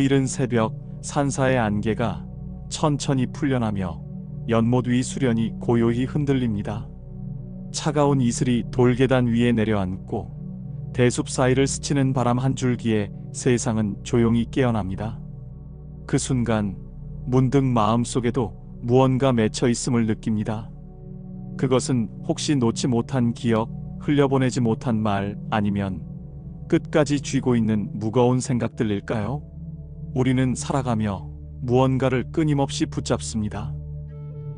이른 새벽 산사의 안개가 천천히 풀려나며 연못 위 수련이 고요히 흔들립니다. 차가운 이슬이 돌계단 위에 내려앉고 대숲 사이를 스치는 바람 한 줄기에 세상은 조용히 깨어납니다. 그 순간 문득 마음속에도 무언가 맺혀 있음을 느낍니다. 그것은 혹시 놓지 못한 기억, 흘려보내지 못한 말, 아니면 끝까지 쥐고 있는 무거운 생각들일까요? 우리는 살아가며 무언가를 끊임없이 붙잡습니다.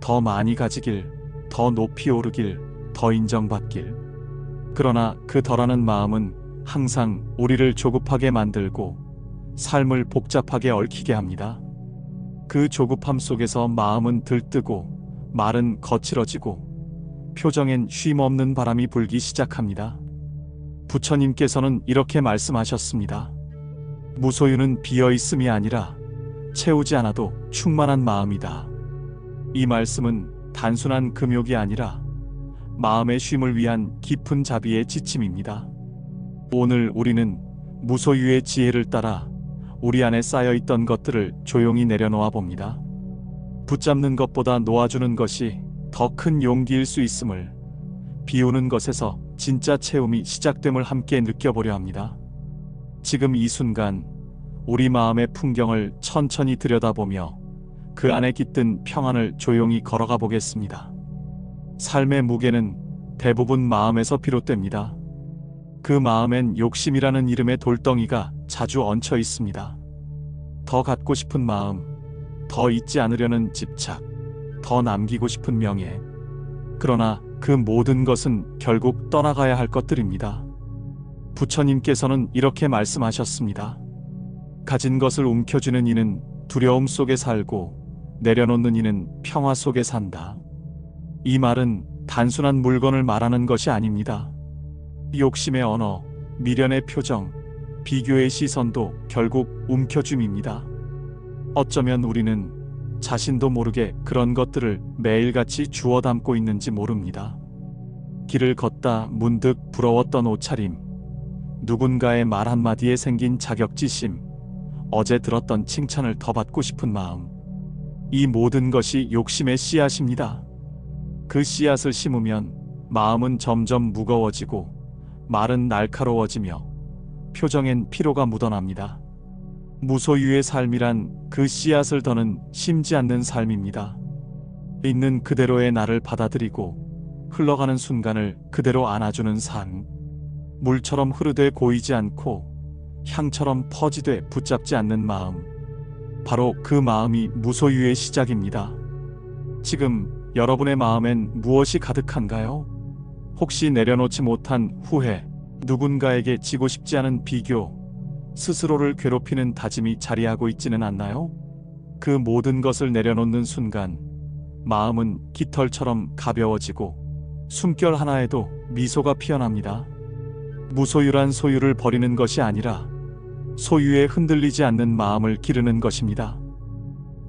더 많이 가지길, 더 높이 오르길, 더 인정받길. 그러나 그 덜하는 마음은 항상 우리를 조급하게 만들고 삶을 복잡하게 얽히게 합니다. 그 조급함 속에서 마음은 들뜨고 말은 거칠어지고 표정엔 쉼없는 바람이 불기 시작합니다. 부처님께서는 이렇게 말씀하셨습니다. 무소유는 비어있음이 아니라 채우지 않아도 충만한 마음이다. 이 말씀은 단순한 금욕이 아니라 마음의 쉼을 위한 깊은 자비의 지침입니다. 오늘 우리는 무소유의 지혜를 따라 우리 안에 쌓여있던 것들을 조용히 내려놓아 봅니다. 붙잡는 것보다 놓아주는 것이 더 큰 용기일 수 있음을, 비우는 것에서 진짜 채움이 시작됨을 함께 느껴보려 합니다. 지금 이 순간 우리 마음의 풍경을 천천히 들여다보며 그 안에 깃든 평안을 조용히 걸어가 보겠습니다. 삶의 무게는 대부분 마음에서 비롯됩니다. 그 마음엔 욕심이라는 이름의 돌덩이가 자주 얹혀 있습니다. 더 갖고 싶은 마음, 더 잊지 않으려는 집착, 더 남기고 싶은 명예. 그러나 그 모든 것은 결국 떠나가야 할 것들입니다. 부처님께서는 이렇게 말씀하셨습니다. 가진 것을 움켜쥐는 이는 두려움 속에 살고 내려놓는 이는 평화 속에 산다. 이 말은 단순한 물건을 말하는 것이 아닙니다. 욕심의 언어, 미련의 표정, 비교의 시선도 결국 움켜줌입니다. 어쩌면 우리는 자신도 모르게 그런 것들을 매일같이 주워 담고 있는지 모릅니다. 길을 걷다 문득 부러웠던 옷차림, 누군가의 말 한마디에 생긴 자격지심, 어제 들었던 칭찬을 더 받고 싶은 마음. 이 모든 것이 욕심의 씨앗입니다. 그 씨앗을 심으면 마음은 점점 무거워지고 말은 날카로워지며 표정엔 피로가 묻어납니다. 무소유의 삶이란 그 씨앗을 더는 심지 않는 삶입니다. 있는 그대로의 나를 받아들이고 흘러가는 순간을 그대로 안아주는 삶. 물처럼 흐르되 고이지 않고 향처럼 퍼지되 붙잡지 않는 마음. 바로 그 마음이 무소유의 시작입니다. 지금 여러분의 마음엔 무엇이 가득한가요? 혹시 내려놓지 못한 후회, 누군가에게 지고 싶지 않은 비교, 스스로를 괴롭히는 다짐이 자리하고 있지는 않나요? 그 모든 것을 내려놓는 순간 마음은 깃털처럼 가벼워지고 숨결 하나에도 미소가 피어납니다. 무소유란 소유를 버리는 것이 아니라 소유에 흔들리지 않는 마음을 기르는 것입니다.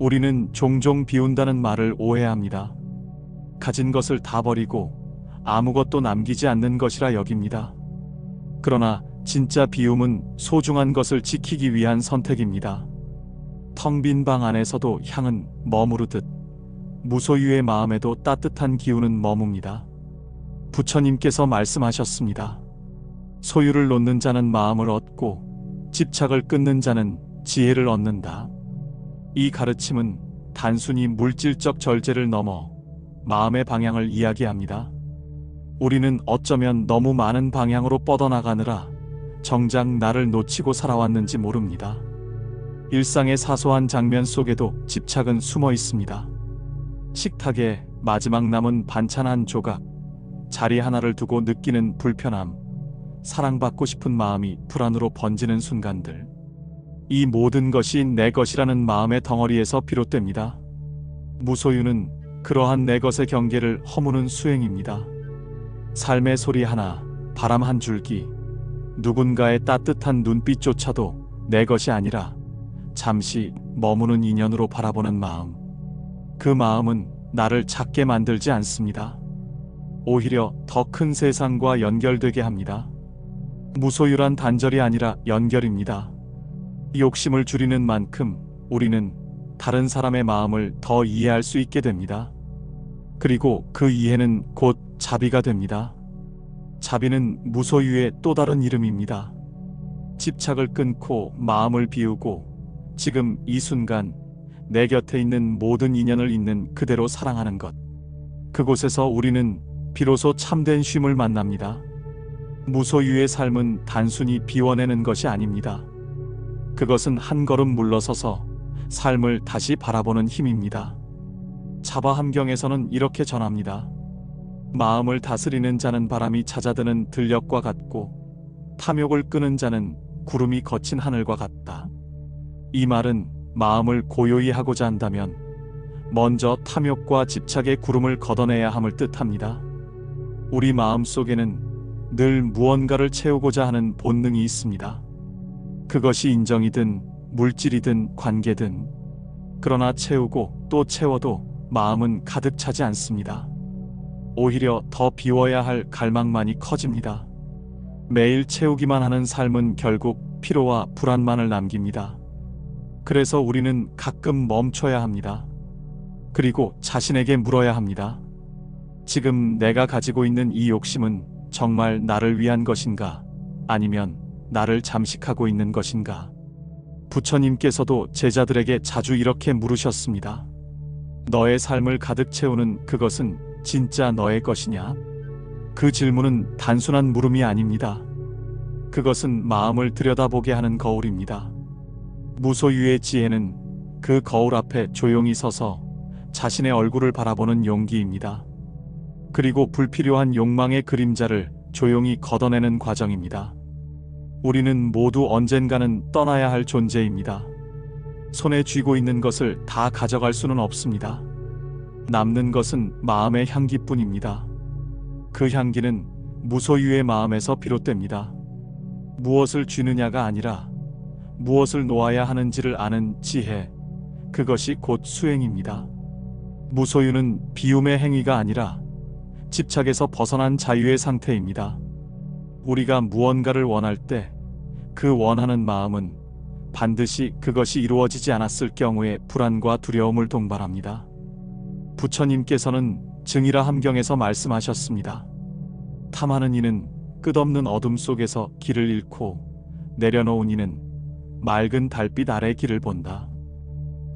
우리는 종종 비운다는 말을 오해합니다. 가진 것을 다 버리고 아무것도 남기지 않는 것이라 여깁니다. 그러나 진짜 비움은 소중한 것을 지키기 위한 선택입니다. 텅 빈 방 안에서도 향은 머무르듯 무소유의 마음에도 따뜻한 기운은 머뭅니다. 부처님께서 말씀하셨습니다. 소유를 놓는 자는 마음을 얻고 집착을 끊는 자는 지혜를 얻는다. 이 가르침은 단순히 물질적 절제를 넘어 마음의 방향을 이야기합니다. 우리는 어쩌면 너무 많은 방향으로 뻗어나가느라 정작 나를 놓치고 살아왔는지 모릅니다. 일상의 사소한 장면 속에도 집착은 숨어 있습니다. 식탁에 마지막 남은 반찬 한 조각, 자리 하나를 두고 느끼는 불편함, 사랑받고 싶은 마음이 불안으로 번지는 순간들. 이 모든 것이 내 것이라는 마음의 덩어리에서 비롯됩니다. 무소유는 그러한 내 것의 경계를 허무는 수행입니다. 삶의 소리 하나, 바람 한 줄기, 누군가의 따뜻한 눈빛조차도 내 것이 아니라 잠시 머무는 인연으로 바라보는 마음. 그 마음은 나를 작게 만들지 않습니다. 오히려 더 큰 세상과 연결되게 합니다. 무소유란 단절이 아니라 연결입니다. 욕심을 줄이는 만큼 우리는 다른 사람의 마음을 더 이해할 수 있게 됩니다. 그리고 그 이해는 곧 자비가 됩니다. 자비는 무소유의 또 다른 이름입니다. 집착을 끊고 마음을 비우고 지금 이 순간 내 곁에 있는 모든 인연을 있는 그대로 사랑하는 것. 그곳에서 우리는 비로소 참된 쉼을 만납니다. 무소유의 삶은 단순히 비워내는 것이 아닙니다. 그것은 한 걸음 물러서서 삶을 다시 바라보는 힘입니다. 자바함경에서는 이렇게 전합니다. 마음을 다스리는 자는 바람이 잦아드는 들녘과 같고 탐욕을 끄는 자는 구름이 거친 하늘과 같다. 이 말은 마음을 고요히 하고자 한다면 먼저 탐욕과 집착의 구름을 걷어내야 함을 뜻합니다. 우리 마음 속에는 늘 무언가를 채우고자 하는 본능이 있습니다. 그것이 인정이든 물질이든 관계든. 그러나 채우고 또 채워도 마음은 가득 차지 않습니다. 오히려 더 비워야 할 갈망만이 커집니다. 매일 채우기만 하는 삶은 결국 피로와 불안만을 남깁니다. 그래서 우리는 가끔 멈춰야 합니다. 그리고 자신에게 물어야 합니다. 지금 내가 가지고 있는 이 욕심은 정말 나를 위한 것인가? 아니면 나를 잠식하고 있는 것인가? 부처님께서도 제자들에게 자주 이렇게 물으셨습니다. 너의 삶을 가득 채우는 그것은 진짜 너의 것이냐? 그 질문은 단순한 물음이 아닙니다. 그것은 마음을 들여다보게 하는 거울입니다. 무소유의 지혜는 그 거울 앞에 조용히 서서 자신의 얼굴을 바라보는 용기입니다. 그리고 불필요한 욕망의 그림자를 조용히 걷어내는 과정입니다. 우리는 모두 언젠가는 떠나야 할 존재입니다. 손에 쥐고 있는 것을 다 가져갈 수는 없습니다. 남는 것은 마음의 향기뿐입니다. 그 향기는 무소유의 마음에서 비롯됩니다. 무엇을 쥐느냐가 아니라 무엇을 놓아야 하는지를 아는 지혜, 그것이 곧 수행입니다. 무소유는 비움의 행위가 아니라 집착에서 벗어난 자유의 상태입니다. 우리가 무언가를 원할 때 그 원하는 마음은 반드시 그것이 이루어지지 않았을 경우에 불안과 두려움을 동반합니다. 부처님께서는 증이라 함경에서 말씀하셨습니다. 탐하는 이는 끝없는 어둠 속에서 길을 잃고 내려놓은 이는 맑은 달빛 아래 길을 본다.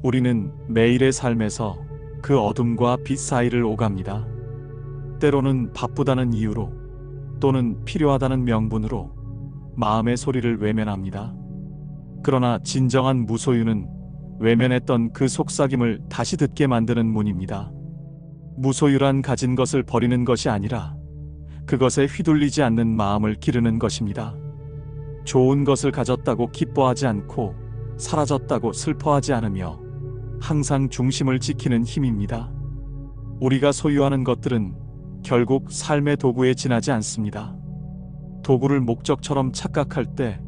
우리는 매일의 삶에서 그 어둠과 빛 사이를 오갑니다. 때로는 바쁘다는 이유로 또는 필요하다는 명분으로 마음의 소리를 외면합니다. 그러나 진정한 무소유는 외면했던 그 속삭임을 다시 듣게 만드는 문입니다. 무소유란 가진 것을 버리는 것이 아니라 그것에 휘둘리지 않는 마음을 기르는 것입니다. 좋은 것을 가졌다고 기뻐하지 않고 사라졌다고 슬퍼하지 않으며 항상 중심을 지키는 힘입니다. 우리가 소유하는 것들은 결국 삶의 도구에 지나지 않습니다. 도구를 목적처럼 착각할 때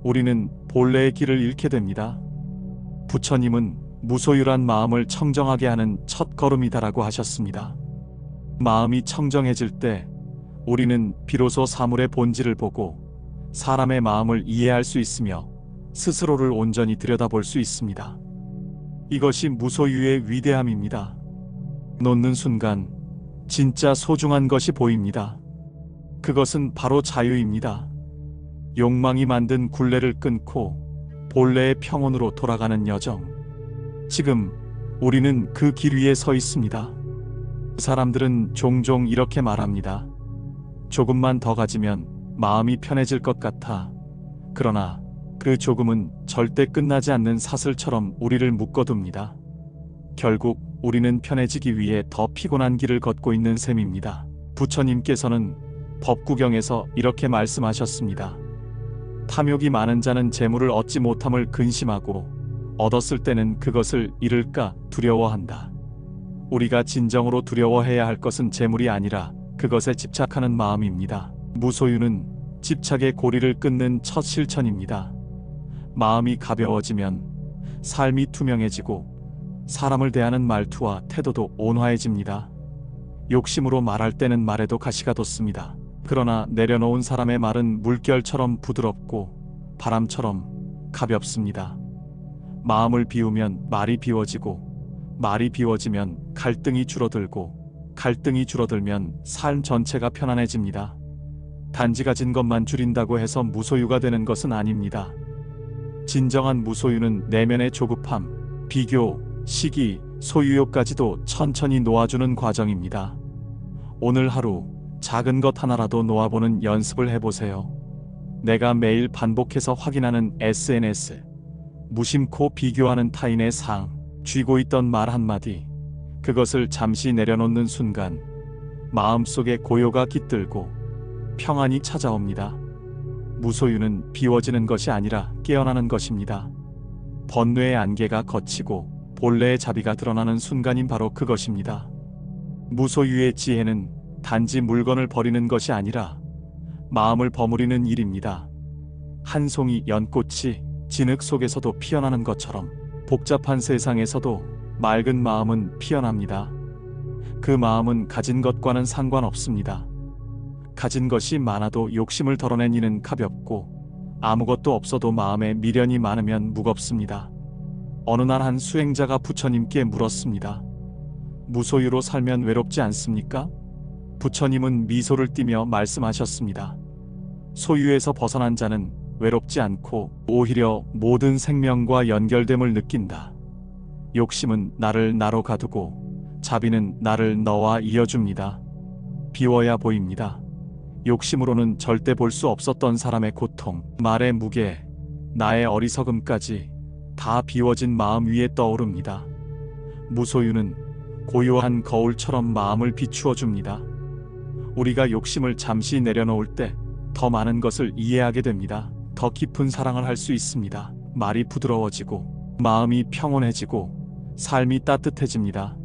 우리는 본래의 길을 잃게 됩니다. 부처님은 무소유란 마음을 청정하게 하는 첫 걸음이다라고 하셨습니다. 마음이 청정해질 때 우리는 비로소 사물의 본질을 보고 사람의 마음을 이해할 수 있으며 스스로를 온전히 들여다볼 수 있습니다. 이것이 무소유의 위대함입니다. 놓는 순간 진짜 소중한 것이 보입니다. 그것은 바로 자유입니다. 욕망이 만든 굴레를 끊고 본래의 평온으로 돌아가는 여정. 지금 우리는 그 길 위에 서 있습니다. 사람들은 종종 이렇게 말합니다. 조금만 더 가지면 마음이 편해질 것 같아. 그러나 그 조금은 절대 끝나지 않는 사슬처럼 우리를 묶어둡니다. 결국 우리는 편해지기 위해 더 피곤한 길을 걷고 있는 셈입니다. 부처님께서는 법구경에서 이렇게 말씀하셨습니다. 탐욕이 많은 자는 재물을 얻지 못함을 근심하고 얻었을 때는 그것을 잃을까 두려워한다. 우리가 진정으로 두려워해야 할 것은 재물이 아니라 그것에 집착하는 마음입니다. 무소유는 집착의 고리를 끊는 첫 실천입니다. 마음이 가벼워지면 삶이 투명해지고 사람을 대하는 말투와 태도도 온화해집니다. 욕심으로 말할 때는 말에도 가시가 돋습니다. 그러나 내려놓은 사람의 말은 물결처럼 부드럽고 바람처럼 가볍습니다. 마음을 비우면 말이 비워지고, 말이 비워지면 갈등이 줄어들고, 갈등이 줄어들면 삶 전체가 편안해집니다. 단지 가진 것만 줄인다고 해서 무소유가 되는 것은 아닙니다. 진정한 무소유는 내면의 조급함, 비교, 시기, 소유욕까지도 천천히 놓아주는 과정입니다. 오늘 하루 작은 것 하나라도 놓아보는 연습을 해보세요. 내가 매일 반복해서 확인하는 SNS, 무심코 비교하는 타인의 상, 쥐고 있던 말 한마디, 그것을 잠시 내려놓는 순간 마음속에 고요가 깃들고 평안이 찾아옵니다. 무소유는 비워지는 것이 아니라 깨어나는 것입니다. 번뇌의 안개가 걷히고 본래의 자비가 드러나는 순간인 바로 그것입니다. 무소유의 지혜는 단지 물건을 버리는 것이 아니라 마음을 버무리는 일입니다. 한 송이 연꽃이 진흙 속에서도 피어나는 것처럼 복잡한 세상에서도 맑은 마음은 피어납니다. 그 마음은 가진 것과는 상관없습니다. 가진 것이 많아도 욕심을 덜어낸 이는 가볍고, 아무것도 없어도 마음에 미련이 많으면 무겁습니다. 어느 날 한 수행자가 부처님께 물었습니다. 무소유로 살면 외롭지 않습니까? 부처님은 미소를 띠며 말씀하셨습니다. 소유에서 벗어난 자는 외롭지 않고 오히려 모든 생명과 연결됨을 느낀다. 욕심은 나를 나로 가두고 자비는 나를 너와 이어줍니다. 비워야 보입니다. 욕심으로는 절대 볼 수 없었던 사람의 고통, 말의 무게, 나의 어리석음까지 다 비워진 마음 위에 떠오릅니다. 무소유는 고요한 거울처럼 마음을 비추어 줍니다. 우리가 욕심을 잠시 내려놓을 때 더 많은 것을 이해하게 됩니다. 더 깊은 사랑을 할 수 있습니다. 말이 부드러워지고 마음이 평온해지고 삶이 따뜻해집니다.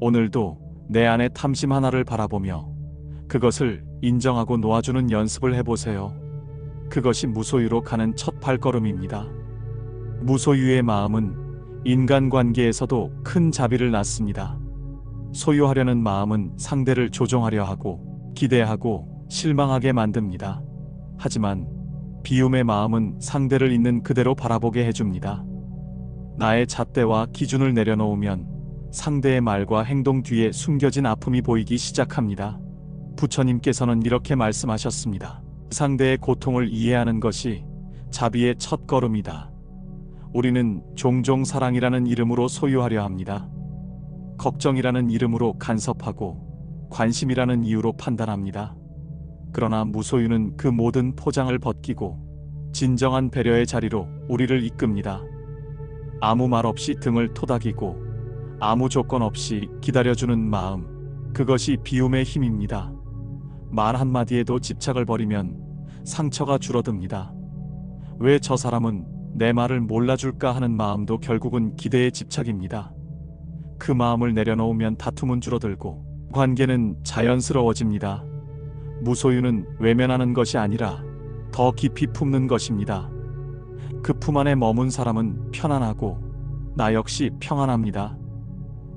오늘도 내 안의 탐심 하나를 바라보며 그것을 인정하고 놓아주는 연습을 해보세요. 그것이 무소유로 가는 첫 발걸음입니다. 무소유의 마음은 인간관계에서도 큰 자비를 낳습니다. 소유하려는 마음은 상대를 조종하려 하고 기대하고 실망하게 만듭니다. 하지만 비움의 마음은 상대를 있는 그대로 바라보게 해줍니다. 나의 잣대와 기준을 내려놓으면 상대의 말과 행동 뒤에 숨겨진 아픔이 보이기 시작합니다. 부처님께서는 이렇게 말씀하셨습니다. 상대의 고통을 이해하는 것이 자비의 첫 걸음이다. 우리는 종종 사랑이라는 이름으로 소유하려 합니다. 걱정이라는 이름으로 간섭하고 관심이라는 이유로 판단합니다. 그러나 무소유는 그 모든 포장을 벗기고 진정한 배려의 자리로 우리를 이끕니다. 아무 말 없이 등을 토닥이고 아무 조건 없이 기다려주는 마음, 그것이 비움의 힘입니다. 말 한마디에도 집착을 버리면 상처가 줄어듭니다. 왜 저 사람은 내 말을 몰라줄까 하는 마음도 결국은 기대의 집착입니다. 그 마음을 내려놓으면 다툼은 줄어들고 관계는 자연스러워집니다. 무소유는 외면하는 것이 아니라 더 깊이 품는 것입니다. 그 품 안에 머문 사람은 편안하고 나 역시 평안합니다.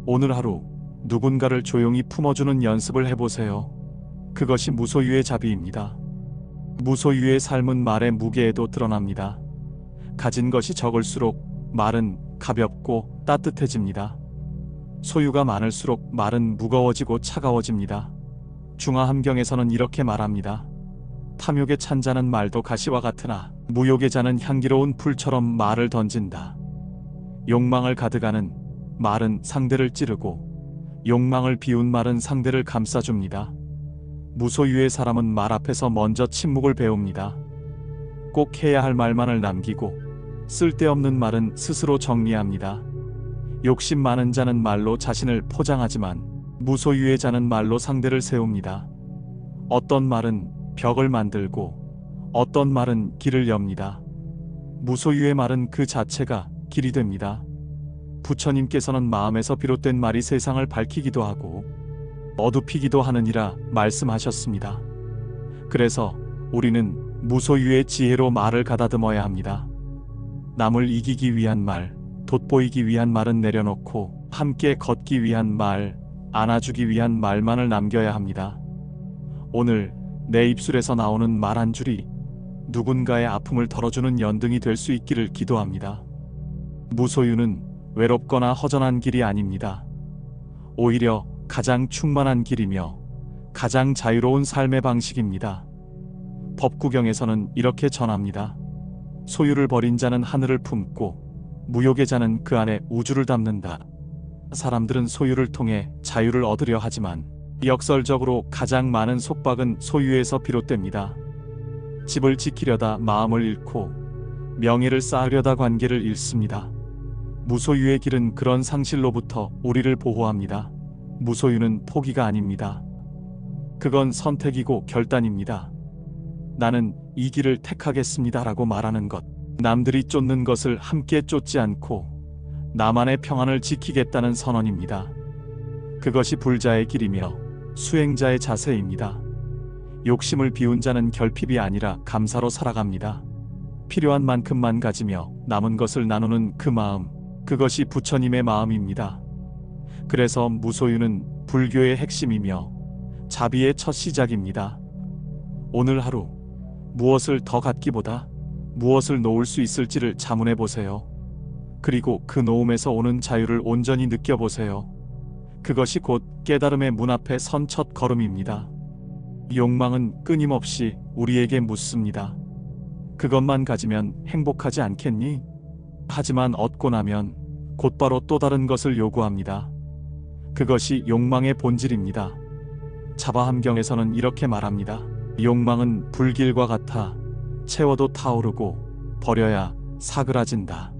오늘 하루 누군가를 조용히 품어주는 연습을 해보세요. 그것이 무소유의 자비입니다. 무소유의 삶은 말의 무게에도 드러납니다. 가진 것이 적을수록 말은 가볍고 따뜻해집니다. 소유가 많을수록 말은 무거워지고 차가워집니다. 중화함경에서는 이렇게 말합니다. 탐욕에 찬 자는 말도 가시와 같으나 무욕의 자는 향기로운 풀처럼 말을 던진다. 욕망을 가득하는 말은 상대를 찌르고 욕망을 비운 말은 상대를 감싸줍니다. 무소유의 사람은 말 앞에서 먼저 침묵을 배웁니다. 꼭 해야 할 말만을 남기고 쓸데없는 말은 스스로 정리합니다. 욕심 많은 자는 말로 자신을 포장하지만 무소유의 자는 말로 상대를 세웁니다. 어떤 말은 벽을 만들고 어떤 말은 길을 엽니다. 무소유의 말은 그 자체가 길이 됩니다. 부처님께서는 마음에서 비롯된 말이 세상을 밝히기도 하고 어둡히기도 하느니라 말씀하셨습니다. 그래서 우리는 무소유의 지혜로 말을 가다듬어야 합니다. 남을 이기기 위한 말, 돋보이기 위한 말은 내려놓고 함께 걷기 위한 말, 안아주기 위한 말만을 남겨야 합니다. 오늘 내 입술에서 나오는 말 한 줄이 누군가의 아픔을 덜어주는 연등이 될 수 있기를 기도합니다. 무소유는 외롭거나 허전한 길이 아닙니다. 오히려 가장 충만한 길이며 가장 자유로운 삶의 방식입니다. 법구경에서는 이렇게 전합니다. 소유를 버린 자는 하늘을 품고 무욕의 자는 그 안에 우주를 담는다. 사람들은 소유를 통해 자유를 얻으려 하지만 역설적으로 가장 많은 속박은 소유에서 비롯됩니다. 집을 지키려다 마음을 잃고 명예를 쌓으려다 관계를 잃습니다. 무소유의 길은 그런 상실로부터 우리를 보호합니다. 무소유는 포기가 아닙니다. 그건 선택이고 결단입니다. 나는 이 길을 택하겠습니다라고 말하는 것. 남들이 쫓는 것을 함께 쫓지 않고 나만의 평안을 지키겠다는 선언입니다. 그것이 불자의 길이며 수행자의 자세입니다. 욕심을 비운 자는 결핍이 아니라 감사로 살아갑니다. 필요한 만큼만 가지며 남은 것을 나누는 그 마음, 그것이 부처님의 마음입니다. 그래서 무소유는 불교의 핵심이며 자비의 첫 시작입니다. 오늘 하루 무엇을 더 갖기보다 무엇을 놓을 수 있을지를 자문해 보세요. 그리고 그 놓음에서 오는 자유를 온전히 느껴보세요. 그것이 곧 깨달음의 문 앞에 선 첫 걸음입니다. 욕망은 끊임없이 우리에게 묻습니다. 그것만 가지면 행복하지 않겠니? 하지만 얻고 나면 곧바로 또 다른 것을 요구합니다. 그것이 욕망의 본질입니다. 자바함경에서는 이렇게 말합니다. 욕망은 불길과 같아 채워도 타오르고 버려야 사그라진다.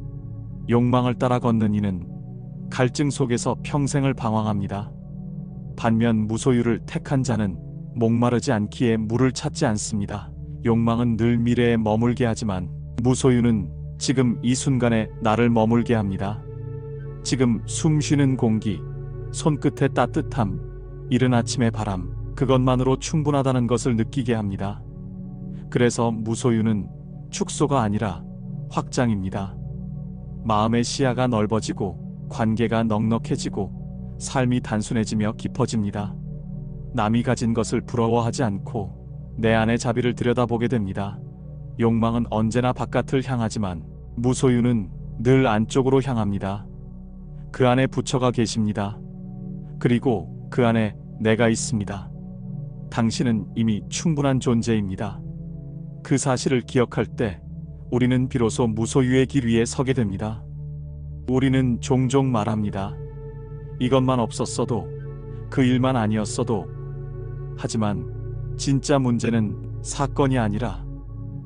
욕망을 따라 걷는 이는 갈증 속에서 평생을 방황합니다. 반면 무소유를 택한 자는 목마르지 않기에 물을 찾지 않습니다. 욕망은 늘 미래에 머물게 하지만 무소유는 지금 이 순간에 나를 머물게 합니다. 지금 숨 쉬는 공기, 손끝의 따뜻함, 이른 아침의 바람, 그것만으로 충분하다는 것을 느끼게 합니다. 그래서 무소유는 축소가 아니라 확장입니다. 마음의 시야가 넓어지고 관계가 넉넉해지고 삶이 단순해지며 깊어집니다. 남이 가진 것을 부러워하지 않고 내 안의 자비를 들여다보게 됩니다. 욕망은 언제나 바깥을 향하지만 무소유는 늘 안쪽으로 향합니다. 그 안에 부처가 계십니다. 그리고 그 안에 내가 있습니다. 당신은 이미 충분한 존재입니다. 그 사실을 기억할 때 우리는 비로소 무소유의 길 위에 서게 됩니다. 우리는 종종 말합니다. 이것만 없었어도, 그 일만 아니었어도. 하지만 진짜 문제는 사건이 아니라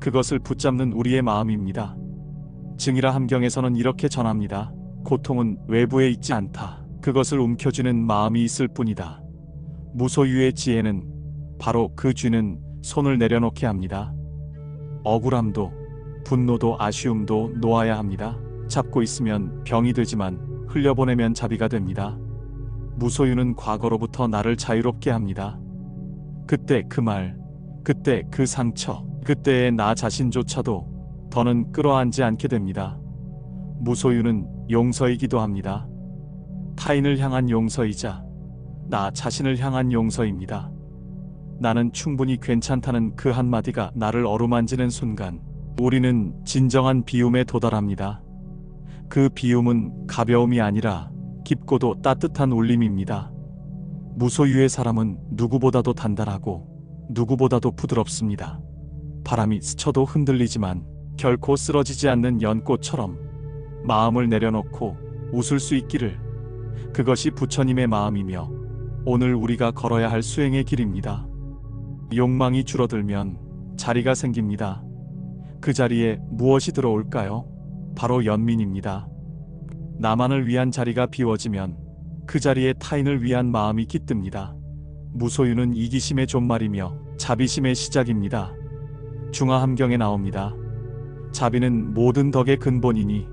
그것을 붙잡는 우리의 마음입니다. 증이라 함경에서는 이렇게 전합니다. 고통은 외부에 있지 않다. 그것을 움켜쥐는 마음이 있을 뿐이다. 무소유의 지혜는 바로 그 쥐는 손을 내려놓게 합니다. 억울함도 분노도 아쉬움도 놓아야 합니다. 잡고 있으면 병이 되지만 흘려보내면 자비가 됩니다. 무소유는 과거로부터 나를 자유롭게 합니다. 그때 그 말, 그때 그 상처, 그때의 나 자신조차도 더는 끌어안지 않게 됩니다. 무소유는 용서이기도 합니다. 타인을 향한 용서이자 나 자신을 향한 용서입니다. 나는 충분히 괜찮다는 그 한마디가 나를 어루만지는 순간 우리는 진정한 비움에 도달합니다. 그 비움은 가벼움이 아니라 깊고도 따뜻한 울림입니다. 무소유의 사람은 누구보다도 단단하고 누구보다도 부드럽습니다. 바람이 스쳐도 흔들리지만 결코 쓰러지지 않는 연꽃처럼 마음을 내려놓고 웃을 수 있기를. 그것이 부처님의 마음이며 오늘 우리가 걸어야 할 수행의 길입니다. 욕망이 줄어들면 자리가 생깁니다. 그 자리에 무엇이 들어올까요? 바로 연민입니다. 나만을 위한 자리가 비워지면 그 자리에 타인을 위한 마음이 깃듭니다. 무소유는 이기심의 존말이며 자비심의 시작입니다. 중화함경에 나옵니다. 자비는 모든 덕의 근본이니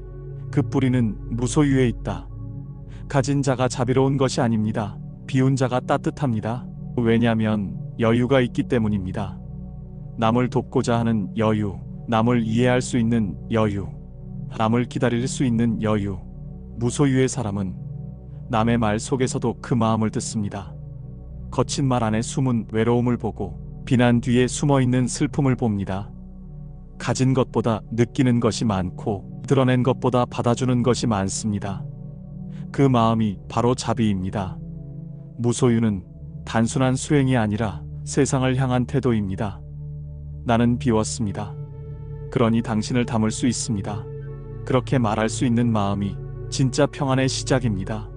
그 뿌리는 무소유에 있다. 가진 자가 자비로운 것이 아닙니다. 비운 자가 따뜻합니다. 왜냐하면 여유가 있기 때문입니다. 남을 돕고자 하는 여유, 남을 이해할 수 있는 여유, 남을 기다릴 수 있는 여유. 무소유의 사람은 남의 말 속에서도 그 마음을 듣습니다. 거친 말 안에 숨은 외로움을 보고 비난 뒤에 숨어있는 슬픔을 봅니다. 가진 것보다 느끼는 것이 많고 드러낸 것보다 받아주는 것이 많습니다. 그 마음이 바로 자비입니다. 무소유는 단순한 수행이 아니라 세상을 향한 태도입니다. 나는 비웠습니다. 그러니 당신을 담을 수 있습니다. 그렇게 말할 수 있는 마음이 진짜 평안의 시작입니다.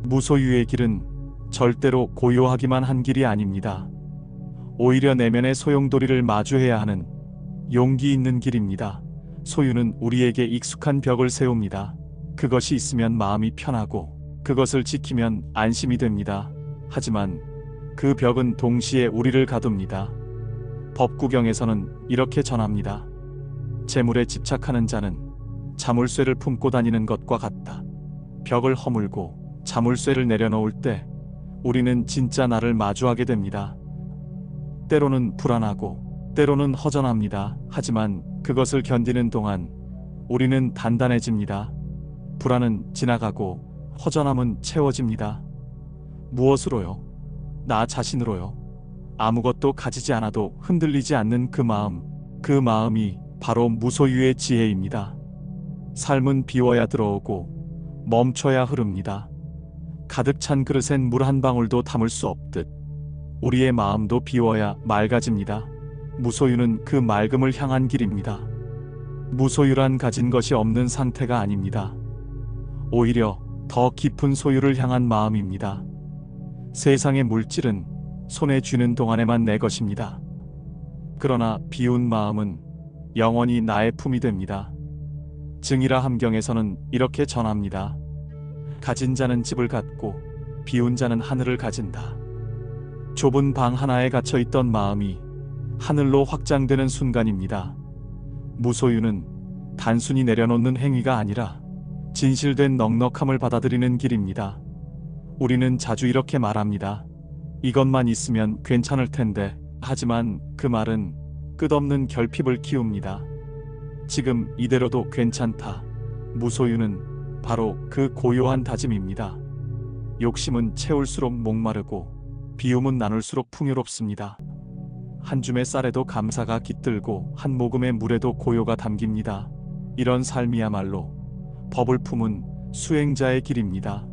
무소유의 길은 절대로 고요하기만 한 길이 아닙니다. 오히려 내면의 소용돌이를 마주해야 하는 용기 있는 길입니다. 소유는 우리에게 익숙한 벽을 세웁니다. 그것이 있으면 마음이 편하고 그것을 지키면 안심이 됩니다. 하지만 그 벽은 동시에 우리를 가둡니다. 법구경에서는 이렇게 전합니다. 재물에 집착하는 자는 자물쇠를 품고 다니는 것과 같다. 벽을 허물고 자물쇠를 내려놓을 때 우리는 진짜 나를 마주하게 됩니다. 때로는 불안하고 때로는 허전합니다. 하지만 그것을 견디는 동안 우리는 단단해집니다. 불안은 지나가고 허전함은 채워집니다. 무엇으로요? 나 자신으로요. 아무것도 가지지 않아도 흔들리지 않는 그 마음이 바로 무소유의 지혜입니다. 삶은 비워야 들어오고 멈춰야 흐릅니다. 가득 찬 그릇엔 물 한 방울도 담을 수 없듯 우리의 마음도 비워야 맑아집니다. 무소유는 그 맑음을 향한 길입니다. 무소유란 가진 것이 없는 상태가 아닙니다. 오히려 더 깊은 소유를 향한 마음입니다. 세상의 물질은 손에 쥐는 동안에만 내 것입니다. 그러나 비운 마음은 영원히 나의 품이 됩니다. 증이라 함경에서는 이렇게 전합니다. 가진 자는 집을 갖고 비운 자는 하늘을 가진다. 좁은 방 하나에 갇혀 있던 마음이 하늘로 확장되는 순간입니다. 무소유는 단순히 내려놓는 행위가 아니라 진실된 넉넉함을 받아들이는 길입니다. 우리는 자주 이렇게 말합니다. 이것만 있으면 괜찮을 텐데. 하지만 그 말은 끝없는 결핍을 키웁니다. 지금 이대로도 괜찮다. 무소유는 바로 그 고요한 다짐입니다. 욕심은 채울수록 목마르고 비움은 나눌수록 풍요롭습니다. 한 줌의 쌀에도 감사가 깃들고 한 모금의 물에도 고요가 담깁니다. 이런 삶이야말로 법을 품은 수행자의 길입니다.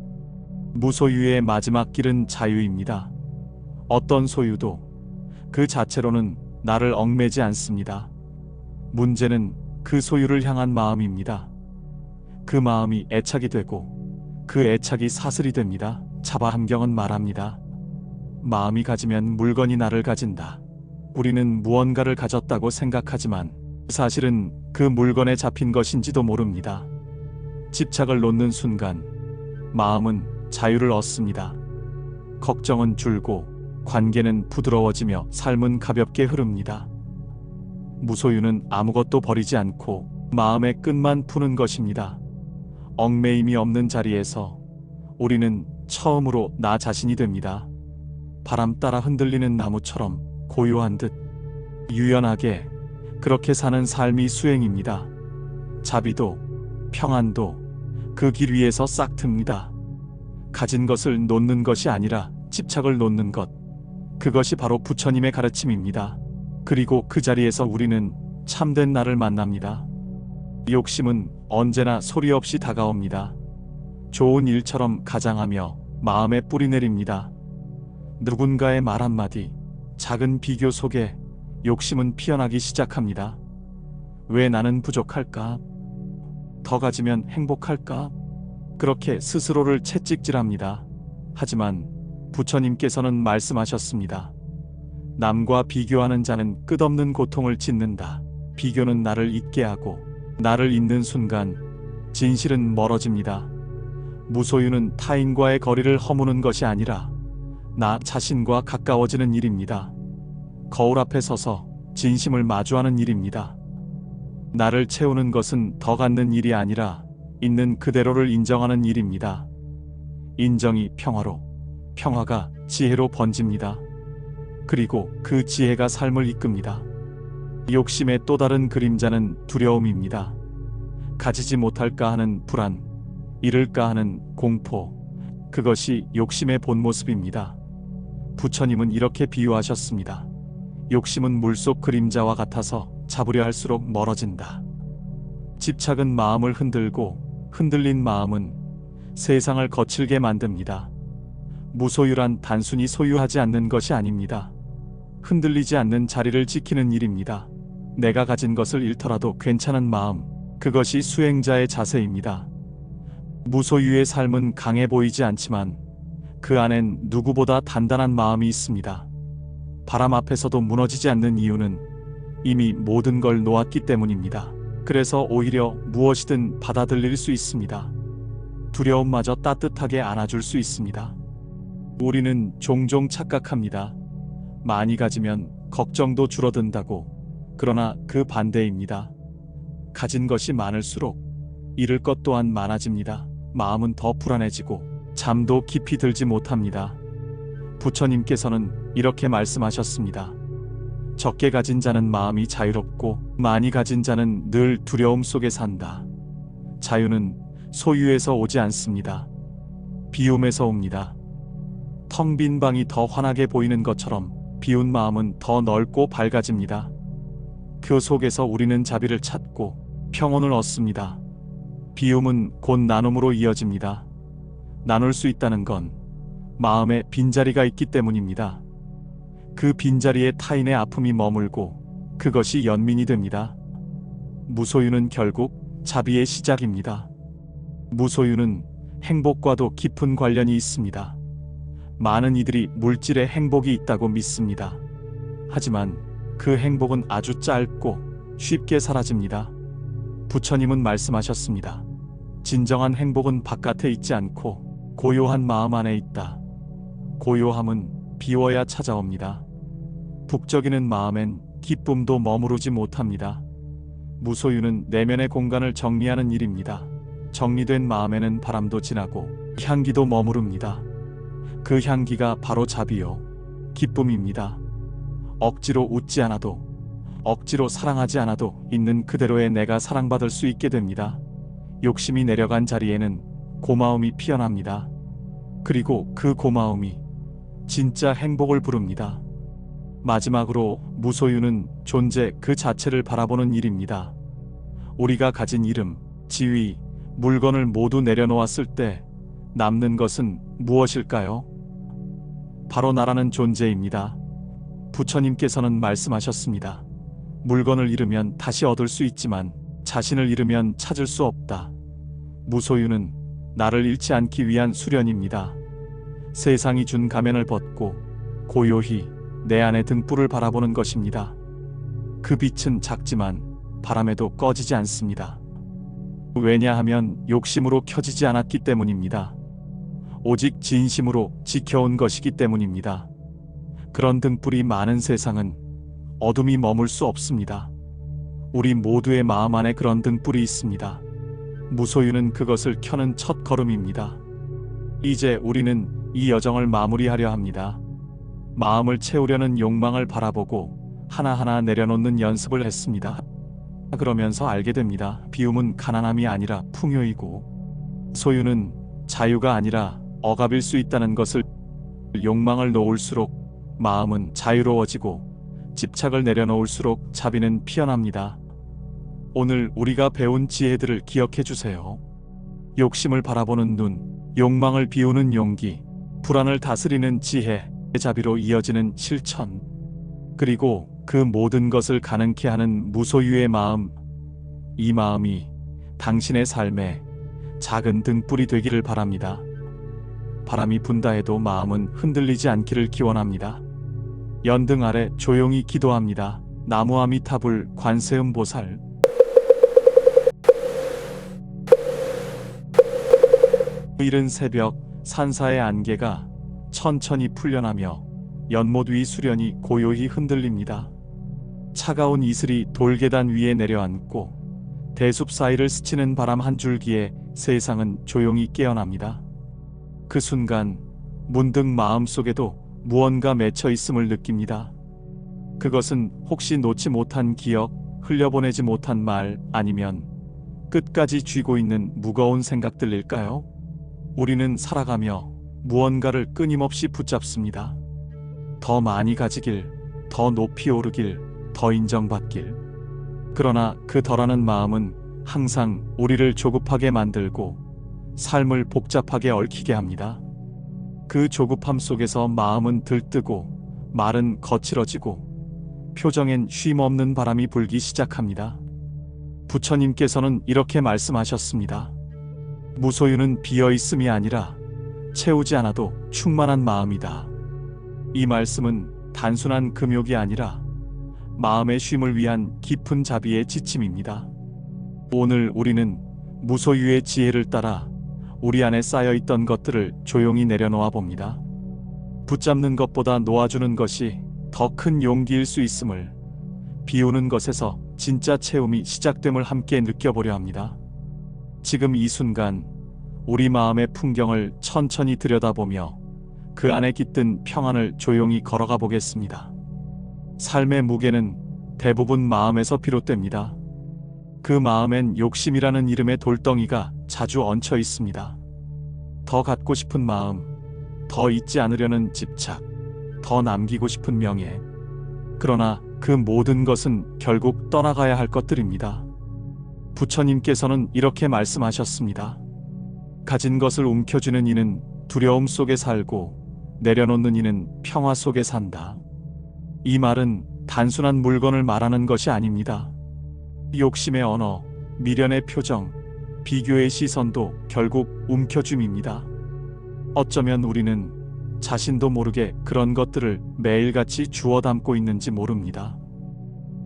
무소유의 마지막 길은 자유입니다. 어떤 소유도 그 자체로는 나를 얽매지 않습니다. 문제는 그 소유를 향한 마음입니다. 그 마음이 애착이 되고 그 애착이 사슬이 됩니다. 자바 함경은 말합니다. 마음이 가지면 물건이 나를 가진다. 우리는 무언가를 가졌다고 생각하지만 사실은 그 물건에 잡힌 것인지도 모릅니다. 집착을 놓는 순간 마음은 자유를 얻습니다. 걱정은 줄고 관계는 부드러워지며 삶은 가볍게 흐릅니다. 무소유는 아무것도 버리지 않고 마음의 끝만 푸는 것입니다. 얽매임이 없는 자리에서 우리는 처음으로 나 자신이 됩니다. 바람 따라 흔들리는 나무처럼 고요한 듯 유연하게 그렇게 사는 삶이 수행입니다. 자비도 평안도 그 길 위에서 싹 틉니다. 가진 것을 놓는 것이 아니라 집착을 놓는 것, 그것이 바로 부처님의 가르침입니다. 그리고 그 자리에서 우리는 참된 나를 만납니다. 욕심은 언제나 소리 없이 다가옵니다. 좋은 일처럼 가장하며 마음에 뿌리 내립니다. 누군가의 말 한마디, 작은 비교 속에 욕심은 피어나기 시작합니다. 왜 나는 부족할까? 더 가지면 행복할까? 그렇게 스스로를 채찍질합니다. 하지만 부처님께서는 말씀하셨습니다. 남과 비교하는 자는 끝없는 고통을 짓는다. 비교는 나를 잊게 하고 나를 잊는 순간 진실은 멀어집니다. 무소유는 타인과의 거리를 허무는 것이 아니라 나 자신과 가까워지는 일입니다. 거울 앞에 서서 진심을 마주하는 일입니다. 나를 채우는 것은 더 갖는 일이 아니라 있는 그대로를 인정하는 일입니다. 인정이 평화로, 평화가 지혜로 번집니다. 그리고 그 지혜가 삶을 이끕니다. 욕심의 또 다른 그림자는 두려움입니다. 가지지 못할까 하는 불안, 잃을까 하는 공포, 그것이 욕심의 본 모습입니다. 부처님은 이렇게 비유하셨습니다. 욕심은 물속 그림자와 같아서 잡으려 할수록 멀어진다. 집착은 마음을 흔들고 흔들린 마음은 세상을 거칠게 만듭니다. 무소유란 단순히 소유하지 않는 것이 아닙니다. 흔들리지 않는 자리를 지키는 일입니다. 내가 가진 것을 잃더라도 괜찮은 마음, 그것이 수행자의 자세입니다. 무소유의 삶은 강해 보이지 않지만 그 안엔 누구보다 단단한 마음이 있습니다. 바람 앞에서도 무너지지 않는 이유는 이미 모든 걸 놓았기 때문입니다. 그래서 오히려 무엇이든 받아들일 수 있습니다. 두려움마저 따뜻하게 안아줄 수 있습니다. 우리는 종종 착각합니다. 많이 가지면 걱정도 줄어든다고. 그러나 그 반대입니다. 가진 것이 많을수록 잃을 것 또한 많아집니다. 마음은 더 불안해지고 잠도 깊이 들지 못합니다. 부처님께서는 이렇게 말씀하셨습니다. 적게 가진 자는 마음이 자유롭고 많이 가진 자는 늘 두려움 속에 산다. 자유는 소유에서 오지 않습니다. 비움에서 옵니다. 텅 빈 방이 더 환하게 보이는 것처럼 비운 마음은 더 넓고 밝아집니다. 그 속에서 우리는 자비를 찾고 평온을 얻습니다. 비움은 곧 나눔으로 이어집니다. 나눌 수 있다는 건 마음에 빈자리가 있기 때문입니다. 그 빈자리에 타인의 아픔이 머물고 그것이 연민이 됩니다. 무소유는 결국 자비의 시작입니다. 무소유는 행복과도 깊은 관련이 있습니다. 많은 이들이 물질의 행복이 있다고 믿습니다. 하지만 그 행복은 아주 짧고 쉽게 사라집니다. 부처님은 말씀하셨습니다. 진정한 행복은 바깥에 있지 않고 고요한 마음 안에 있다. 고요함은 비워야 찾아옵니다. 북적이는 마음엔 기쁨도 머무르지 못합니다. 무소유는 내면의 공간을 정리하는 일입니다. 정리된 마음에는 바람도 지나고 향기도 머무릅니다. 그 향기가 바로 자비요, 기쁨입니다. 억지로 웃지 않아도, 억지로 사랑하지 않아도 있는 그대로의 내가 사랑받을 수 있게 됩니다. 욕심이 내려간 자리에는 고마움이 피어납니다. 그리고 그 고마움이 진짜 행복을 부릅니다. 마지막으로 무소유는 존재 그 자체를 바라보는 일입니다. 우리가 가진 이름, 지위, 물건을 모두 내려놓았을 때 남는 것은 무엇일까요? 바로 나라는 존재입니다. 부처님께서는 말씀하셨습니다. 물건을 잃으면 다시 얻을 수 있지만 자신을 잃으면 찾을 수 없다. 무소유는 나를 잃지 않기 위한 수련입니다. 세상이 준 가면을 벗고 고요히 내 안의 등불을 바라보는 것입니다. 그 빛은 작지만 바람에도 꺼지지 않습니다. 왜냐하면 욕심으로 켜지지 않았기 때문입니다. 오직 진심으로 지켜온 것이기 때문입니다. 그런 등불이 많은 세상은 어둠이 머물 수 없습니다. 우리 모두의 마음 안에 그런 등불이 있습니다. 무소유는 그것을 켜는 첫 걸음입니다. 이제 우리는 이 여정을 마무리하려 합니다. 마음을 채우려는 욕망을 바라보고 하나하나 내려놓는 연습을 했습니다. 그러면서 알게 됩니다. 비움은 가난함이 아니라 풍요이고 소유는 자유가 아니라 억압일 수 있다는 것을. 욕망을 놓을수록 마음은 자유로워지고 집착을 내려놓을수록 자비는 피어납니다. 오늘 우리가 배운 지혜들을 기억해 주세요. 욕심을 바라보는 눈, 욕망을 비우는 용기, 불안을 다스리는 지혜, 자비로 이어지는 실천, 그리고 그 모든 것을 가능케 하는 무소유의 마음. 이 마음이 당신의 삶에 작은 등불이 되기를 바랍니다. 바람이 분다 해도 마음은 흔들리지 않기를 기원합니다. 연등 아래 조용히 기도합니다. 나무아미타불 관세음보살. 이른 새벽 산사의 안개가 천천히 풀려나며 연못 위 수련이 고요히 흔들립니다. 차가운 이슬이 돌계단 위에 내려앉고 대숲 사이를 스치는 바람 한 줄기에 세상은 조용히 깨어납니다. 그 순간 문득 마음속에도 무언가 맺혀 있음을 느낍니다. 그것은 혹시 놓지 못한 기억, 흘려보내지 못한 말, 아니면 끝까지 쥐고 있는 무거운 생각들일까요? 우리는 살아가며 무언가를 끊임없이 붙잡습니다. 더 많이 가지길, 더 높이 오르길, 더 인정받길. 그러나 그 덜하는 마음은 항상 우리를 조급하게 만들고 삶을 복잡하게 얽히게 합니다. 그 조급함 속에서 마음은 들뜨고 말은 거칠어지고 표정엔 쉼없는 바람이 불기 시작합니다. 부처님께서는 이렇게 말씀하셨습니다. 무소유는 비어있음이 아니라 채우지 않아도 충만한 마음이다. 이 말씀은 단순한 금욕이 아니라 마음의 쉼을 위한 깊은 자비의 지침입니다. 오늘 우리는 무소유의 지혜를 따라 우리 안에 쌓여있던 것들을 조용히 내려놓아 봅니다. 붙잡는 것보다 놓아주는 것이 더 큰 용기일 수 있음을, 비우는 것에서 진짜 채움이 시작됨을 함께 느껴보려 합니다. 지금 이 순간 우리 마음의 풍경을 천천히 들여다보며 그 안에 깃든 평안을 조용히 걸어가 보겠습니다. 삶의 무게는 대부분 마음에서 비롯됩니다. 그 마음엔 욕심이라는 이름의 돌덩이가 자주 얹혀 있습니다. 더 갖고 싶은 마음, 더 잊지 않으려는 집착, 더 남기고 싶은 명예. 그러나 그 모든 것은 결국 떠나가야 할 것들입니다. 부처님께서는 이렇게 말씀하셨습니다. 가진 것을 움켜쥐는 이는 두려움 속에 살고 내려놓는 이는 평화 속에 산다. 이 말은 단순한 물건을 말하는 것이 아닙니다. 욕심의 언어, 미련의 표정, 비교의 시선도 결국 움켜줌입니다. 어쩌면 우리는 자신도 모르게 그런 것들을 매일같이 주워 담고 있는지 모릅니다.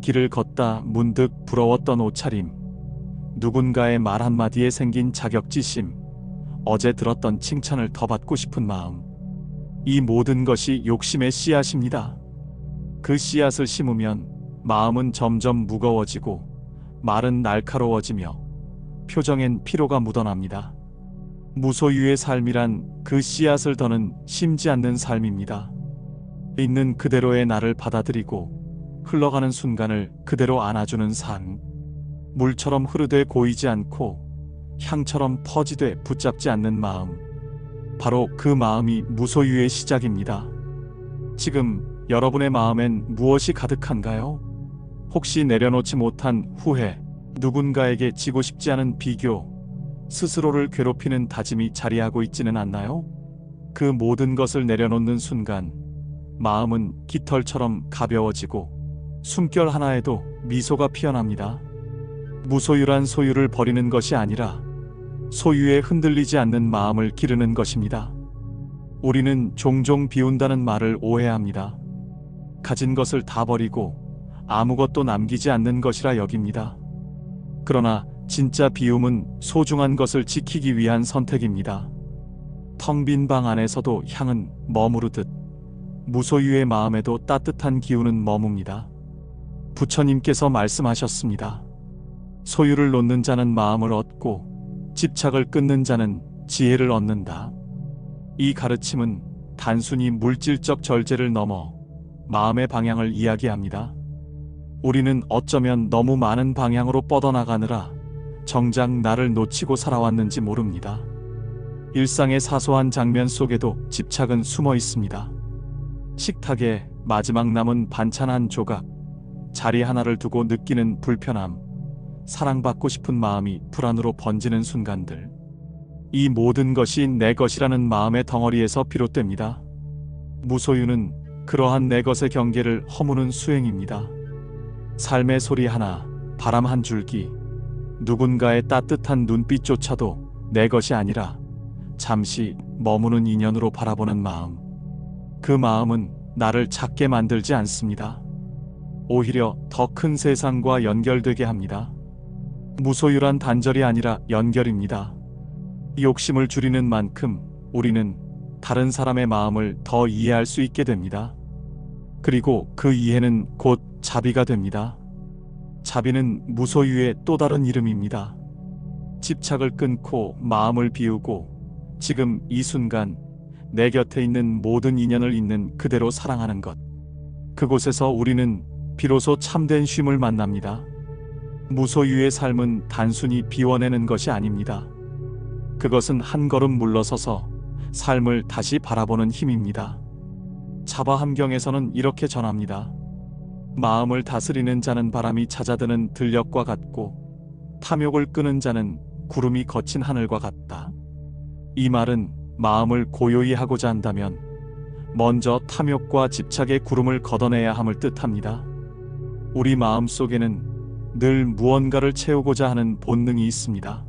길을 걷다 문득 부러웠던 옷차림, 누군가의 말 한마디에 생긴 자격지심, 어제 들었던 칭찬을 더 받고 싶은 마음. 이 모든 것이 욕심의 씨앗입니다. 그 씨앗을 심으면 마음은 점점 무거워지고 말은 날카로워지며 표정엔 피로가 묻어납니다. 무소유의 삶이란 그 씨앗을 더는 심지 않는 삶입니다. 있는 그대로의 나를 받아들이고 흘러가는 순간을 그대로 안아주는 삶. 물처럼 흐르되 고이지 않고 향처럼 퍼지되 붙잡지 않는 마음. 바로 그 마음이 무소유의 시작입니다. 지금 여러분의 마음엔 무엇이 가득한가요? 혹시 내려놓지 못한 후회, 누군가에게 지고 싶지 않은 비교, 스스로를 괴롭히는 다짐이 자리하고 있지는 않나요? 그 모든 것을 내려놓는 순간 마음은 깃털처럼 가벼워지고 숨결 하나에도 미소가 피어납니다. 무소유란 소유를 버리는 것이 아니라 소유에 흔들리지 않는 마음을 기르는 것입니다. 우리는 종종 비운다는 말을 오해합니다. 가진 것을 다 버리고 아무것도 남기지 않는 것이라 여깁니다. 그러나 진짜 비움은 소중한 것을 지키기 위한 선택입니다. 텅 빈 방 안에서도 향은 머무르듯 무소유의 마음에도 따뜻한 기운은 머뭅니다. 부처님께서 말씀하셨습니다. 소유를 놓는 자는 마음을 얻고 집착을 끊는 자는 지혜를 얻는다. 이 가르침은 단순히 물질적 절제를 넘어 마음의 방향을 이야기합니다. 우리는 어쩌면 너무 많은 방향으로 뻗어나가느라 정작 나를 놓치고 살아왔는지 모릅니다. 일상의 사소한 장면 속에도 집착은 숨어 있습니다. 식탁에 마지막 남은 반찬 한 조각, 자리 하나를 두고 느끼는 불편함, 사랑받고 싶은 마음이 불안으로 번지는 순간들. 이 모든 것이 내 것이라는 마음의 덩어리에서 비롯됩니다. 무소유는 그러한 내 것의 경계를 허무는 수행입니다. 삶의 소리 하나, 바람 한 줄기, 누군가의 따뜻한 눈빛조차도 내 것이 아니라 잠시 머무는 인연으로 바라보는 마음. 그 마음은 나를 작게 만들지 않습니다. 오히려 더 큰 세상과 연결되게 합니다. 무소유란 단절이 아니라 연결입니다. 욕심을 줄이는 만큼 우리는 다른 사람의 마음을 더 이해할 수 있게 됩니다. 그리고 그 이해는 곧 자비가 됩니다. 자비는 무소유의 또 다른 이름입니다. 집착을 끊고 마음을 비우고 지금 이 순간 내 곁에 있는 모든 인연을 있는 그대로 사랑하는 것. 그곳에서 우리는 비로소 참된 쉼을 만납니다. 무소유의 삶은 단순히 비워내는 것이 아닙니다. 그것은 한 걸음 물러서서 삶을 다시 바라보는 힘입니다. 자바 함경에서는 이렇게 전합니다. 마음을 다스리는 자는 바람이 찾아드는 들녘과 같고 탐욕을 끄는 자는 구름이 거친 하늘과 같다. 이 말은 마음을 고요히 하고자 한다면 먼저 탐욕과 집착의 구름을 걷어내야 함을 뜻합니다. 우리 마음 속에는 늘 무언가를 채우고자 하는 본능이 있습니다.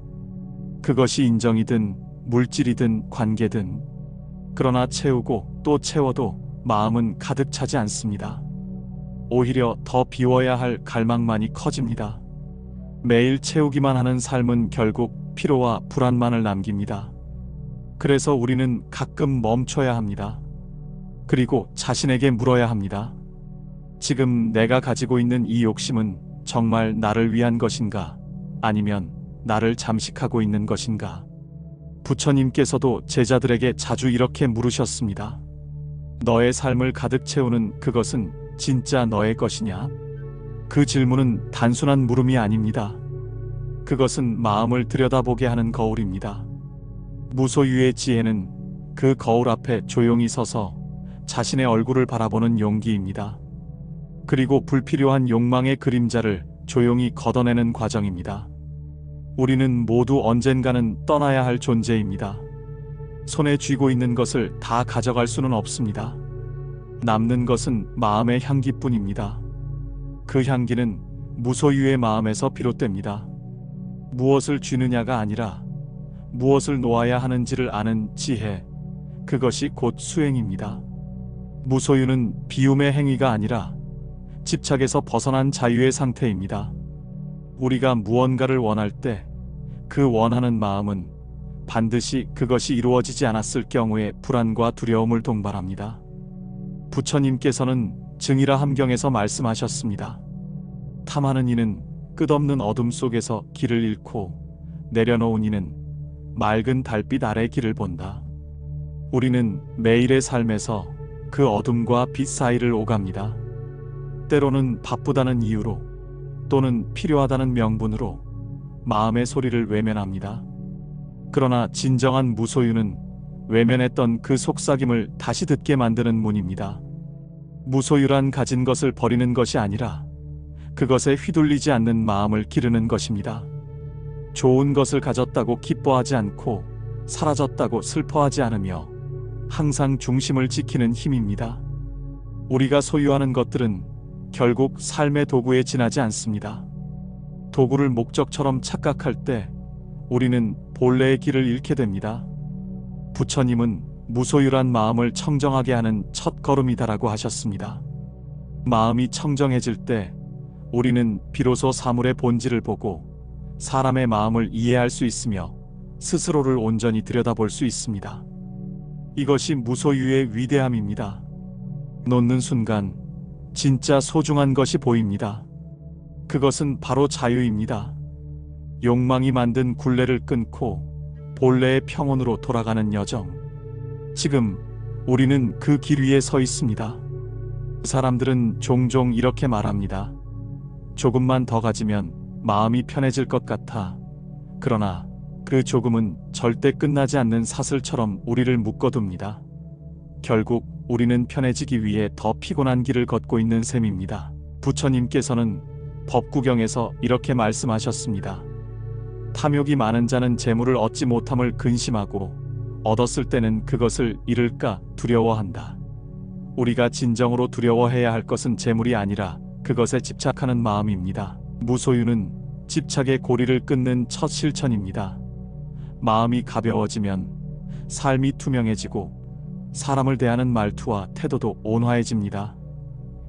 그것이 인정이든 물질이든 관계든. 그러나 채우고 또 채워도 마음은 가득 차지 않습니다. 오히려 더 비워야 할 갈망만이 커집니다. 매일 채우기만 하는 삶은 결국 피로와 불안만을 남깁니다. 그래서 우리는 가끔 멈춰야 합니다. 그리고 자신에게 물어야 합니다. 지금 내가 가지고 있는 이 욕심은 정말 나를 위한 것인가? 아니면 나를 잠식하고 있는 것인가? 부처님께서도 제자들에게 자주 이렇게 물으셨습니다. 너의 삶을 가득 채우는 그것은 진짜 너의 것이냐? 그 질문은 단순한 물음이 아닙니다. 그것은 마음을 들여다보게 하는 거울입니다. 무소유의 지혜는 그 거울 앞에 조용히 서서 자신의 얼굴을 바라보는 용기입니다. 그리고 불필요한 욕망의 그림자를 조용히 걷어내는 과정입니다. 우리는 모두 언젠가는 떠나야 할 존재입니다. 손에 쥐고 있는 것을 다 가져갈 수는 없습니다. 남는 것은 마음의 향기뿐입니다. 그 향기는 무소유의 마음에서 비롯됩니다. 무엇을 쥐느냐가 아니라 무엇을 놓아야 하는지를 아는 지혜, 그것이 곧 수행입니다. 무소유는 비움의 행위가 아니라 집착에서 벗어난 자유의 상태입니다. 우리가 무언가를 원할 때 그 원하는 마음은 반드시 그것이 이루어지지 않았을 경우에 불안과 두려움을 동반합니다. 부처님께서는 증이라 함경에서 말씀하셨습니다. 탐하는 이는 끝없는 어둠 속에서 길을 잃고 내려놓은 이는 맑은 달빛 아래 길을 본다. 우리는 매일의 삶에서 그 어둠과 빛 사이를 오갑니다. 때로는 바쁘다는 이유로 또는 필요하다는 명분으로 마음의 소리를 외면합니다. 그러나 진정한 무소유는 외면했던 그 속삭임을 다시 듣게 만드는 문입니다. 무소유란 가진 것을 버리는 것이 아니라 그것에 휘둘리지 않는 마음을 기르는 것입니다. 좋은 것을 가졌다고 기뻐하지 않고 사라졌다고 슬퍼하지 않으며 항상 중심을 지키는 힘입니다. 우리가 소유하는 것들은 결국 삶의 도구에 지나지 않습니다. 도구를 목적처럼 착각할 때 우리는 본래의 길을 잃게 됩니다. 부처님은 무소유란 마음을 청정하게 하는 첫 걸음이다라고 하셨습니다. 마음이 청정해질 때 우리는 비로소 사물의 본질을 보고 사람의 마음을 이해할 수 있으며 스스로를 온전히 들여다볼 수 있습니다. 이것이 무소유의 위대함입니다. 놓는 순간 진짜 소중한 것이 보입니다. 그것은 바로 자유입니다. 욕망이 만든 굴레를 끊고 본래의 평온으로 돌아가는 여정. 지금 우리는 그 길 위에 서 있습니다. 사람들은 종종 이렇게 말합니다. 조금만 더 가지면 마음이 편해질 것 같아. 그러나 그 조금은 절대 끝나지 않는 사슬처럼 우리를 묶어둡니다. 결국 우리는 편해지기 위해 더 피곤한 길을 걷고 있는 셈입니다. 부처님께서는 법구경에서 이렇게 말씀하셨습니다. 탐욕이 많은 자는 재물을 얻지 못함을 근심하고 얻었을 때는 그것을 잃을까 두려워한다. 우리가 진정으로 두려워해야 할 것은 재물이 아니라 그것에 집착하는 마음입니다. 무소유는 집착의 고리를 끊는 첫 실천입니다. 마음이 가벼워지면 삶이 투명해지고 사람을 대하는 말투와 태도도 온화해집니다.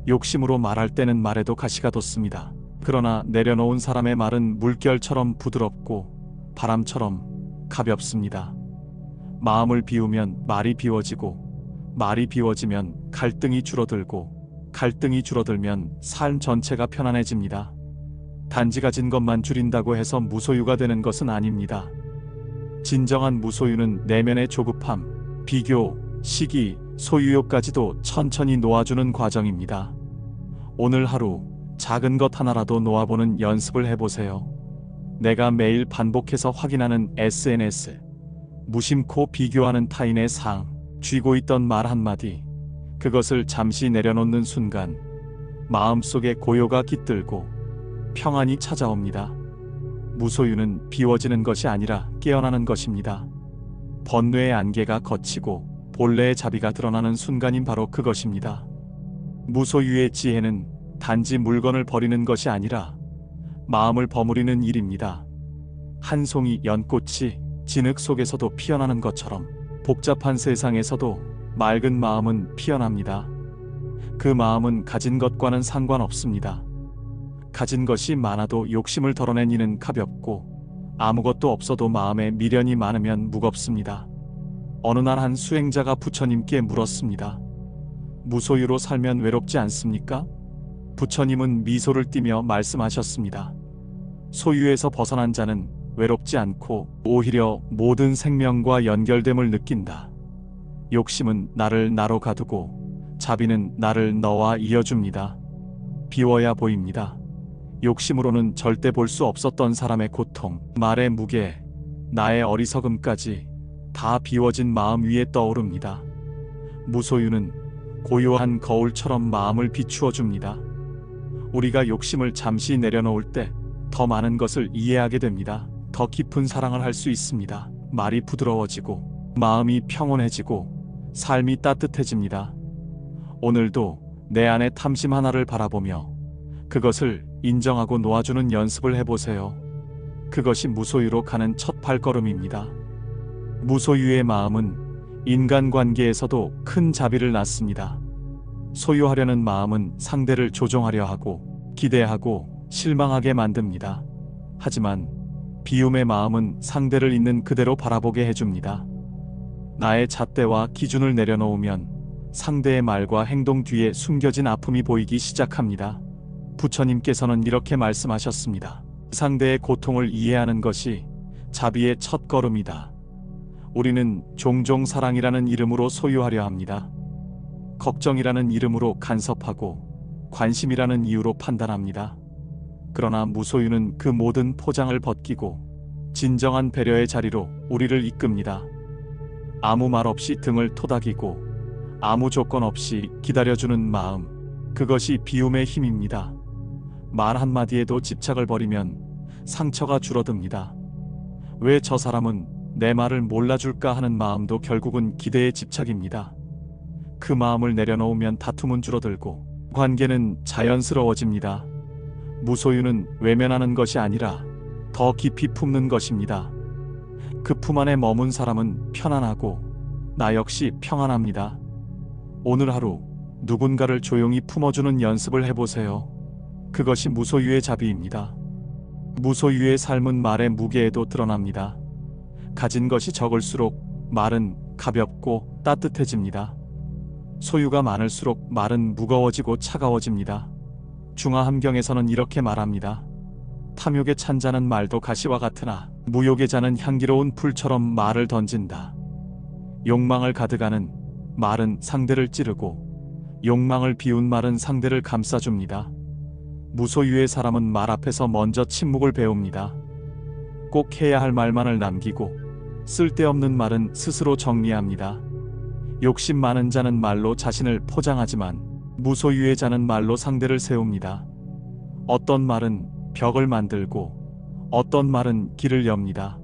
욕심으로 말할 때는 말에도 가시가 돋습니다. 그러나 내려놓은 사람의 말은 물결처럼 부드럽고 바람처럼 가볍습니다. 마음을 비우면 말이 비워지고 말이 비워지면 갈등이 줄어들고 갈등이 줄어들면 삶 전체가 편안해집니다. 단지 가진 것만 줄인다고 해서 무소유가 되는 것은 아닙니다. 진정한 무소유는 내면의 조급함, 비교, 시기, 소유욕까지도 천천히 놓아주는 과정입니다. 오늘 하루 작은 것 하나라도 놓아보는 연습을 해보세요. 내가 매일 반복해서 확인하는 SNS, 무심코 비교하는 타인의 상, 쥐고 있던 말 한마디, 그것을 잠시 내려놓는 순간 마음속에 고요가 깃들고 평안이 찾아옵니다. 무소유는 비워지는 것이 아니라 깨어나는 것입니다. 번뇌의 안개가 걷히고 본래의 자비가 드러나는 순간인 바로 그것입니다. 무소유의 지혜는 단지 물건을 버리는 것이 아니라 마음을 버무리는 일입니다. 한 송이 연꽃이 진흙 속에서도 피어나는 것처럼 복잡한 세상에서도 맑은 마음은 피어납니다. 그 마음은 가진 것과는 상관없습니다. 가진 것이 많아도 욕심을 덜어낸 이는 가볍고 아무것도 없어도 마음에 미련이 많으면 무겁습니다. 어느 날 한 수행자가 부처님께 물었습니다. 무소유로 살면 외롭지 않습니까? 부처님은 미소를 띠며 말씀하셨습니다. 소유에서 벗어난 자는 외롭지 않고 오히려 모든 생명과 연결됨을 느낀다. 욕심은 나를 나로 가두고 자비는 나를 너와 이어줍니다. 비워야 보입니다. 욕심으로는 절대 볼 수 없었던 사람의 고통, 말의 무게, 나의 어리석음까지 다 비워진 마음 위에 떠오릅니다. 무소유는 고요한 거울처럼 마음을 비추어 줍니다. 우리가 욕심을 잠시 내려놓을 때 더 많은 것을 이해하게 됩니다. 더 깊은 사랑을 할 수 있습니다. 말이 부드러워지고 마음이 평온해지고 삶이 따뜻해집니다. 오늘도 내 안의 탐심 하나를 바라보며 그것을 인정하고 놓아주는 연습을 해보세요. 그것이 무소유로 가는 첫 발걸음입니다. 무소유의 마음은 인간관계에서도 큰 자비를 낳습니다. 소유하려는 마음은 상대를 조종하려 하고 기대하고 실망하게 만듭니다. 하지만 비움의 마음은 상대를 있는 그대로 바라보게 해줍니다. 나의 잣대와 기준을 내려놓으면 상대의 말과 행동 뒤에 숨겨진 아픔이 보이기 시작합니다. 부처님께서는 이렇게 말씀하셨습니다. 상대의 고통을 이해하는 것이 자비의 첫 걸음이다. 우리는 종종 사랑이라는 이름으로 소유하려 합니다. 걱정이라는 이름으로 간섭하고 관심이라는 이유로 판단합니다. 그러나 무소유는 그 모든 포장을 벗기고 진정한 배려의 자리로 우리를 이끕니다. 아무 말 없이 등을 토닥이고 아무 조건 없이 기다려주는 마음, 그것이 비움의 힘입니다. 말 한마디에도 집착을 버리면 상처가 줄어듭니다. 왜 저 사람은 내 말을 몰라줄까 하는 마음도 결국은 기대의 집착입니다. 그 마음을 내려놓으면 다툼은 줄어들고 관계는 자연스러워집니다. 무소유는 외면하는 것이 아니라 더 깊이 품는 것입니다. 그 품 안에 머문 사람은 편안하고 나 역시 평안합니다. 오늘 하루 누군가를 조용히 품어주는 연습을 해보세요. 그것이 무소유의 자비입니다. 무소유의 삶은 말의 무게에도 드러납니다. 가진 것이 적을수록 말은 가볍고 따뜻해집니다. 소유가 많을수록 말은 무거워지고 차가워집니다. 중화함경에서는 이렇게 말합니다. 탐욕에 찬 자는 말도 가시와 같으나 무욕의 자는 향기로운 풀처럼 말을 던진다. 욕망을 가득하는 말은 상대를 찌르고 욕망을 비운 말은 상대를 감싸줍니다. 무소유의 사람은 말 앞에서 먼저 침묵을 배웁니다. 꼭 해야 할 말만을 남기고 쓸데없는 말은 스스로 정리합니다. 욕심 많은 자는 말로 자신을 포장하지만 무소유의 자는 말로 상대를 세웁니다. 어떤 말은 벽을 만들고 어떤 말은 길을 엽니다.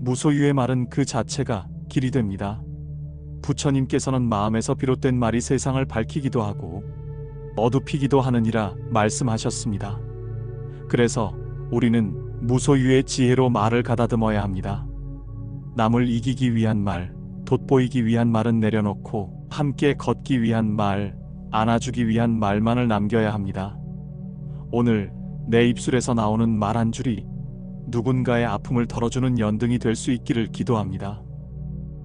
무소유의 말은 그 자체가 길이 됩니다. 부처님께서는 마음에서 비롯된 말이 세상을 밝히기도 하고 어둡히기도 하느니라 말씀하셨습니다. 그래서 우리는 무소유의 지혜로 말을 가다듬어야 합니다. 남을 이기기 위한 말, 돋보이기 위한 말은 내려놓고 함께 걷기 위한 말, 안아주기 위한 말만을 남겨야 합니다. 오늘 내 입술에서 나오는 말 한 줄이 누군가의 아픔을 덜어주는 연등이 될 수 있기를 기도합니다.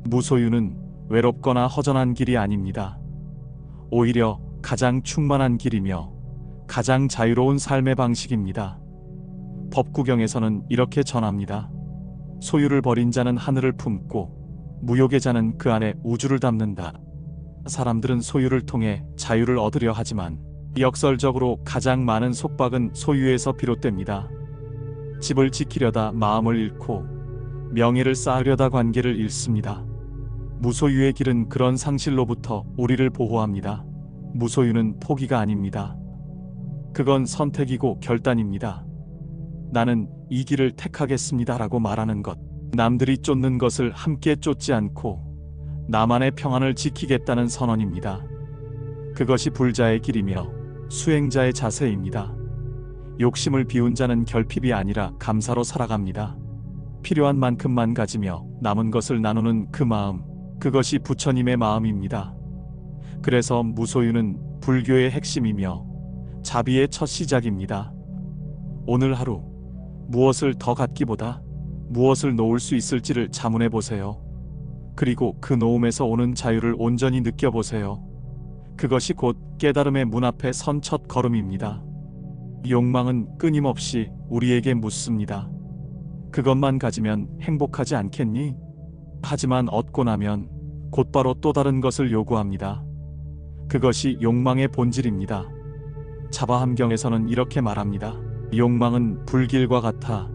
무소유는 외롭거나 허전한 길이 아닙니다. 오히려 가장 충만한 길이며 가장 자유로운 삶의 방식입니다. 법구경에서는 이렇게 전합니다. 소유를 버린 자는 하늘을 품고 무욕의 자는 그 안에 우주를 담는다. 사람들은 소유를 통해 자유를 얻으려 하지만 역설적으로 가장 많은 속박은 소유에서 비롯됩니다. 집을 지키려다 마음을 잃고 명예를 쌓으려다 관계를 잃습니다. 무소유의 길은 그런 상실로부터 우리를 보호합니다. 무소유는 포기가 아닙니다. 그건 선택이고 결단입니다. 나는 이 길을 택하겠습니다라고 말하는 것. 남들이 쫓는 것을 함께 쫓지 않고 나만의 평안을 지키겠다는 선언입니다. 그것이 불자의 길이며 수행자의 자세입니다. 욕심을 비운 자는 결핍이 아니라 감사로 살아갑니다. 필요한 만큼만 가지며 남은 것을 나누는 그 마음, 그것이 부처님의 마음입니다. 그래서 무소유는 불교의 핵심이며 자비의 첫 시작입니다. 오늘 하루 무엇을 더 갖기보다 무엇을 놓을 수 있을지를 자문해 보세요. 그리고 그 놓음에서 오는 자유를 온전히 느껴보세요. 그것이 곧 깨달음의 문 앞에 선 첫 걸음입니다. 욕망은 끊임없이 우리에게 묻습니다. 그것만 가지면 행복하지 않겠니? 하지만 얻고 나면 곧바로 또 다른 것을 요구합니다. 그것이 욕망의 본질입니다. 자바함경에서는 이렇게 말합니다. 욕망은 불길과 같아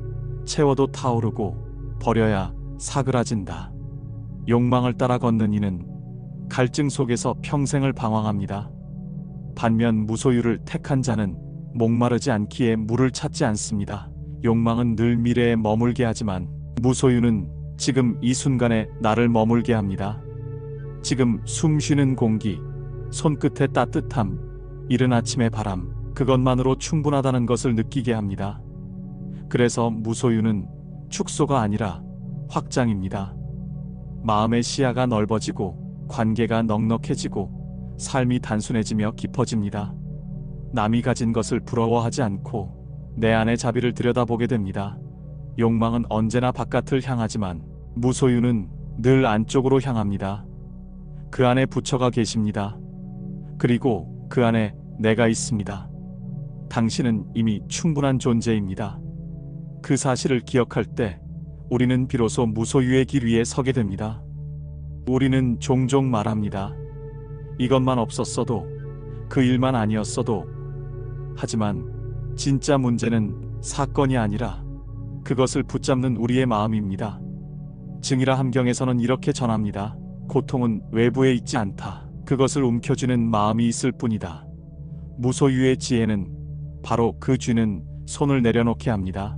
채워도 타오르고 버려야 사그라진다. 욕망을 따라 걷는 이는 갈증 속에서 평생을 방황합니다. 반면 무소유를 택한 자는 목마르지 않기에 물을 찾지 않습니다. 욕망은 늘 미래에 머물게 하지만 무소유는 지금 이 순간에 나를 머물게 합니다. 지금 숨 쉬는 공기, 손끝의 따뜻함, 이른 아침의 바람, 그것만으로 충분하다는 것을 느끼게 합니다. 그래서 무소유는 축소가 아니라 확장입니다. 마음의 시야가 넓어지고 관계가 넉넉해지고 삶이 단순해지며 깊어집니다. 남이 가진 것을 부러워하지 않고 내 안의 자비를 들여다보게 됩니다. 욕망은 언제나 바깥을 향하지만 무소유는 늘 안쪽으로 향합니다. 그 안에 부처가 계십니다. 그리고 그 안에 내가 있습니다. 당신은 이미 충분한 존재입니다. 그 사실을 기억할 때 우리는 비로소 무소유의 길 위에 서게 됩니다. 우리는 종종 말합니다. 이것만 없었어도, 그 일만 아니었어도. 하지만 진짜 문제는 사건이 아니라 그것을 붙잡는 우리의 마음입니다. 증이라 함경에서는 이렇게 전합니다. 고통은 외부에 있지 않다. 그것을 움켜쥐는 마음이 있을 뿐이다. 무소유의 지혜는 바로 그 쥐는 손을 내려놓게 합니다.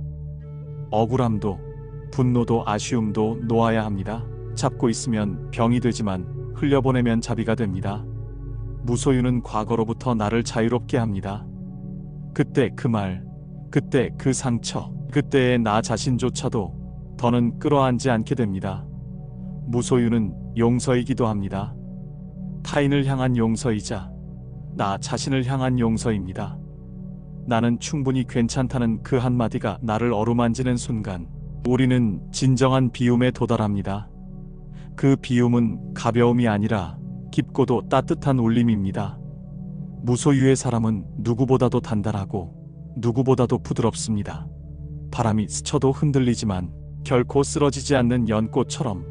억울함도 분노도 아쉬움도 놓아야 합니다. 잡고 있으면 병이 되지만 흘려보내면 자비가 됩니다. 무소유는 과거로부터 나를 자유롭게 합니다. 그때 그 말, 그때 그 상처, 그때의 나 자신조차도 더는 끌어안지 않게 됩니다. 무소유는 용서이기도 합니다. 타인을 향한 용서이자 나 자신을 향한 용서입니다. 나는 충분히 괜찮다는 그 한마디가 나를 어루만지는 순간 우리는 진정한 비움에 도달합니다. 그 비움은 가벼움이 아니라 깊고도 따뜻한 울림입니다. 무소유의 사람은 누구보다도 단단하고 누구보다도 부드럽습니다. 바람이 스쳐도 흔들리지만 결코 쓰러지지 않는 연꽃처럼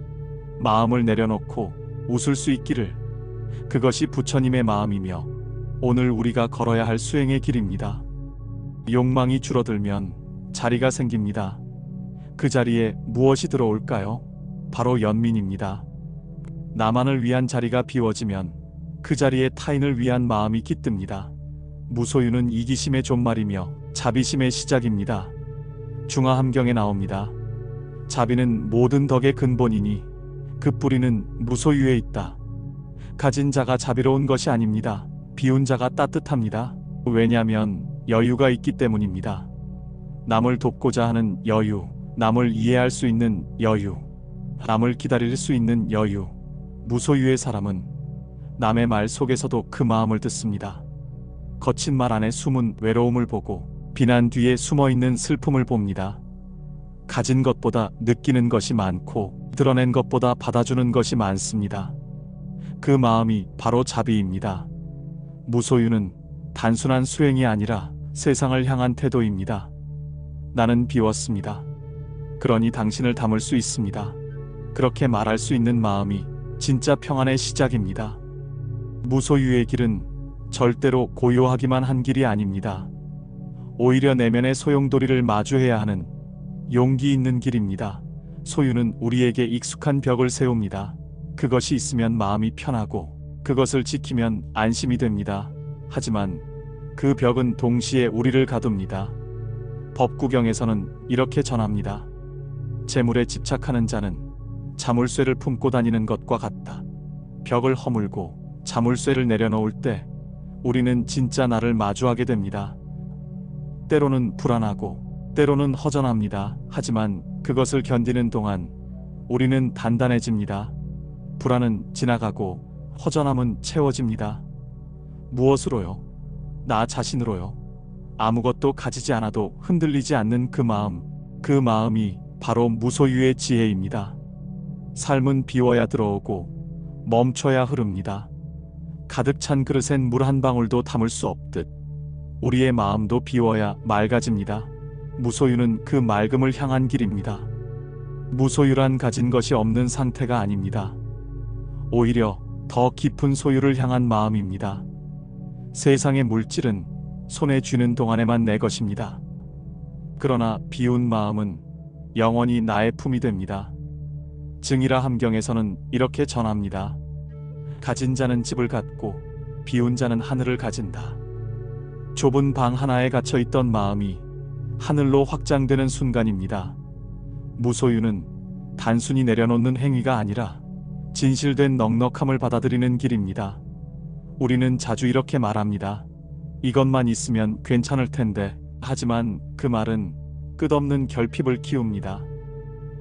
마음을 내려놓고 웃을 수 있기를. 그것이 부처님의 마음이며 오늘 우리가 걸어야 할 수행의 길입니다. 욕망이 줄어들면 자리가 생깁니다. 그 자리에 무엇이 들어올까요? 바로 연민입니다. 나만을 위한 자리가 비워지면 그 자리에 타인을 위한 마음이 깃듭니다. 무소유는 이기심의 존말이며 자비심의 시작입니다. 중화함경에 나옵니다. 자비는 모든 덕의 근본이니 그 뿌리는 무소유에 있다. 가진 자가 자비로운 것이 아닙니다. 비운 자가 따뜻합니다. 왜냐하면 여유가 있기 때문입니다. 남을 돕고자 하는 여유, 남을 이해할 수 있는 여유, 남을 기다릴 수 있는 여유. 무소유의 사람은 남의 말 속에서도 그 마음을 듣습니다. 거친 말 안에 숨은 외로움을 보고 비난 뒤에 숨어있는 슬픔을 봅니다. 가진 것보다 느끼는 것이 많고 드러낸 것보다 받아주는 것이 많습니다. 그 마음이 바로 자비입니다. 무소유는 단순한 수행이 아니라 세상을 향한 태도입니다. 나는 비웠습니다. 그러니 당신을 담을 수 있습니다. 그렇게 말할 수 있는 마음이 진짜 평안의 시작입니다. 무소유의 길은 절대로 고요하기만 한 길이 아닙니다. 오히려 내면의 소용돌이를 마주해야 하는 용기 있는 길입니다. 소유는 우리에게 익숙한 벽을 세웁니다. 그것이 있으면 마음이 편하고 그것을 지키면 안심이 됩니다. 하지만 그 벽은 동시에 우리를 가둡니다. 법구경에서는 이렇게 전합니다. 재물에 집착하는 자는 자물쇠를 품고 다니는 것과 같다. 벽을 허물고 자물쇠를 내려놓을 때 우리는 진짜 나를 마주하게 됩니다. 때로는 불안하고 때로는 허전합니다. 하지만 그것을 견디는 동안 우리는 단단해집니다. 불안은 지나가고 허전함은 채워집니다. 무엇으로요? 나 자신으로요. 아무것도 가지지 않아도 흔들리지 않는 그 마음, 그 마음이 바로 무소유의 지혜입니다. 삶은 비워야 들어오고 멈춰야 흐릅니다. 가득 찬 그릇엔 물 한 방울도 담을 수 없듯 우리의 마음도 비워야 맑아집니다. 무소유는 그 맑음을 향한 길입니다. 무소유란 가진 것이 없는 상태가 아닙니다. 오히려 더 깊은 소유를 향한 마음입니다. 세상의 물질은 손에 쥐는 동안에만 내 것입니다. 그러나 비운 마음은 영원히 나의 품이 됩니다. 증이라 함경에서는 이렇게 전합니다. 가진 자는 집을 갖고 비운 자는 하늘을 가진다. 좁은 방 하나에 갇혀 있던 마음이 하늘로 확장되는 순간입니다. 무소유는 단순히 내려놓는 행위가 아니라 진실된 넉넉함을 받아들이는 길입니다. 우리는 자주 이렇게 말합니다. 이것만 있으면 괜찮을 텐데. 하지만 그 말은 끝없는 결핍을 키웁니다.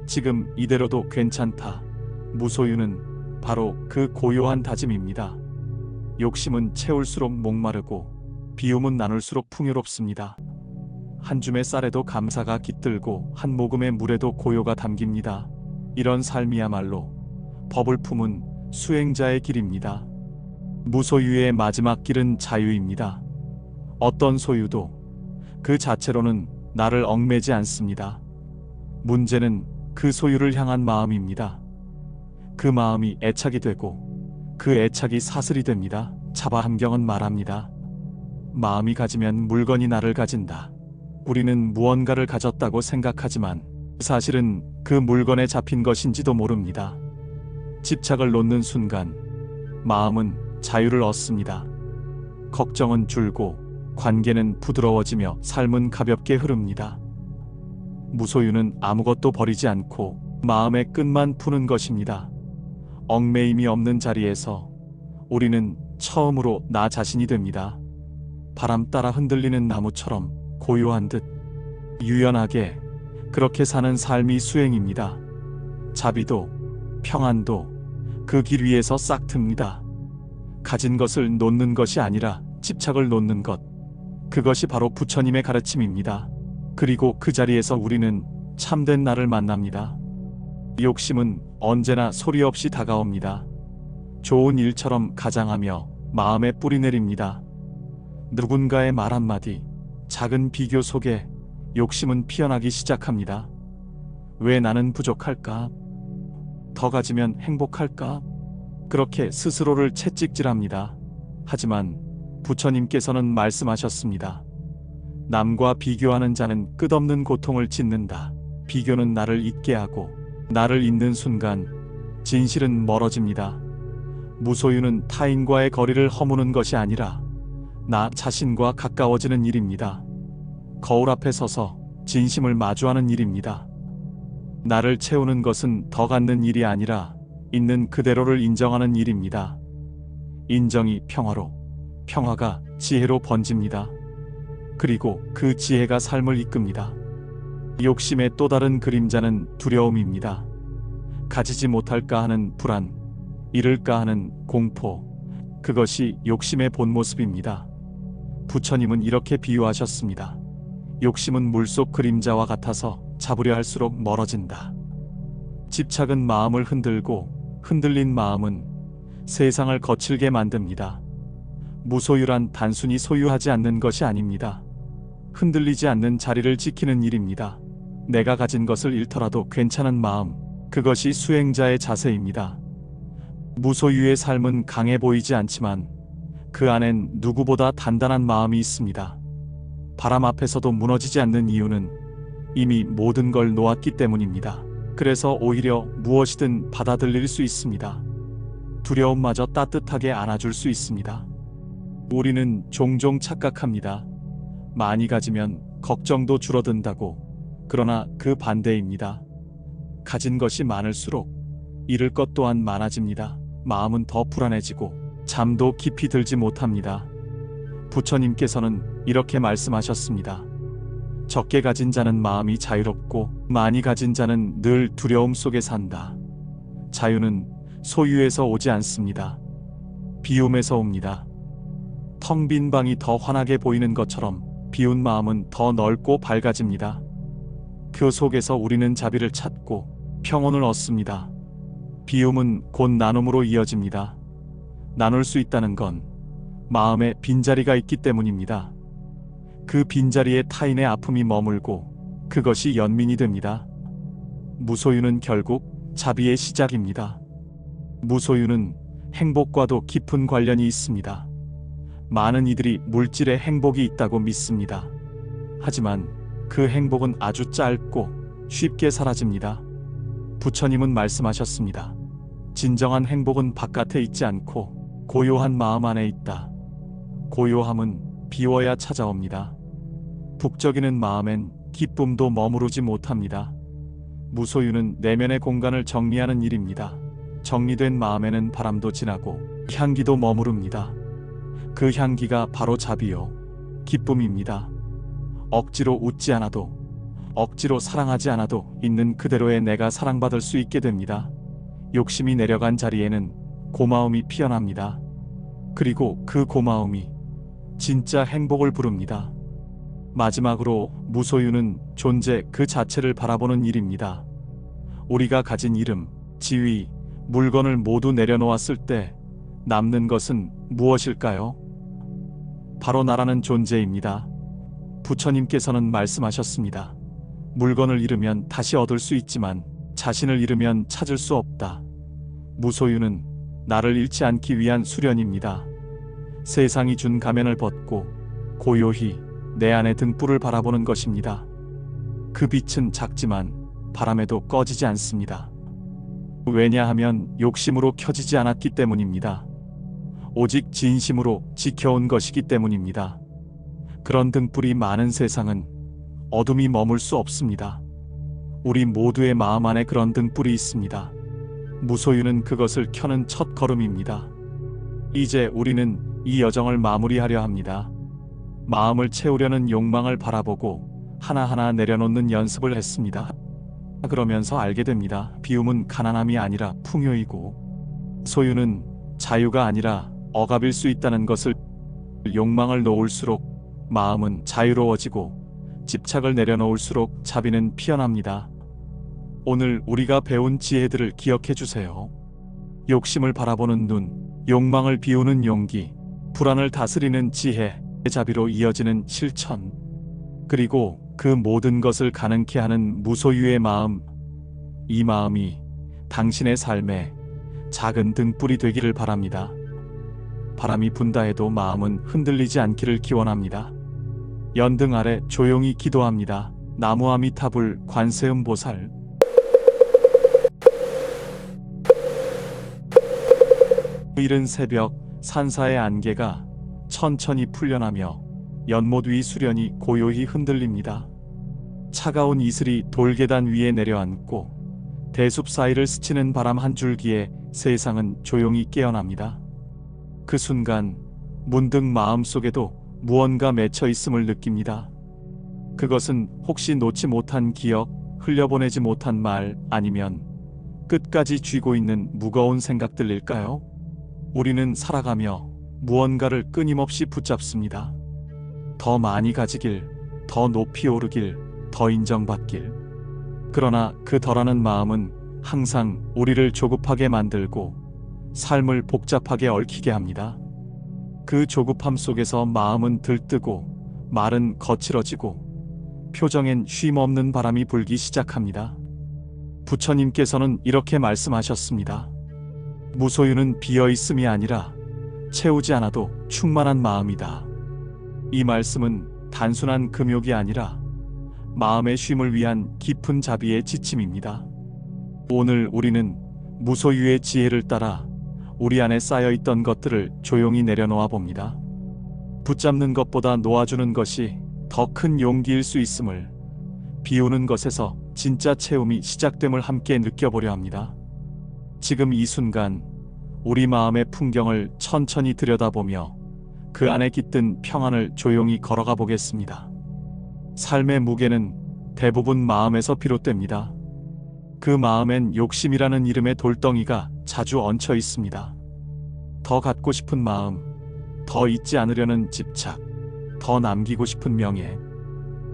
지금 이대로도 괜찮다. 무소유는 바로 그 고요한 다짐입니다. 욕심은 채울수록 목마르고 비움은 나눌수록 풍요롭습니다. 한 줌의 쌀에도 감사가 깃들고 한 모금의 물에도 고요가 담깁니다. 이런 삶이야말로 법을 품은 수행자의 길입니다. 무소유의 마지막 길은 자유입니다. 어떤 소유도 그 자체로는 나를 얽매지 않습니다. 문제는 그 소유를 향한 마음입니다. 그 마음이 애착이 되고 그 애착이 사슬이 됩니다. 자바함경은 말합니다. 마음이 가지면 물건이 나를 가진다. 우리는 무언가를 가졌다고 생각하지만 사실은 그 물건에 잡힌 것인지도 모릅니다. 집착을 놓는 순간 마음은 자유를 얻습니다. 걱정은 줄고 관계는 부드러워지며 삶은 가볍게 흐릅니다. 무소유는 아무것도 버리지 않고 마음의 끝만 푸는 것입니다. 얽매임이 없는 자리에서 우리는 처음으로 나 자신이 됩니다. 바람 따라 흔들리는 나무처럼 고요한 듯 유연하게 그렇게 사는 삶이 수행입니다. 자비도 평안도 그 길 위에서 싹 틉니다. 가진 것을 놓는 것이 아니라 집착을 놓는 것, 그것이 바로 부처님의 가르침입니다. 그리고 그 자리에서 우리는 참된 나를 만납니다. 욕심은 언제나 소리 없이 다가옵니다. 좋은 일처럼 가장하며 마음에 뿌리내립니다. 누군가의 말 한마디, 작은 비교 속에 욕심은 피어나기 시작합니다. 왜 나는 부족할까? 더 가지면 행복할까? 그렇게 스스로를 채찍질합니다. 하지만 부처님께서는 말씀하셨습니다. 남과 비교하는 자는 끝없는 고통을 짓는다. 비교는 나를 잊게 하고 나를 잊는 순간 진실은 멀어집니다. 무소유는 타인과의 거리를 허무는 것이 아니라 나 자신과 가까워지는 일입니다. 거울 앞에 서서 진심을 마주하는 일입니다. 나를 채우는 것은 더 갖는 일이 아니라 있는 그대로를 인정하는 일입니다. 인정이 평화로, 평화가 지혜로 번집니다. 그리고 그 지혜가 삶을 이끕니다. 욕심의 또 다른 그림자는 두려움입니다. 가지지 못할까 하는 불안, 잃을까 하는 공포, 그것이 욕심의 본 모습입니다. 부처님은 이렇게 비유하셨습니다. 욕심은 물속 그림자와 같아서 잡으려 할수록 멀어진다. 집착은 마음을 흔들고 흔들린 마음은 세상을 거칠게 만듭니다. 무소유란 단순히 소유하지 않는 것이 아닙니다. 흔들리지 않는 자리를 지키는 일입니다. 내가 가진 것을 잃더라도 괜찮은 마음, 그것이 수행자의 자세입니다. 무소유의 삶은 강해 보이지 않지만 그 안엔 누구보다 단단한 마음이 있습니다. 바람 앞에서도 무너지지 않는 이유는 이미 모든 걸 놓았기 때문입니다. 그래서 오히려 무엇이든 받아들일 수 있습니다. 두려움마저 따뜻하게 안아줄 수 있습니다. 우리는 종종 착각합니다. 많이 가지면 걱정도 줄어든다고. 그러나 그 반대입니다. 가진 것이 많을수록 잃을 것 또한 많아집니다. 마음은 더 불안해지고 잠도 깊이 들지 못합니다. 부처님께서는 이렇게 말씀하셨습니다. 적게 가진 자는 마음이 자유롭고 많이 가진 자는 늘 두려움 속에 산다. 자유는 소유에서 오지 않습니다. 비움에서 옵니다. 텅 빈 방이 더 환하게 보이는 것처럼 비운 마음은 더 넓고 밝아집니다. 그 속에서 우리는 자비를 찾고 평온을 얻습니다. 비움은 곧 나눔으로 이어집니다. 나눌 수 있다는 건 마음에 빈자리가 있기 때문입니다. 그 빈자리에 타인의 아픔이 머물고 그것이 연민이 됩니다. 무소유는 결국 자비의 시작입니다. 무소유는 행복과도 깊은 관련이 있습니다. 많은 이들이 물질의 행복이 있다고 믿습니다. 하지만 그 행복은 아주 짧고 쉽게 사라집니다. 부처님은 말씀하셨습니다. 진정한 행복은 바깥에 있지 않고 고요한 마음 안에 있다. 고요함은 비워야 찾아옵니다. 북적이는 마음엔 기쁨도 머무르지 못합니다. 무소유는 내면의 공간을 정리하는 일입니다. 정리된 마음에는 바람도 지나고 향기도 머무릅니다. 그 향기가 바로 자비요, 기쁨입니다. 억지로 웃지 않아도, 억지로 사랑하지 않아도 있는 그대로의 내가 사랑받을 수 있게 됩니다. 욕심이 내려간 자리에는 고마움이 피어납니다. 그리고 그 고마움이 진짜 행복을 부릅니다. 마지막으로 무소유는 존재 그 자체를 바라보는 일입니다. 우리가 가진 이름, 지위, 물건을 모두 내려놓았을 때 남는 것은 무엇일까요? 바로 나라는 존재입니다. 부처님께서는 말씀하셨습니다. 물건을 잃으면 다시 얻을 수 있지만 자신을 잃으면 찾을 수 없다. 무소유는 나를 잃지 않기 위한 수련입니다. 세상이 준 가면을 벗고 고요히 내 안의 등불을 바라보는 것입니다. 그 빛은 작지만 바람에도 꺼지지 않습니다. 왜냐하면 욕심으로 켜지지 않았기 때문입니다. 오직 진심으로 지켜온 것이기 때문입니다. 그런 등불이 많은 세상은 어둠이 머물 수 없습니다. 우리 모두의 마음 안에 그런 등불이 있습니다. 무소유는 그것을 켜는 첫 걸음입니다. 이제 우리는 이 여정을 마무리하려 합니다. 마음을 채우려는 욕망을 바라보고 하나하나 내려놓는 연습을 했습니다. 그러면서 알게 됩니다. 비움은 가난함이 아니라 풍요이고 소유는 자유가 아니라 억압일 수 있다는 것을. 욕망을 놓을수록 마음은 자유로워지고 집착을 내려놓을수록 자비는 피어납니다. 오늘 우리가 배운 지혜들을 기억해 주세요. 욕심을 바라보는 눈, 욕망을 비우는 용기, 불안을 다스리는 지혜, 자비로 이어지는 실천, 그리고 그 모든 것을 가능케 하는 무소유의 마음. 이 마음이 당신의 삶에 작은 등불이 되기를 바랍니다. 바람이 분다 해도 마음은 흔들리지 않기를 기원합니다. 연등 아래 조용히 기도합니다. 나무 아미타불 관세음보살. 이른 새벽 산사의 안개가 천천히 풀려나며 연못 위 수련이 고요히 흔들립니다. 차가운 이슬이 돌계단 위에 내려앉고 대숲 사이를 스치는 바람 한 줄기에 세상은 조용히 깨어납니다. 그 순간 문득 마음속에도 무언가 맺혀 있음을 느낍니다. 그것은 혹시 놓지 못한 기억, 흘려보내지 못한 말, 아니면 끝까지 쥐고 있는 무거운 생각들일까요? 우리는 살아가며 무언가를 끊임없이 붙잡습니다. 더 많이 가지길, 더 높이 오르길, 더 인정받길. 그러나 그 덜하는 마음은 항상 우리를 조급하게 만들고 삶을 복잡하게 얽히게 합니다. 그 조급함 속에서 마음은 들뜨고 말은 거칠어지고 표정엔 쉼없는 바람이 불기 시작합니다. 부처님께서는 이렇게 말씀하셨습니다. 무소유는 비어있음이 아니라 채우지 않아도 충만한 마음이다. 이 말씀은 단순한 금욕이 아니라 마음의 쉼을 위한 깊은 자비의 지침입니다. 오늘 우리는 무소유의 지혜를 따라 우리 안에 쌓여있던 것들을 조용히 내려놓아 봅니다. 붙잡는 것보다 놓아주는 것이 더 큰 용기일 수 있음을, 비우는 것에서 진짜 채움이 시작됨을 함께 느껴보려 합니다. 지금 이 순간 우리 마음의 풍경을 천천히 들여다보며 그 안에 깃든 평안을 조용히 걸어가 보겠습니다. 삶의 무게는 대부분 마음에서 비롯됩니다. 그 마음엔 욕심이라는 이름의 돌덩이가 자주 얹혀 있습니다. 더 갖고 싶은 마음, 더 잊지 않으려는 집착, 더 남기고 싶은 명예.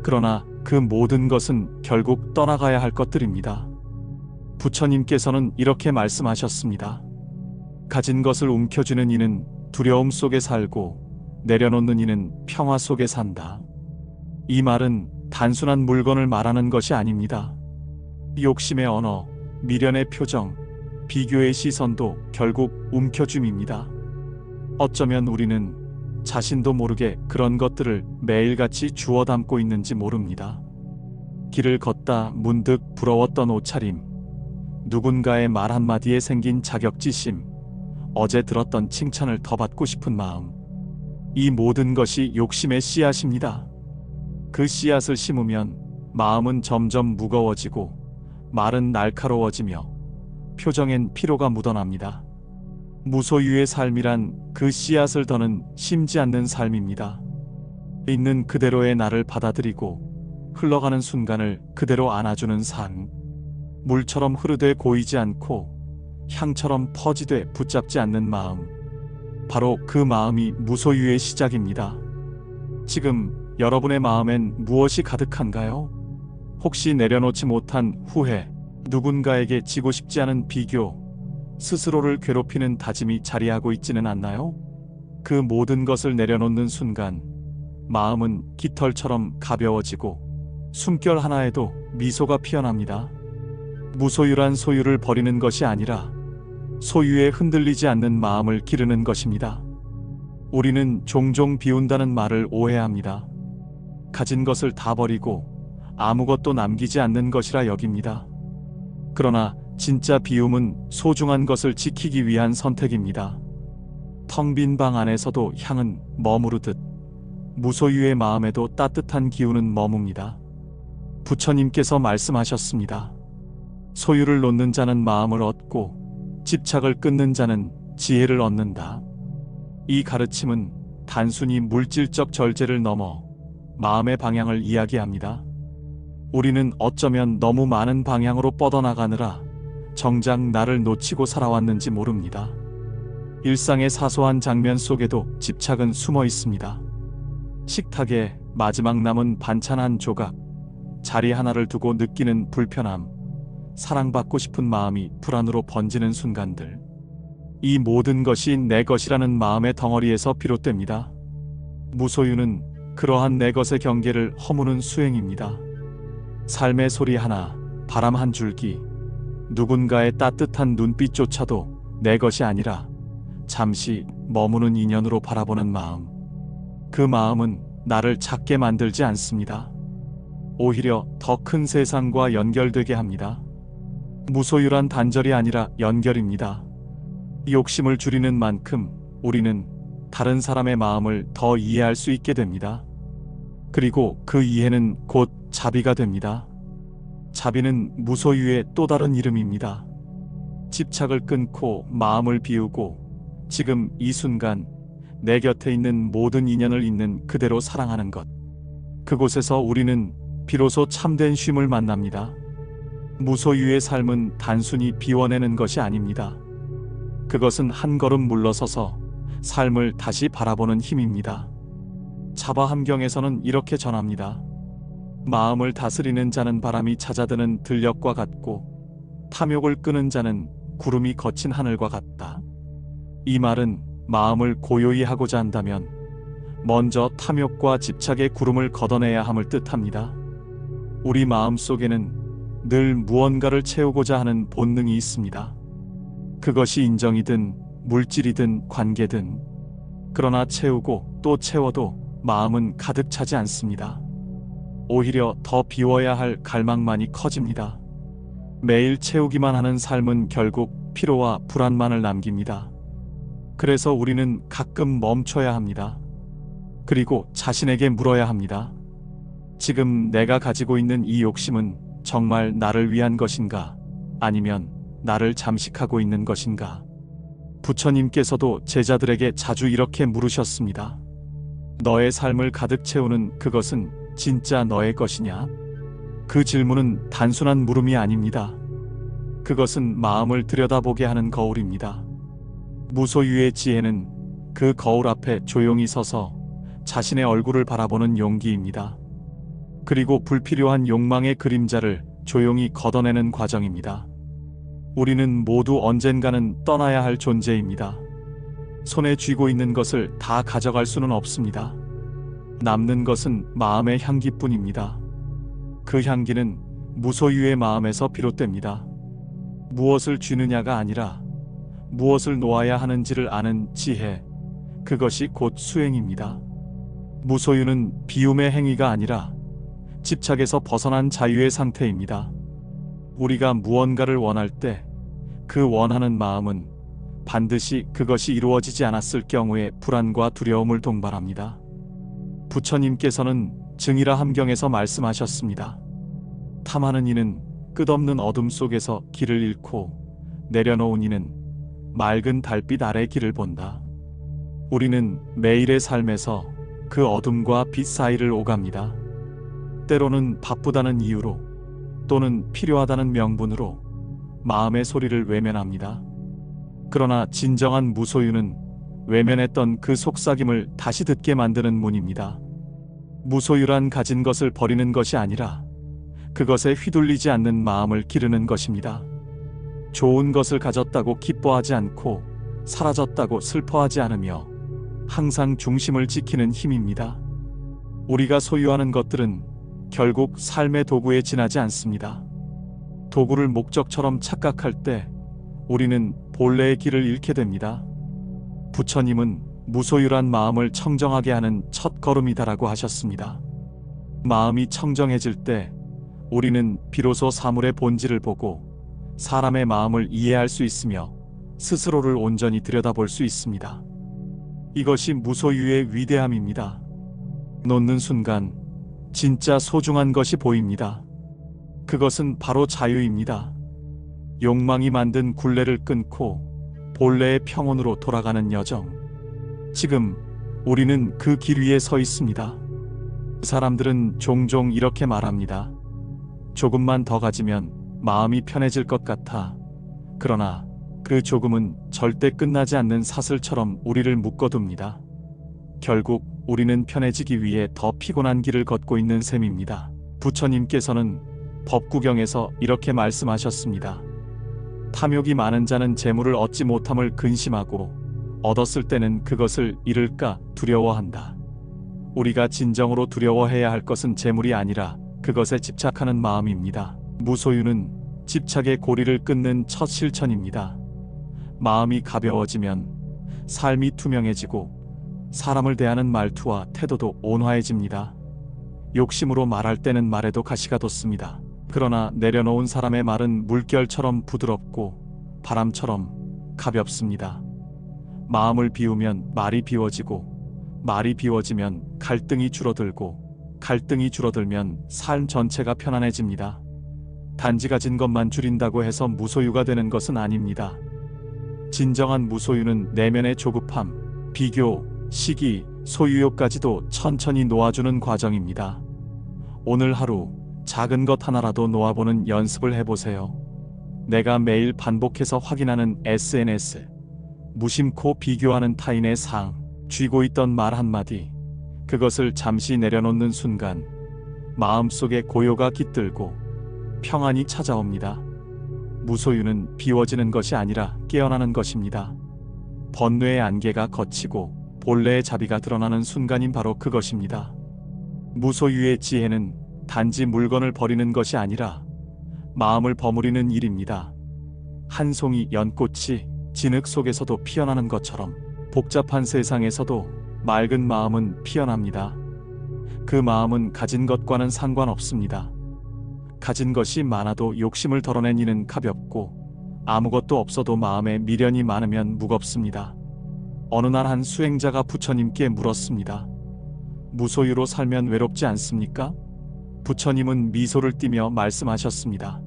그러나 그 모든 것은 결국 떠나가야 할 것들입니다. 부처님께서는 이렇게 말씀하셨습니다. 가진 것을 움켜쥐는 이는 두려움 속에 살고 내려놓는 이는 평화 속에 산다. 이 말은 단순한 물건을 말하는 것이 아닙니다. 욕심의 언어, 미련의 표정, 비교의 시선도 결국 움켜쥐입니다. 어쩌면 우리는 자신도 모르게 그런 것들을 매일같이 주워 담고 있는지 모릅니다. 길을 걷다 문득 부러웠던 옷차림, 누군가의 말 한마디에 생긴 자격지심, 어제 들었던 칭찬을 더 받고 싶은 마음. 이 모든 것이 욕심의 씨앗입니다. 그 씨앗을 심으면 마음은 점점 무거워지고 말은 날카로워지며 표정엔 피로가 묻어납니다. 무소유의 삶이란 그 씨앗을 더는 심지 않는 삶입니다. 있는 그대로의 나를 받아들이고 흘러가는 순간을 그대로 안아주는 삶. 물처럼 흐르되 고이지 않고 향처럼 퍼지되 붙잡지 않는 마음. 바로 그 마음이 무소유의 시작입니다. 지금 여러분의 마음엔 무엇이 가득한가요? 혹시 내려놓지 못한 후회, 누군가에게 지고 싶지 않은 비교, 스스로를 괴롭히는 다짐이 자리하고 있지는 않나요? 그 모든 것을 내려놓는 순간 마음은 깃털처럼 가벼워지고 숨결 하나에도 미소가 피어납니다. 무소유란 소유를 버리는 것이 아니라 소유에 흔들리지 않는 마음을 기르는 것입니다. 우리는 종종 비운다는 말을 오해합니다. 가진 것을 다 버리고 아무것도 남기지 않는 것이라 여깁니다. 그러나 진짜 비움은 소중한 것을 지키기 위한 선택입니다. 텅 빈 방 안에서도 향은 머무르듯 무소유의 마음에도 따뜻한 기운은 머뭅니다. 부처님께서 말씀하셨습니다. 소유를 놓는 자는 마음을 얻고 집착을 끊는 자는 지혜를 얻는다. 이 가르침은 단순히 물질적 절제를 넘어 마음의 방향을 이야기합니다. 우리는 어쩌면 너무 많은 방향으로 뻗어나가느라 정작 나를 놓치고 살아왔는지 모릅니다. 일상의 사소한 장면 속에도 집착은 숨어 있습니다. 식탁에 마지막 남은 반찬 한 조각, 자리 하나를 두고 느끼는 불편함, 사랑받고 싶은 마음이 불안으로 번지는 순간들. 이 모든 것이 내 것이라는 마음의 덩어리에서 비롯됩니다. 무소유는 그러한 내 것의 경계를 허무는 수행입니다. 삶의 소리 하나, 바람 한 줄기, 누군가의 따뜻한 눈빛조차도 내 것이 아니라 잠시 머무는 인연으로 바라보는 마음. 그 마음은 나를 작게 만들지 않습니다. 오히려 더 큰 세상과 연결되게 합니다. 무소유란 단절이 아니라 연결입니다. 욕심을 줄이는 만큼 우리는 다른 사람의 마음을 더 이해할 수 있게 됩니다. 그리고 그 이해는 곧 자비가 됩니다. 자비는 무소유의 또 다른 이름입니다. 집착을 끊고 마음을 비우고 지금 이 순간 내 곁에 있는 모든 인연을 있는 그대로 사랑하는 것. 그곳에서 우리는 비로소 참된 쉼을 만납니다. 무소유의 삶은 단순히 비워내는 것이 아닙니다. 그것은 한 걸음 물러서서 삶을 다시 바라보는 힘입니다. 자바 함경에서는 이렇게 전합니다. 마음을 다스리는 자는 바람이 찾아드는 들녘과 같고 탐욕을 끄는 자는 구름이 거친 하늘과 같다. 이 말은 마음을 고요히 하고자 한다면 먼저 탐욕과 집착의 구름을 걷어내야 함을 뜻합니다. 우리 마음 속에는 늘 무언가를 채우고자 하는 본능이 있습니다. 그것이 인정이든 물질이든 관계든. 그러나 채우고 또 채워도 마음은 가득 차지 않습니다. 오히려 더 비워야 할 갈망만이 커집니다. 매일 채우기만 하는 삶은 결국 피로와 불안만을 남깁니다. 그래서 우리는 가끔 멈춰야 합니다. 그리고 자신에게 물어야 합니다. 지금 내가 가지고 있는 이 욕심은 정말 나를 위한 것인가? 아니면 나를 잠식하고 있는 것인가? 부처님께서도 제자들에게 자주 이렇게 물으셨습니다. 너의 삶을 가득 채우는 그것은 진짜 너의 것이냐? 그 질문은 단순한 물음이 아닙니다. 그것은 마음을 들여다보게 하는 거울입니다. 무소유의 지혜는 그 거울 앞에 조용히 서서 자신의 얼굴을 바라보는 용기입니다. 그리고 불필요한 욕망의 그림자를 조용히 걷어내는 과정입니다. 우리는 모두 언젠가는 떠나야 할 존재입니다. 손에 쥐고 있는 것을 다 가져갈 수는 없습니다. 남는 것은 마음의 향기뿐입니다. 그 향기는 무소유의 마음에서 비롯됩니다. 무엇을 쥐느냐가 아니라 무엇을 놓아야 하는지를 아는 지혜, 그것이 곧 수행입니다. 무소유는 비움의 행위가 아니라 집착에서 벗어난 자유의 상태입니다. 우리가 무언가를 원할 때 그 원하는 마음은 반드시 그것이 이루어지지 않았을 경우에 불안과 두려움을 동반합니다. 부처님께서는 증이라 함경에서 말씀하셨습니다. 탐하는 이는 끝없는 어둠 속에서 길을 잃고 내려놓은 이는 맑은 달빛 아래 길을 본다. 우리는 매일의 삶에서 그 어둠과 빛 사이를 오갑니다. 때로는 바쁘다는 이유로 또는 필요하다는 명분으로 마음의 소리를 외면합니다. 그러나 진정한 무소유는 외면했던 그 속삭임을 다시 듣게 만드는 문입니다. 무소유란 가진 것을 버리는 것이 아니라 그것에 휘둘리지 않는 마음을 기르는 것입니다. 좋은 것을 가졌다고 기뻐하지 않고 사라졌다고 슬퍼하지 않으며 항상 중심을 지키는 힘입니다. 우리가 소유하는 것들은 결국 삶의 도구에 지나지 않습니다. 도구를 목적처럼 착각할 때 우리는 본래의 길을 잃게 됩니다. 부처님은 무소유란 마음을 청정하게 하는 첫 걸음이다라고 하셨습니다. 마음이 청정해질 때 우리는 비로소 사물의 본질을 보고 사람의 마음을 이해할 수 있으며 스스로를 온전히 들여다볼 수 있습니다. 이것이 무소유의 위대함입니다. 놓는 순간 진짜 소중한 것이 보입니다. 그것은 바로 자유입니다. 욕망이 만든 굴레를 끊고 본래의 평온으로 돌아가는 여정. 지금 우리는 그 길 위에 서 있습니다. 사람들은 종종 이렇게 말합니다. 조금만 더 가지면 마음이 편해질 것 같아. 그러나 그 조금은 절대 끝나지 않는 사슬처럼 우리를 묶어둡니다. 결국 우리는 편해지기 위해 더 피곤한 길을 걷고 있는 셈입니다. 부처님께서는 법구경에서 이렇게 말씀하셨습니다. 탐욕이 많은 자는 재물을 얻지 못함을 근심하고 얻었을 때는 그것을 잃을까 두려워한다. 우리가 진정으로 두려워해야 할 것은 재물이 아니라 그것에 집착하는 마음입니다. 무소유는 집착의 고리를 끊는 첫 실천입니다. 마음이 가벼워지면 삶이 투명해지고 사람을 대하는 말투와 태도도 온화해집니다. 욕심으로 말할 때는 말에도 가시가 돋습니다. 그러나 내려놓은 사람의 말은 물결처럼 부드럽고 바람처럼 가볍습니다. 마음을 비우면 말이 비워지고 말이 비워지면 갈등이 줄어들고 갈등이 줄어들면 삶 전체가 편안해집니다. 단지 가진 것만 줄인다고 해서 무소유가 되는 것은 아닙니다. 진정한 무소유는 내면의 조급함, 비교, 시기, 소유욕까지도 천천히 놓아주는 과정입니다. 오늘 하루 작은 것 하나라도 놓아보는 연습을 해보세요. 내가 매일 반복해서 확인하는 SNS, 무심코 비교하는 타인의 상, 쥐고 있던 말 한마디, 그것을 잠시 내려놓는 순간 마음속에 고요가 깃들고 평안이 찾아옵니다. 무소유는 비워지는 것이 아니라 깨어나는 것입니다. 번뇌의 안개가 걷히고 본래의 자비가 드러나는 순간인 바로 그것입니다. 무소유의 지혜는 단지 물건을 버리는 것이 아니라 마음을 버무리는 일입니다. 한 송이 연꽃이 진흙 속에서도 피어나는 것처럼 복잡한 세상에서도 맑은 마음은 피어납니다. 그 마음은 가진 것과는 상관없습니다. 가진 것이 많아도 욕심을 덜어낸 이는 가볍고 아무것도 없어도 마음에 미련이 많으면 무겁습니다. 어느 날 한 수행자가 부처님께 물었습니다. 무소유로 살면 외롭지 않습니까? 부처님은 미소를 띠며 말씀하셨습니다.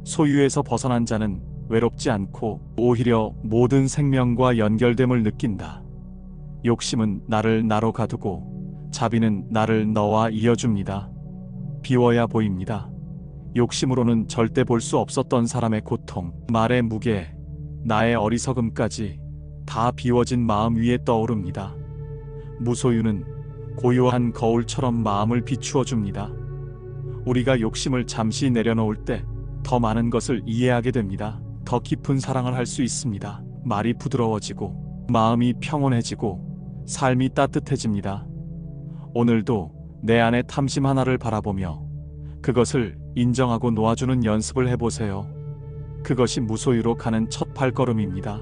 소유에서 벗어난 자는 외롭지 않고 오히려 모든 생명과 연결됨을 느낀다. 욕심은 나를 나로 가두고 자비는 나를 너와 이어줍니다. 비워야 보입니다. 욕심으로는 절대 볼 수 없었던 사람의 고통, 말의 무게, 나의 어리석음까지 다 비워진 마음 위에 떠오릅니다. 무소유는 고요한 거울처럼 마음을 비추어 줍니다. 우리가 욕심을 잠시 내려놓을 때 더 많은 것을 이해하게 됩니다. 더 깊은 사랑을 할 수 있습니다. 말이 부드러워지고 마음이 평온해지고 삶이 따뜻해집니다. 오늘도 내 안의 탐심 하나를 바라보며 그것을 인정하고 놓아주는 연습을 해보세요. 그것이 무소유로 가는 첫 발걸음입니다.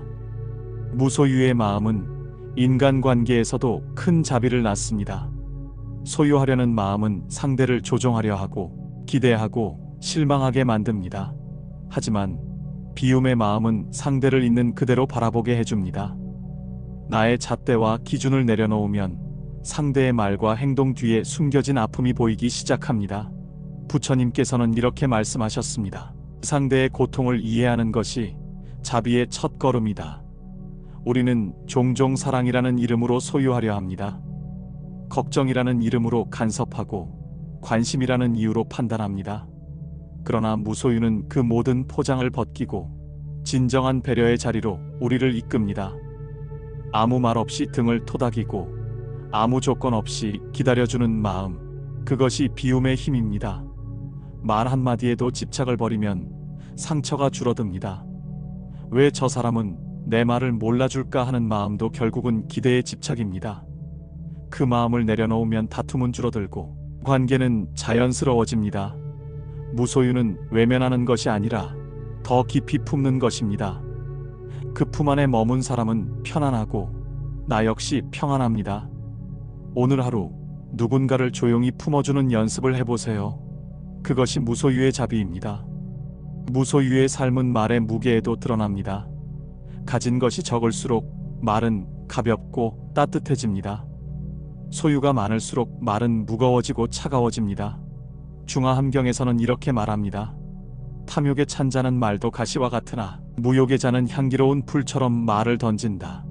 무소유의 마음은 인간관계에서도 큰 자비를 낳습니다. 소유하려는 마음은 상대를 조종하려 하고 기대하고 실망하게 만듭니다. 하지만 비움의 마음은 상대를 있는 그대로 바라보게 해줍니다. 나의 잣대와 기준을 내려놓으면 상대의 말과 행동 뒤에 숨겨진 아픔이 보이기 시작합니다. 부처님께서는 이렇게 말씀하셨습니다. 상대의 고통을 이해하는 것이 자비의 첫 걸음이다. 우리는 종종 사랑이라는 이름으로 소유하려 합니다. 걱정이라는 이름으로 간섭하고 관심이라는 이유로 판단합니다. 그러나 무소유는 그 모든 포장을 벗기고 진정한 배려의 자리로 우리를 이끕니다. 아무 말 없이 등을 토닥이고 아무 조건 없이 기다려주는 마음, 그것이 비움의 힘입니다. 말 한마디에도 집착을 버리면 상처가 줄어듭니다. 왜 저 사람은 내 말을 몰라줄까 하는 마음도 결국은 기대의 집착입니다. 그 마음을 내려놓으면 다툼은 줄어들고 관계는 자연스러워집니다. 무소유는 외면하는 것이 아니라 더 깊이 품는 것입니다. 그 품 안에 머문 사람은 편안하고 나 역시 평안합니다. 오늘 하루 누군가를 조용히 품어주는 연습을 해보세요. 그것이 무소유의 자비입니다. 무소유의 삶은 말의 무게에도 드러납니다. 가진 것이 적을수록 말은 가볍고 따뜻해집니다. 소유가 많을수록 말은 무거워지고 차가워집니다. 중화함경에서는 이렇게 말합니다. 탐욕에 찬 자는 말도 가시와 같으나 무욕의 자는 향기로운 풀처럼 말을 던진다.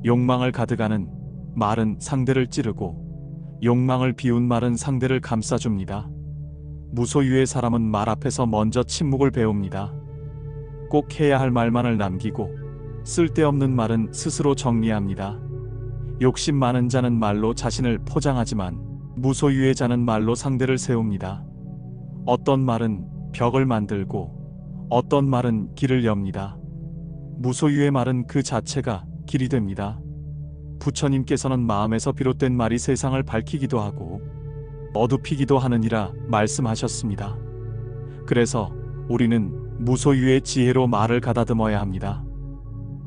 욕망을 가득하는 말은 상대를 찌르고 욕망을 비운 말은 상대를 감싸줍니다. 무소유의 사람은 말 앞에서 먼저 침묵을 배웁니다. 꼭 해야 할 말만을 남기고 쓸데없는 말은 스스로 정리합니다. 욕심 많은 자는 말로 자신을 포장하지만 무소유의 자는 말로 상대를 세웁니다. 어떤 말은 벽을 만들고 어떤 말은 길을 엽니다. 무소유의 말은 그 자체가 길이 됩니다. 부처님께서는 마음에서 비롯된 말이 세상을 밝히기도 하고 어둡히기도 하느니라 말씀하셨습니다. 그래서 우리는 무소유의 지혜로 말을 가다듬어야 합니다.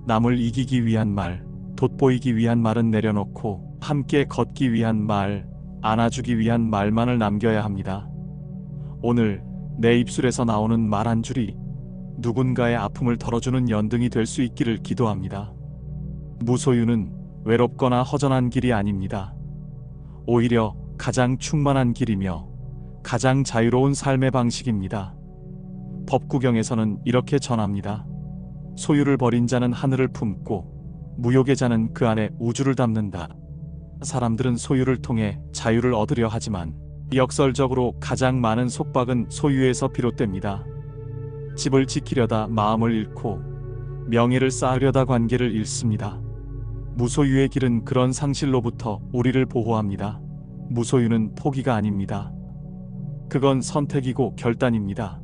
남을 이기기 위한 말, 돋보이기 위한 말은 내려놓고 함께 걷기 위한 말, 안아주기 위한 말만을 남겨야 합니다. 오늘 내 입술에서 나오는 말 한 줄이 누군가의 아픔을 덜어주는 연등이 될 수 있기를 기도합니다. 무소유는 외롭거나 허전한 길이 아닙니다. 오히려 가장 충만한 길이며 가장 자유로운 삶의 방식입니다. 법구경에서는 이렇게 전합니다. 소유를 버린 자는 하늘을 품고 무욕의 자는 그 안에 우주를 담는다. 사람들은 소유를 통해 자유를 얻으려 하지만 역설적으로 가장 많은 속박은 소유에서 비롯됩니다. 집을 지키려다 마음을 잃고 명예를 쌓으려다 관계를 잃습니다. 무소유의 길은 그런 상실로부터 우리를 보호합니다. 무소유는 포기가 아닙니다. 그건 선택이고 결단입니다.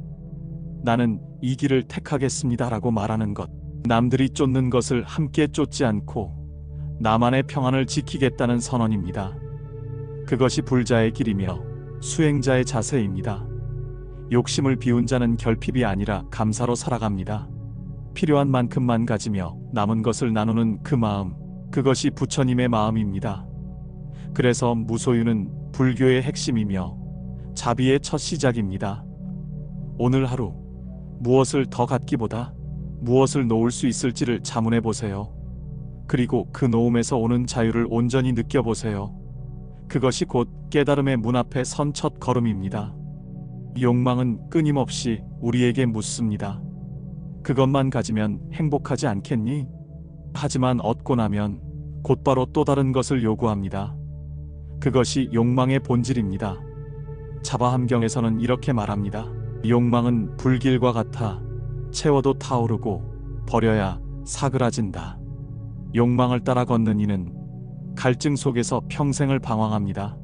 나는 이 길을 택하겠습니다라고 말하는 것, 남들이 쫓는 것을 함께 쫓지 않고 나만의 평안을 지키겠다는 선언입니다. 그것이 불자의 길이며 수행자의 자세입니다. 욕심을 비운 자는 결핍이 아니라 감사로 살아갑니다. 필요한 만큼만 가지며 남은 것을 나누는 그 마음, 그것이 부처님의 마음입니다. 그래서 무소유는 불교의 핵심이며 자비의 첫 시작입니다. 오늘 하루 무엇을 더 갖기보다 무엇을 놓을 수 있을지를 자문해 보세요. 그리고 그 놓음에서 오는 자유를 온전히 느껴보세요. 그것이 곧 깨달음의 문 앞에 선 첫 걸음입니다. 욕망은 끊임없이 우리에게 묻습니다. 그것만 가지면 행복하지 않겠니? 하지만 얻고 나면 곧바로 또 다른 것을 요구합니다. 그것이 욕망의 본질입니다. 자바함경에서는 이렇게 말합니다. 욕망은 불길과 같아 채워도 타오르고 버려야 사그라진다. 욕망을 따라 걷는 이는 갈증 속에서 평생을 방황합니다.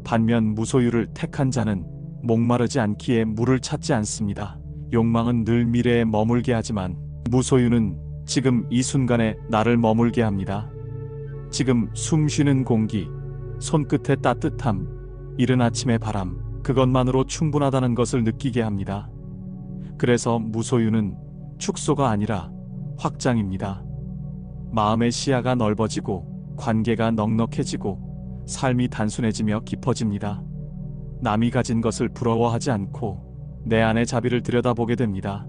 반면 무소유를 택한 자는 목마르지 않기에 물을 찾지 않습니다. 욕망은 늘 미래에 머물게 하지만 무소유는 지금 이 순간에 나를 머물게 합니다. 지금 숨 쉬는 공기, 손끝의 따뜻함, 이른 아침의 바람, 그것만으로 충분하다는 것을 느끼게 합니다. 그래서 무소유는 축소가 아니라 확장입니다. 마음의 시야가 넓어지고 관계가 넉넉해지고 삶이 단순해지며 깊어집니다. 남이 가진 것을 부러워하지 않고 내 안의 자비를 들여다보게 됩니다.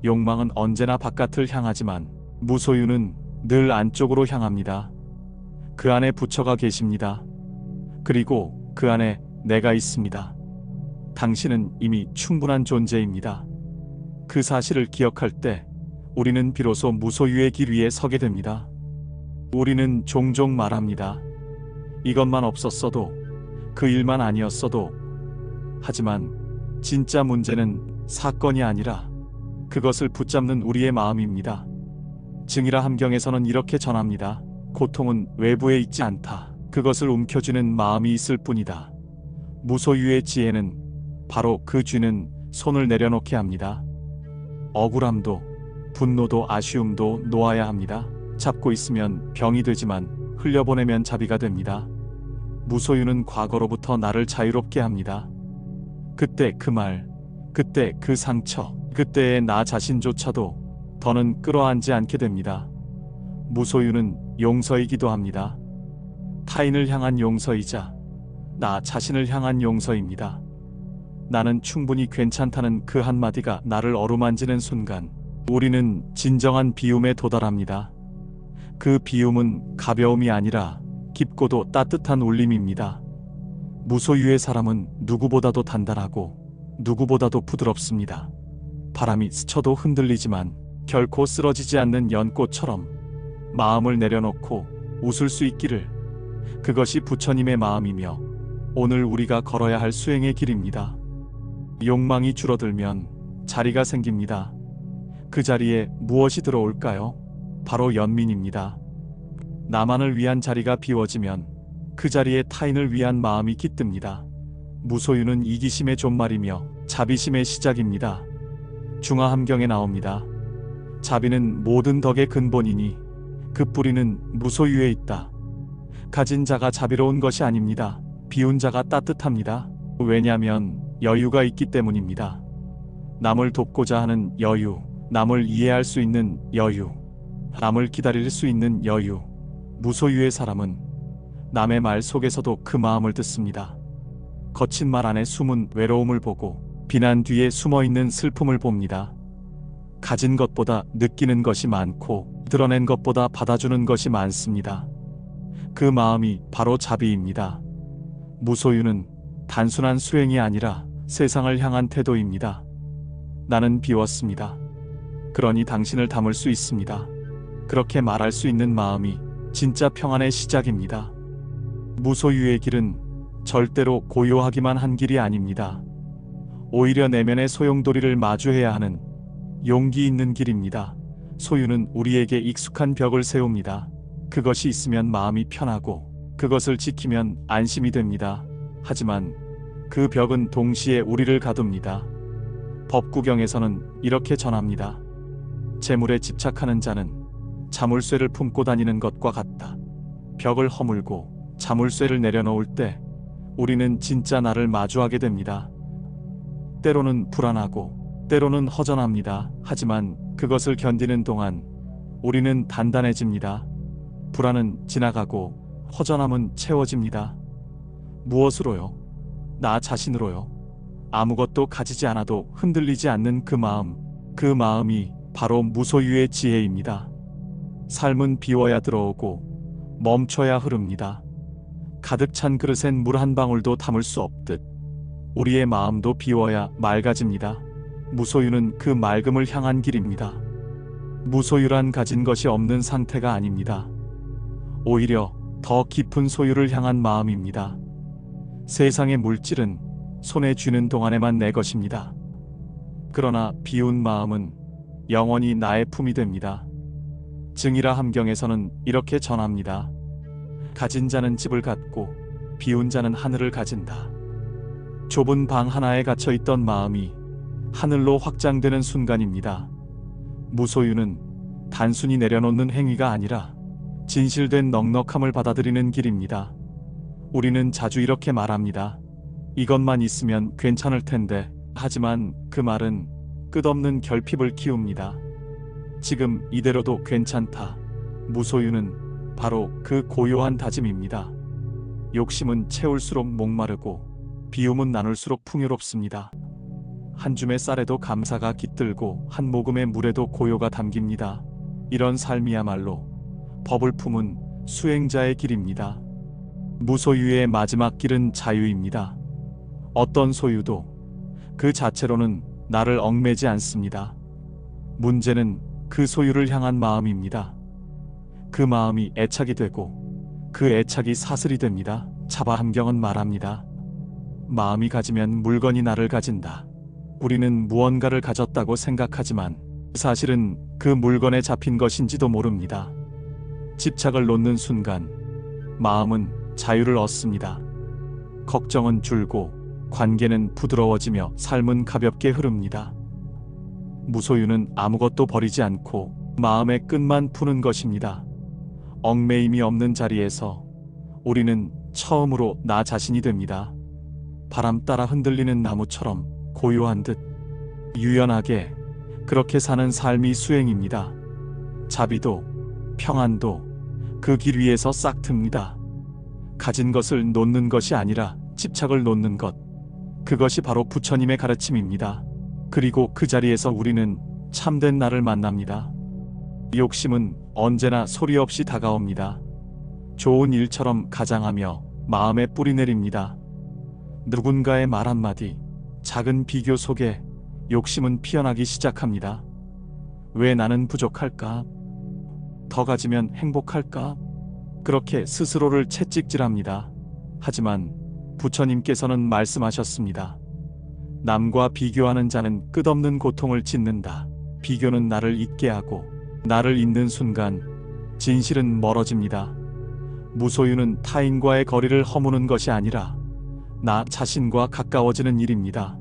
욕망은 언제나 바깥을 향하지만 무소유는 늘 안쪽으로 향합니다. 그 안에 부처가 계십니다. 그리고 그 안에 내가 있습니다. 당신은 이미 충분한 존재입니다. 그 사실을 기억할 때 우리는 비로소 무소유의 길 위에 서게 됩니다. 우리는 종종 말합니다. 이것만 없었어도, 그 일만 아니었어도. 하지만 진짜 문제는 사건이 아니라 그것을 붙잡는 우리의 마음입니다. 증이라 함경에서는 이렇게 전합니다. 고통은 외부에 있지 않다. 그것을 움켜쥐는 마음이 있을 뿐이다. 무소유의 지혜는 바로 그 쥐는 손을 내려놓게 합니다. 억울함도 분노도 아쉬움도 놓아야 합니다. 잡고 있으면 병이 되지만 흘려보내면 자비가 됩니다. 무소유는 과거로부터 나를 자유롭게 합니다. 그때 그 말, 그때 그 상처, 그때의 나 자신조차도 더는 끌어안지 않게 됩니다. 무소유는 용서이기도 합니다. 타인을 향한 용서이자 나 자신을 향한 용서입니다. 나는 충분히 괜찮다는 그 한마디가 나를 어루만지는 순간 우리는 진정한 비움에 도달합니다. 그 비움은 가벼움이 아니라 깊고도 따뜻한 울림입니다. 무소유의 사람은 누구보다도 단단하고 누구보다도 부드럽습니다. 바람이 스쳐도 흔들리지만 결코 쓰러지지 않는 연꽃처럼 마음을 내려놓고 웃을 수 있기를. 그것이 부처님의 마음이며 오늘 우리가 걸어야 할 수행의 길입니다. 욕망이 줄어들면 자리가 생깁니다. 그 자리에 무엇이 들어올까요? 바로 연민입니다. 나만을 위한 자리가 비워지면 그 자리에 타인을 위한 마음이 깃듭니다. 무소유는 이기심의 존말이며 자비심의 시작입니다. 중화함경에 나옵니다. 자비는 모든 덕의 근본이니 그 뿌리는 무소유에 있다. 가진 자가 자비로운 것이 아닙니다. 비운 자가 따뜻합니다. 왜냐하면 여유가 있기 때문입니다. 남을 돕고자 하는 여유, 남을 이해할 수 있는 여유, 남을 기다릴 수 있는 여유. 무소유의 사람은 남의 말 속에서도 그 마음을 듣습니다. 거친 말 안에 숨은 외로움을 보고 비난 뒤에 숨어있는 슬픔을 봅니다. 가진 것보다 느끼는 것이 많고 드러낸 것보다 받아주는 것이 많습니다. 그 마음이 바로 자비입니다. 무소유는 단순한 수행이 아니라 세상을 향한 태도입니다. 나는 비웠습니다. 그러니 당신을 담을 수 있습니다. 그렇게 말할 수 있는 마음이 진짜 평안의 시작입니다. 무소유의 길은 절대로 고요하기만 한 길이 아닙니다. 오히려 내면의 소용돌이를 마주해야 하는 용기 있는 길입니다. 소유는 우리에게 익숙한 벽을 세웁니다. 그것이 있으면 마음이 편하고 그것을 지키면 안심이 됩니다. 하지만 그 벽은 동시에 우리를 가둡니다. 법구경에서는 이렇게 전합니다. 재물에 집착하는 자는 자물쇠를 품고 다니는 것과 같다. 벽을 허물고 자물쇠를 내려놓을 때 우리는 진짜 나를 마주하게 됩니다. 때로는 불안하고 때로는 허전합니다. 하지만 그것을 견디는 동안 우리는 단단해집니다. 불안은 지나가고 허전함은 채워집니다. 무엇으로요? 나 자신으로요. 아무것도 가지지 않아도 흔들리지 않는 그 마음, 그 마음이 바로 무소유의 지혜입니다. 삶은 비워야 들어오고 멈춰야 흐릅니다. 가득 찬 그릇엔 물 한 방울도 담을 수 없듯 우리의 마음도 비워야 맑아집니다. 무소유는 그 맑음을 향한 길입니다. 무소유란 가진 것이 없는 상태가 아닙니다. 오히려 더 깊은 소유를 향한 마음입니다. 세상의 물질은 손에 쥐는 동안에만 내 것입니다. 그러나 비운 마음은 영원히 나의 품이 됩니다. 증이라 함경에서는 이렇게 전합니다. 가진 자는 집을 갖고 비운 자는 하늘을 가진다. 좁은 방 하나에 갇혀 있던 마음이 하늘로 확장되는 순간입니다. 무소유는 단순히 내려놓는 행위가 아니라 진실된 넉넉함을 받아들이는 길입니다. 우리는 자주 이렇게 말합니다. 이것만 있으면 괜찮을 텐데. 하지만 그 말은 끝없는 결핍을 키웁니다. 지금 이대로도 괜찮다. 무소유는 바로 그 고요한 다짐입니다. 욕심은 채울수록 목마르고 비움은 나눌수록 풍요롭습니다. 한 줌의 쌀에도 감사가 깃들고 한 모금의 물에도 고요가 담깁니다. 이런 삶이야말로 법을 품은 수행자의 길입니다. 무소유의 마지막 길은 자유입니다. 어떤 소유도 그 자체로는 나를 얽매지 않습니다. 문제는 그 소유를 향한 마음입니다. 그 마음이 애착이 되고 그 애착이 사슬이 됩니다. 차바함경은 말합니다. 마음이 가지면 물건이 나를 가진다. 우리는 무언가를 가졌다고 생각하지만 사실은 그 물건에 잡힌 것인지도 모릅니다. 집착을 놓는 순간 마음은 자유를 얻습니다. 걱정은 줄고 관계는 부드러워지며 삶은 가볍게 흐릅니다. 무소유는 아무것도 버리지 않고 마음의 끝만 푸는 것입니다. 얽매임이 없는 자리에서 우리는 처음으로 나 자신이 됩니다. 바람 따라 흔들리는 나무처럼 고요한 듯 유연하게 그렇게 사는 삶이 수행입니다. 자비도 평안도 그 길 위에서 싹 틉니다. 가진 것을 놓는 것이 아니라 집착을 놓는 것, 그것이 바로 부처님의 가르침입니다. 그리고 그 자리에서 우리는 참된 나를 만납니다. 욕심은 언제나 소리 없이 다가옵니다. 좋은 일처럼 가장하며 마음에 뿌리 내립니다. 누군가의 말 한마디, 작은 비교 속에 욕심은 피어나기 시작합니다. 왜 나는 부족할까? 더 가지면 행복할까? 그렇게 스스로를 채찍질합니다. 하지만 부처님께서는 말씀하셨습니다. 남과 비교하는 자는 끝없는 고통을 짓는다. 비교는 나를 잊게 하고 나를 잊는 순간 진실은 멀어집니다. 무소유는 타인과의 거리를 허무는 것이 아니라 나 자신과 가까워지는 일입니다.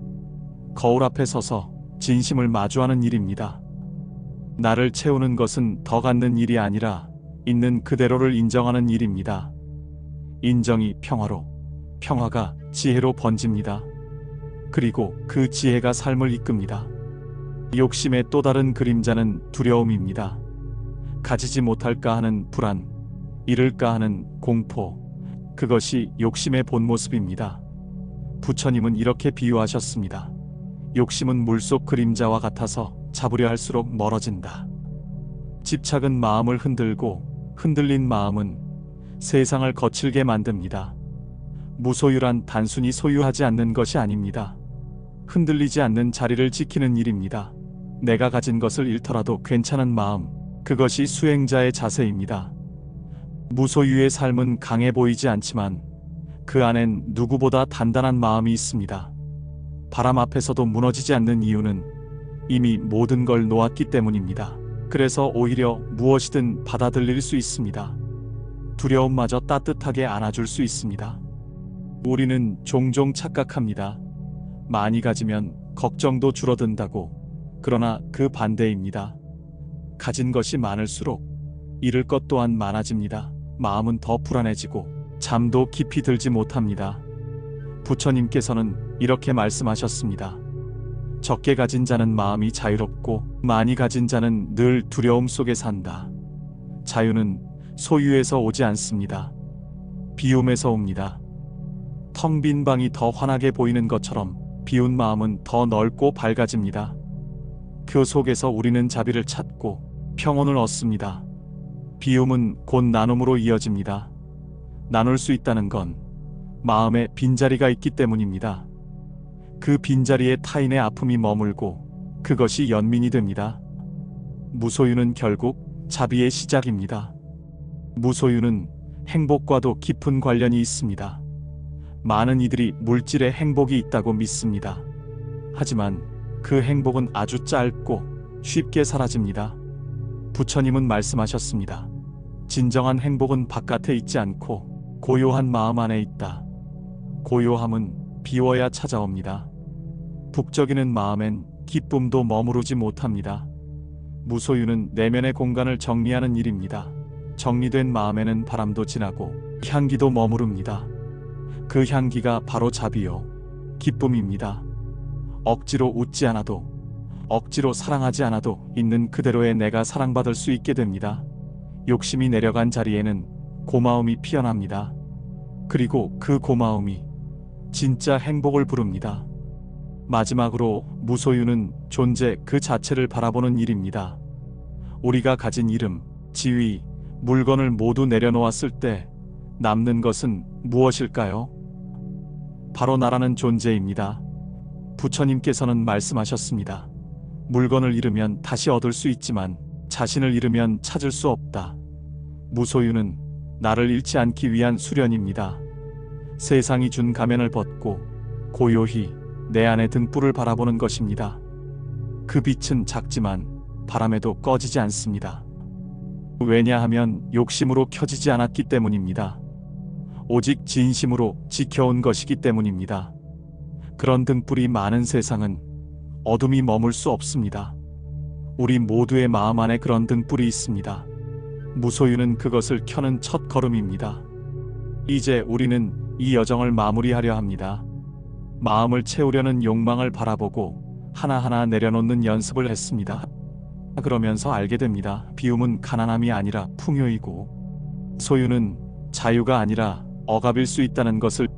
거울 앞에 서서 진심을 마주하는 일입니다. 나를 채우는 것은 더 갖는 일이 아니라 있는 그대로를 인정하는 일입니다. 인정이 평화로, 평화가 지혜로 번집니다. 그리고 그 지혜가 삶을 이끕니다. 욕심의 또 다른 그림자는 두려움입니다. 가지지 못할까 하는 불안, 잃을까 하는 공포, 그것이 욕심의 본 모습입니다. 부처님은 이렇게 비유하셨습니다. 욕심은 물속 그림자와 같아서 잡으려 할수록 멀어진다. 집착은 마음을 흔들고 흔들린 마음은 세상을 거칠게 만듭니다. 무소유란 단순히 소유하지 않는 것이 아닙니다. 흔들리지 않는 자리를 지키는 일입니다. 내가 가진 것을 잃더라도 괜찮은 마음, 그것이 수행자의 자세입니다. 무소유의 삶은 강해 보이지 않지만 그 안엔 누구보다 단단한 마음이 있습니다. 바람 앞에서도 무너지지 않는 이유는 이미 모든 걸 놓았기 때문입니다. 그래서 오히려 무엇이든 받아들일 수 있습니다. 두려움마저 따뜻하게 안아줄 수 있습니다. 우리는 종종 착각합니다. 많이 가지면 걱정도 줄어든다고. 그러나 그 반대입니다. 가진 것이 많을수록 잃을 것 또한 많아집니다. 마음은 더 불안해지고 잠도 깊이 들지 못합니다. 부처님께서는 이렇게 말씀하셨습니다. 적게 가진 자는 마음이 자유롭고 많이 가진 자는 늘 두려움 속에 산다. 자유는 소유에서 오지 않습니다. 비움에서 옵니다. 텅 빈 방이 더 환하게 보이는 것처럼 비운 마음은 더 넓고 밝아집니다. 그 속에서 우리는 자비를 찾고 평온을 얻습니다. 비움은 곧 나눔으로 이어집니다. 나눌 수 있다는 건 마음에 빈자리가 있기 때문입니다. 그 빈자리에 타인의 아픔이 머물고 그것이 연민이 됩니다. 무소유는 결국 자비의 시작입니다. 무소유는 행복과도 깊은 관련이 있습니다. 많은 이들이 물질의 행복이 있다고 믿습니다. 하지만 그 행복은 아주 짧고 쉽게 사라집니다. 부처님은 말씀하셨습니다. 진정한 행복은 바깥에 있지 않고 고요한 마음 안에 있다. 고요함은 비워야 찾아옵니다. 북적이는 마음엔 기쁨도 머무르지 못합니다. 무소유는 내면의 공간을 정리하는 일입니다. 정리된 마음에는 바람도 지나고 향기도 머무릅니다. 그 향기가 바로 자비요, 기쁨입니다. 억지로 웃지 않아도, 억지로 사랑하지 않아도 있는 그대로의 내가 사랑받을 수 있게 됩니다. 욕심이 내려간 자리에는 고마움이 피어납니다. 그리고 그 고마움이 진짜 행복을 부릅니다. 마지막으로 무소유는 존재 그 자체를 바라보는 일입니다. 우리가 가진 이름, 지위, 물건을 모두 내려놓았을 때 남는 것은 무엇일까요? 바로 나라는 존재입니다. 부처님께서는 말씀하셨습니다. 물건을 잃으면 다시 얻을 수 있지만 자신을 잃으면 찾을 수 없다. 무소유는 나를 잃지 않기 위한 수련입니다. 세상이 준 가면을 벗고 고요히 내 안의 등불을 바라보는 것입니다. 그 빛은 작지만 바람에도 꺼지지 않습니다. 왜냐하면 욕심으로 켜지지 않았기 때문입니다. 오직 진심으로 지켜온 것이기 때문입니다. 그런 등불이 많은 세상은 어둠이 머물 수 없습니다. 우리 모두의 마음 안에 그런 등불이 있습니다. 무소유는 그것을 켜는 첫 걸음입니다. 이제 우리는 이 여정을 마무리하려 합니다. 마음을 채우려는 욕망을 바라보고 하나하나 내려놓는 연습을 했습니다. 그러면서 알게 됩니다. 비움은 가난함이 아니라 풍요이고 소유는 자유가 아니라 억압일 수 있다는 것을.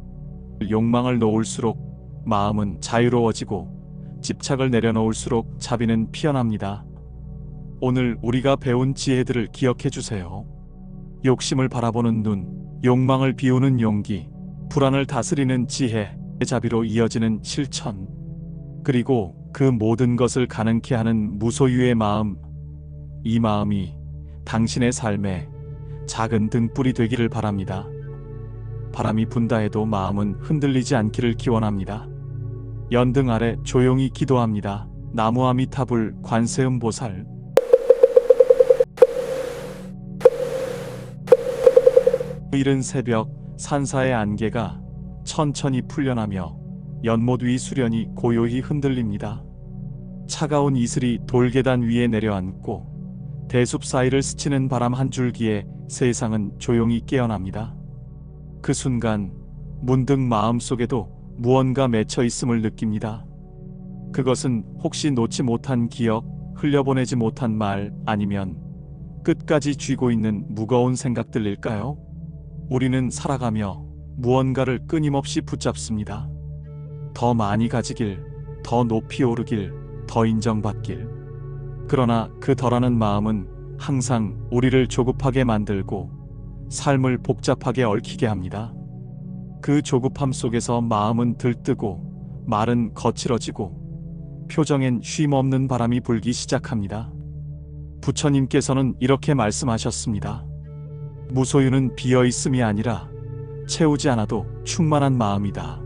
욕망을 놓을수록 마음은 자유로워지고 집착을 내려놓을수록 자비는 피어납니다. 오늘 우리가 배운 지혜들을 기억해 주세요. 욕심을 바라보는 눈, 욕망을 비우는 용기, 불안을 다스리는 지혜, 자비로 이어지는 실천, 그리고 그 모든 것을 가능케 하는 무소유의 마음. 이 마음이 당신의 삶에 작은 등불이 되기를 바랍니다. 바람이 분다 해도 마음은 흔들리지 않기를 기원합니다. 연등 아래 조용히 기도합니다. 나무 아미타불 관세음보살. 이른 새벽 산사의 안개가 천천히 풀려나며 연못 위 수련이 고요히 흔들립니다. 차가운 이슬이 돌계단 위에 내려앉고 대숲 사이를 스치는 바람 한 줄기에 세상은 조용히 깨어납니다. 그 순간 문득 마음속에도 무언가 맺혀 있음을 느낍니다. 그것은 혹시 놓지 못한 기억, 흘려보내지 못한 말, 아니면 끝까지 쥐고 있는 무거운 생각들일까요? 우리는 살아가며 무언가를 끊임없이 붙잡습니다. 더 많이 가지길, 더 높이 오르길, 더 인정받길. 그러나 그 덜하는 마음은 항상 우리를 조급하게 만들고 삶을 복잡하게 얽히게 합니다. 그 조급함 속에서 마음은 들뜨고 말은 거칠어지고 표정엔 쉼없는 바람이 불기 시작합니다. 부처님께서는 이렇게 말씀하셨습니다. 무소유는 비어있음이 아니라 채우지 않아도 충만한 마음이다.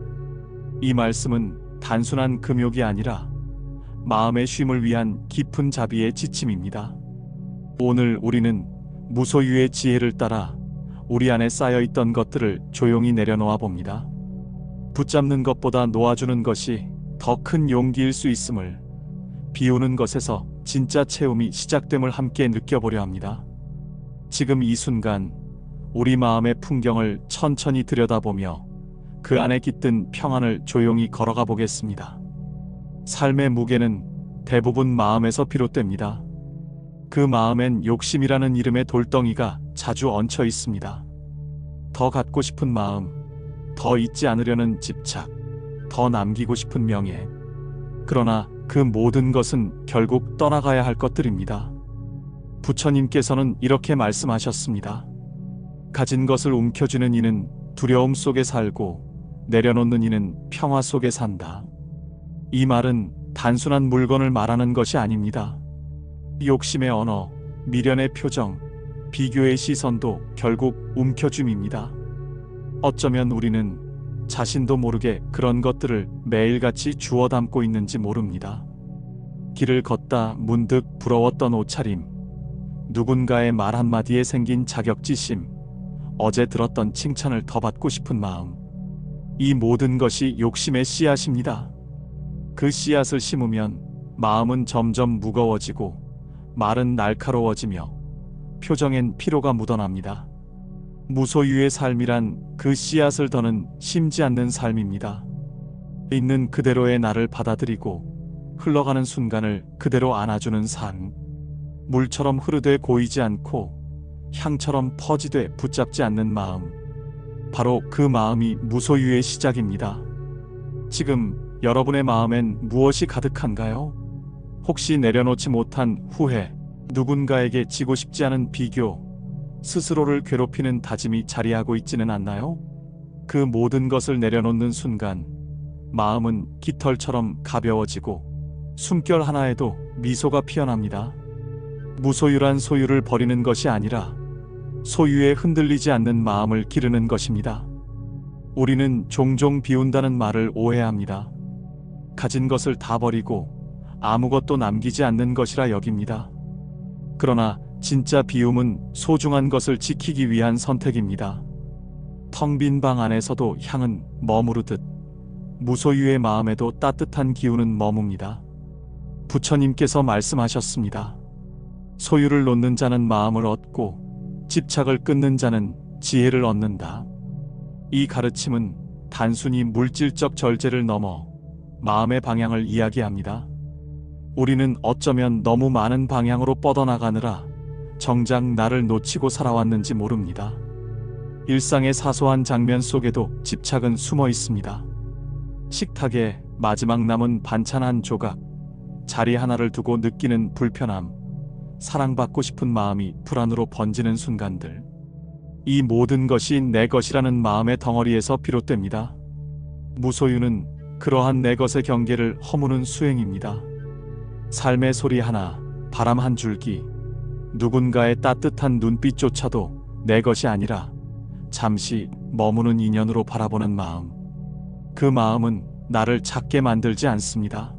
이 말씀은 단순한 금욕이 아니라 마음의 쉼을 위한 깊은 자비의 지침입니다. 오늘 우리는 무소유의 지혜를 따라 우리 안에 쌓여있던 것들을 조용히 내려놓아 봅니다. 붙잡는 것보다 놓아주는 것이 더 큰 용기일 수 있음을, 비우는 것에서 진짜 채움이 시작됨을 함께 느껴보려 합니다. 지금 이 순간 우리 마음의 풍경을 천천히 들여다보며 그 안에 깃든 평안을 조용히 걸어가 보겠습니다. 삶의 무게는 대부분 마음에서 비롯됩니다. 그 마음엔 욕심이라는 이름의 돌덩이가 자주 얹혀 있습니다. 더 갖고 싶은 마음, 더 잊지 않으려는 집착, 더 남기고 싶은 명예. 그러나 그 모든 것은 결국 떠나가야 할 것들입니다. 부처님께서는 이렇게 말씀하셨습니다. 가진 것을 움켜쥐는 이는 두려움 속에 살고 내려놓는 이는 평화 속에 산다. 이 말은 단순한 물건을 말하는 것이 아닙니다. 욕심의 언어, 미련의 표정, 비교의 시선도 결국 움켜줌입니다. 어쩌면 우리는 자신도 모르게 그런 것들을 매일같이 주워 담고 있는지 모릅니다. 길을 걷다 문득 부러웠던 옷차림, 누군가의 말 한마디에 생긴 자격지심, 어제 들었던 칭찬을 더 받고 싶은 마음. 이 모든 것이 욕심의 씨앗입니다. 그 씨앗을 심으면 마음은 점점 무거워지고 말은 날카로워지며 표정엔 피로가 묻어납니다. 무소유의 삶이란 그 씨앗을 더는 심지 않는 삶입니다. 있는 그대로의 나를 받아들이고 흘러가는 순간을 그대로 안아주는 삶. 물처럼 흐르되 고이지 않고 향처럼 퍼지되 붙잡지 않는 마음. 바로 그 마음이 무소유의 시작입니다. 지금 여러분의 마음엔 무엇이 가득한가요? 혹시 내려놓지 못한 후회, 누군가에게 지고 싶지 않은 비교, 스스로를 괴롭히는 다짐이 자리하고 있지는 않나요? 그 모든 것을 내려놓는 순간 마음은 깃털처럼 가벼워지고 숨결 하나에도 미소가 피어납니다. 무소유란 소유를 버리는 것이 아니라 소유에 흔들리지 않는 마음을 기르는 것입니다. 우리는 종종 비운다는 말을 오해합니다. 가진 것을 다 버리고 아무것도 남기지 않는 것이라 여깁니다. 그러나 진짜 비움은 소중한 것을 지키기 위한 선택입니다. 텅 빈 방 안에서도 향은 머무르듯 무소유의 마음에도 따뜻한 기운은 머뭅니다. 부처님께서 말씀하셨습니다. 소유를 놓는 자는 마음을 얻고 집착을 끊는 자는 지혜를 얻는다. 이 가르침은 단순히 물질적 절제를 넘어 마음의 방향을 이야기합니다. 우리는 어쩌면 너무 많은 방향으로 뻗어나가느라 정작 나를 놓치고 살아왔는지 모릅니다. 일상의 사소한 장면 속에도 집착은 숨어 있습니다. 식탁에 마지막 남은 반찬 한 조각, 자리 하나를 두고 느끼는 불편함, 사랑받고 싶은 마음이 불안으로 번지는 순간들. 이 모든 것이 내 것이라는 마음의 덩어리에서 비롯됩니다. 무소유는 그러한 내 것의 경계를 허무는 수행입니다. 삶의 소리 하나, 바람 한 줄기, 누군가의 따뜻한 눈빛조차도 내 것이 아니라 잠시 머무는 인연으로 바라보는 마음. 그 마음은 나를 작게 만들지 않습니다.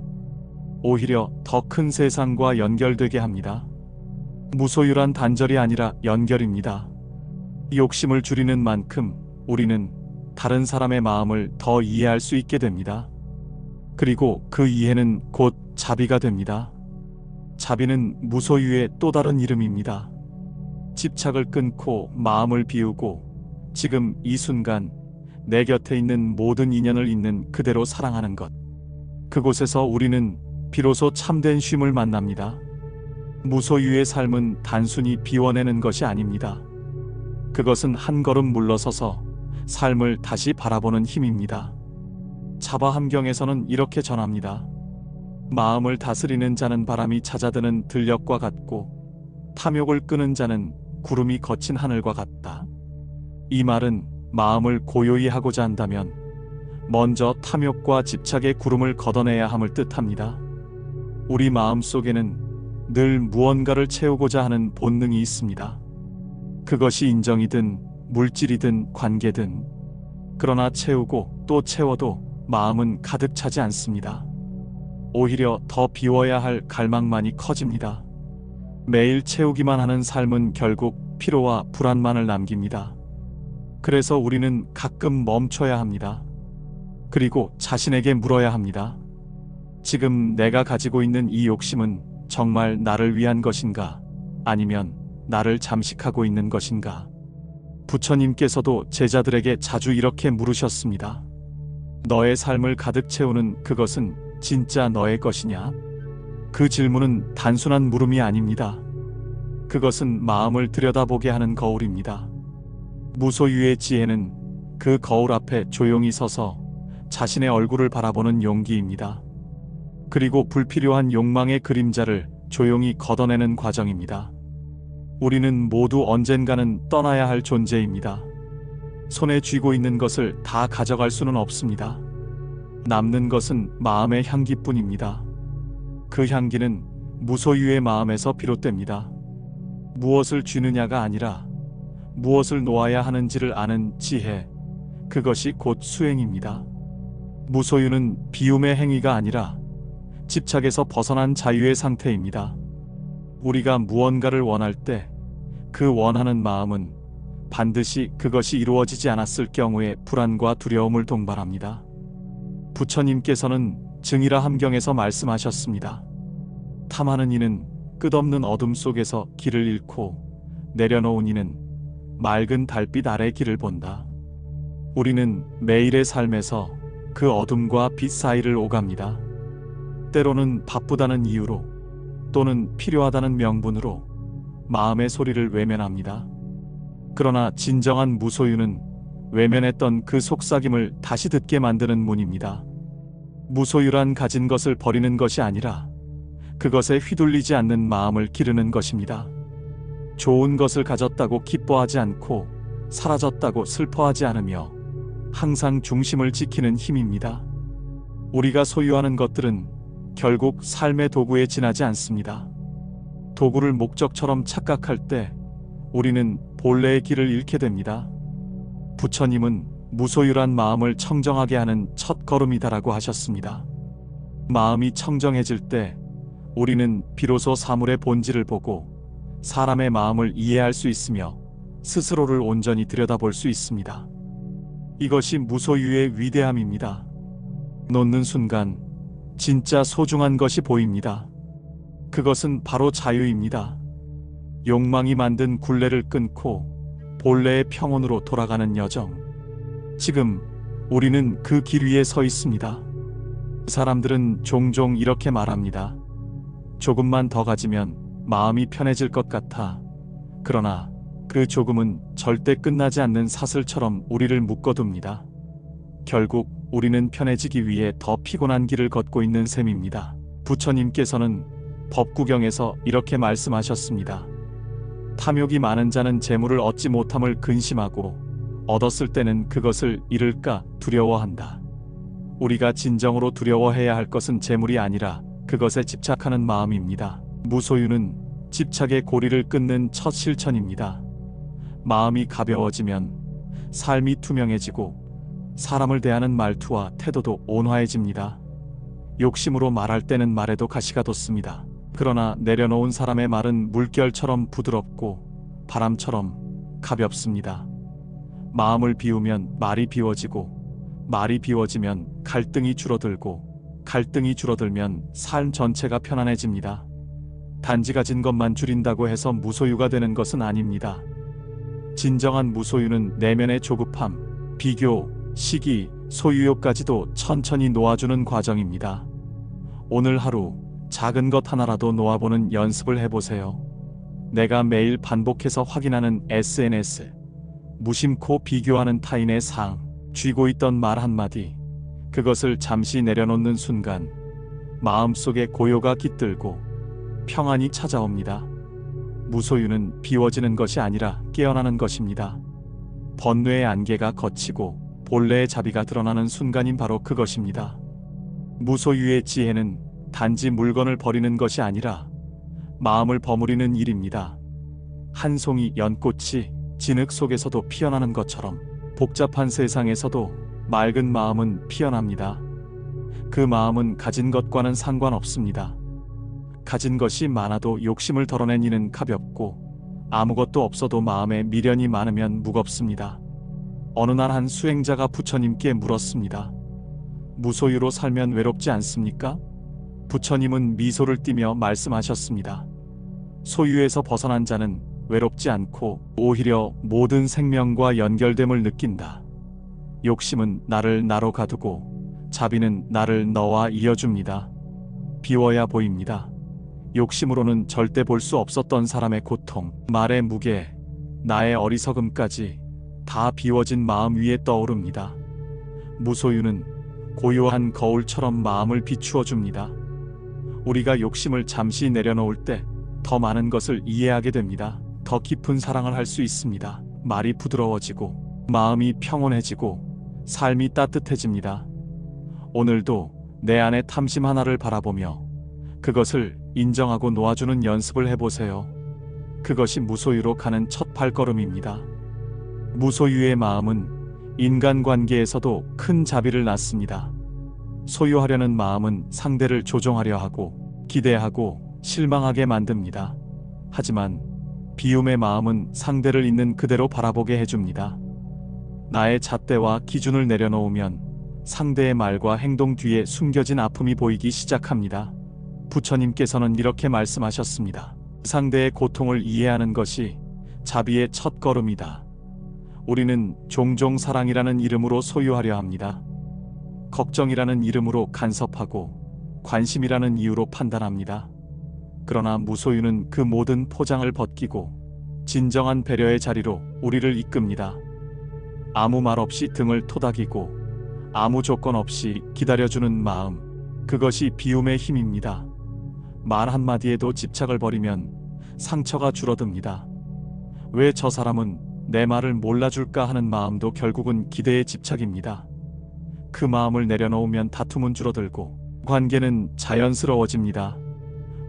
오히려 더 큰 세상과 연결되게 합니다. 무소유란 단절이 아니라 연결입니다. 욕심을 줄이는 만큼 우리는 다른 사람의 마음을 더 이해할 수 있게 됩니다. 그리고 그 이해는 곧 자비가 됩니다. 자비는 무소유의 또 다른 이름입니다. 집착을 끊고 마음을 비우고 지금 이 순간 내 곁에 있는 모든 인연을 있는 그대로 사랑하는 것. 그곳에서 우리는 비로소 참된 쉼을 만납니다. 무소유의 삶은 단순히 비워내는 것이 아닙니다. 그것은 한 걸음 물러서서 삶을 다시 바라보는 힘입니다. 자바 함경에서는 이렇게 전합니다. 마음을 다스리는 자는 바람이 잦아드는 들녘과 같고 탐욕을 끄는 자는 구름이 거친 하늘과 같다. 이 말은 마음을 고요히 하고자 한다면 먼저 탐욕과 집착의 구름을 걷어내야 함을 뜻합니다. 우리 마음 속에는 늘 무언가를 채우고자 하는 본능이 있습니다. 그것이 인정이든 물질이든 관계든. 그러나 채우고 또 채워도 마음은 가득 차지 않습니다. 오히려 더 비워야 할 갈망만이 커집니다. 매일 채우기만 하는 삶은 결국 피로와 불안만을 남깁니다. 그래서 우리는 가끔 멈춰야 합니다. 그리고 자신에게 물어야 합니다. 지금 내가 가지고 있는 이 욕심은 정말 나를 위한 것인가? 아니면 나를 잠식하고 있는 것인가? 부처님께서도 제자들에게 자주 이렇게 물으셨습니다. 너의 삶을 가득 채우는 그것은 진짜 너의 것이냐? 그 질문은 단순한 물음이 아닙니다. 그것은 마음을 들여다보게 하는 거울입니다. 무소유의 지혜는 그 거울 앞에 조용히 서서 자신의 얼굴을 바라보는 용기입니다. 그리고 불필요한 욕망의 그림자를 조용히 걷어내는 과정입니다. 우리는 모두 언젠가는 떠나야 할 존재입니다. 손에 쥐고 있는 것을 다 가져갈 수는 없습니다. 남는 것은 마음의 향기뿐입니다. 그 향기는 무소유의 마음에서 비롯됩니다. 무엇을 쥐느냐가 아니라 무엇을 놓아야 하는지를 아는 지혜, 그것이 곧 수행입니다. 무소유는 비움의 행위가 아니라 집착에서 벗어난 자유의 상태입니다. 우리가 무언가를 원할 때 그 원하는 마음은 반드시 그것이 이루어지지 않았을 경우에 불안과 두려움을 동반합니다. 부처님께서는 증이라 함경에서 말씀하셨습니다. 탐하는 이는 끝없는 어둠 속에서 길을 잃고 내려놓은 이는 맑은 달빛 아래 길을 본다. 우리는 매일의 삶에서 그 어둠과 빛 사이를 오갑니다. 때로는 바쁘다는 이유로 또는 필요하다는 명분으로 마음의 소리를 외면합니다. 그러나 진정한 무소유는 외면했던 그 속삭임을 다시 듣게 만드는 문입니다. 무소유란 가진 것을 버리는 것이 아니라 그것에 휘둘리지 않는 마음을 기르는 것입니다. 좋은 것을 가졌다고 기뻐하지 않고 사라졌다고 슬퍼하지 않으며 항상 중심을 지키는 힘입니다. 우리가 소유하는 것들은 결국 삶의 도구에 지나지 않습니다. 도구를 목적처럼 착각할 때 우리는 본래의 길을 잃게 됩니다. 부처님은 무소유란 마음을 청정하게 하는 첫 걸음이다라고 하셨습니다. 마음이 청정해질 때 우리는 비로소 사물의 본질을 보고 사람의 마음을 이해할 수 있으며 스스로를 온전히 들여다볼 수 있습니다. 이것이 무소유의 위대함입니다. 놓는 순간 진짜 소중한 것이 보입니다. 그것은 바로 자유입니다. 욕망이 만든 굴레를 끊고 본래의 평온으로 돌아가는 여정. 지금 우리는 그 길 위에 서 있습니다. 사람들은 종종 이렇게 말합니다. 조금만 더 가지면 마음이 편해질 것 같아. 그러나 그 조금은 절대 끝나지 않는 사슬처럼 우리를 묶어둡니다. 결국 우리는 편해지기 위해 더 피곤한 길을 걷고 있는 셈입니다. 부처님께서는 법구경에서 이렇게 말씀하셨습니다. 탐욕이 많은 자는 재물을 얻지 못함을 근심하고 얻었을 때는 그것을 잃을까 두려워한다. 우리가 진정으로 두려워해야 할 것은 재물이 아니라 그것에 집착하는 마음입니다. 무소유는 집착의 고리를 끊는 첫 실천입니다. 마음이 가벼워지면 삶이 투명해지고 사람을 대하는 말투와 태도도 온화해집니다. 욕심으로 말할 때는 말에도 가시가 돋습니다. 그러나 내려놓은 사람의 말은 물결처럼 부드럽고 바람처럼 가볍습니다. 마음을 비우면 말이 비워지고 말이 비워지면 갈등이 줄어들고 갈등이 줄어들면 삶 전체가 편안해집니다. 단지 가진 것만 줄인다고 해서 무소유가 되는 것은 아닙니다. 진정한 무소유는 내면의 조급함, 비교, 시기, 소유욕까지도 천천히 놓아주는 과정입니다. 오늘 하루 작은 것 하나라도 놓아보는 연습을 해보세요. 내가 매일 반복해서 확인하는 SNS, 무심코 비교하는 타인의 상, 쥐고 있던 말 한마디, 그것을 잠시 내려놓는 순간 마음속에 고요가 깃들고 평안이 찾아옵니다. 무소유는 비워지는 것이 아니라 깨어나는 것입니다. 번뇌의 안개가 걷히고 본래의 자비가 드러나는 순간인 바로 그것입니다. 무소유의 지혜는 단지 물건을 버리는 것이 아니라 마음을 버무리는 일입니다. 한 송이 연꽃이 진흙 속에서도 피어나는 것처럼 복잡한 세상에서도 맑은 마음은 피어납니다. 그 마음은 가진 것과는 상관없습니다. 가진 것이 많아도 욕심을 덜어낸 이는 가볍고 아무것도 없어도 마음에 미련이 많으면 무겁습니다. 어느 날 한 수행자가 부처님께 물었습니다. 무소유로 살면 외롭지 않습니까? 부처님은 미소를 띠며 말씀하셨습니다. 소유에서 벗어난 자는 외롭지 않고 오히려 모든 생명과 연결됨을 느낀다. 욕심은 나를 나로 가두고 자비는 나를 너와 이어줍니다. 비워야 보입니다. 욕심으로는 절대 볼 수 없었던 사람의 고통, 말의 무게, 나의 어리석음까지 다 비워진 마음 위에 떠오릅니다. 무소유는 고요한 거울처럼 마음을 비추어 줍니다. 우리가 욕심을 잠시 내려놓을 때 더 많은 것을 이해하게 됩니다. 더 더 깊은 사랑을 할 수 있습니다. 말이 부드러워지고 마음이 평온해지고 삶이 따뜻해집니다. 오늘도 내 안의 탐심 하나를 바라보며 그것을 인정하고 놓아주는 연습을 해보세요. 그것이 무소유로 가는 첫 발걸음입니다. 무소유의 마음은 인간관계에서도 큰 자비를 낳습니다. 소유하려는 마음은 상대를 조종하려 하고 기대하고 실망하게 만듭니다. 하지만 비움의 마음은 상대를 있는 그대로 바라보게 해줍니다. 나의 잣대와 기준을 내려놓으면 상대의 말과 행동 뒤에 숨겨진 아픔이 보이기 시작합니다. 부처님께서는 이렇게 말씀하셨습니다. 상대의 고통을 이해하는 것이 자비의 첫 걸음이다. 우리는 종종 사랑이라는 이름으로 소유하려 합니다. 걱정이라는 이름으로 간섭하고 관심이라는 이유로 판단합니다. 그러나 무소유는 그 모든 포장을 벗기고 진정한 배려의 자리로 우리를 이끕니다. 아무 말 없이 등을 토닥이고 아무 조건 없이 기다려주는 마음, 그것이 비움의 힘입니다. 말 한마디에도 집착을 버리면 상처가 줄어듭니다. 왜 저 사람은 내 말을 몰라줄까 하는 마음도 결국은 기대의 집착입니다. 그 마음을 내려놓으면 다툼은 줄어들고 관계는 자연스러워집니다.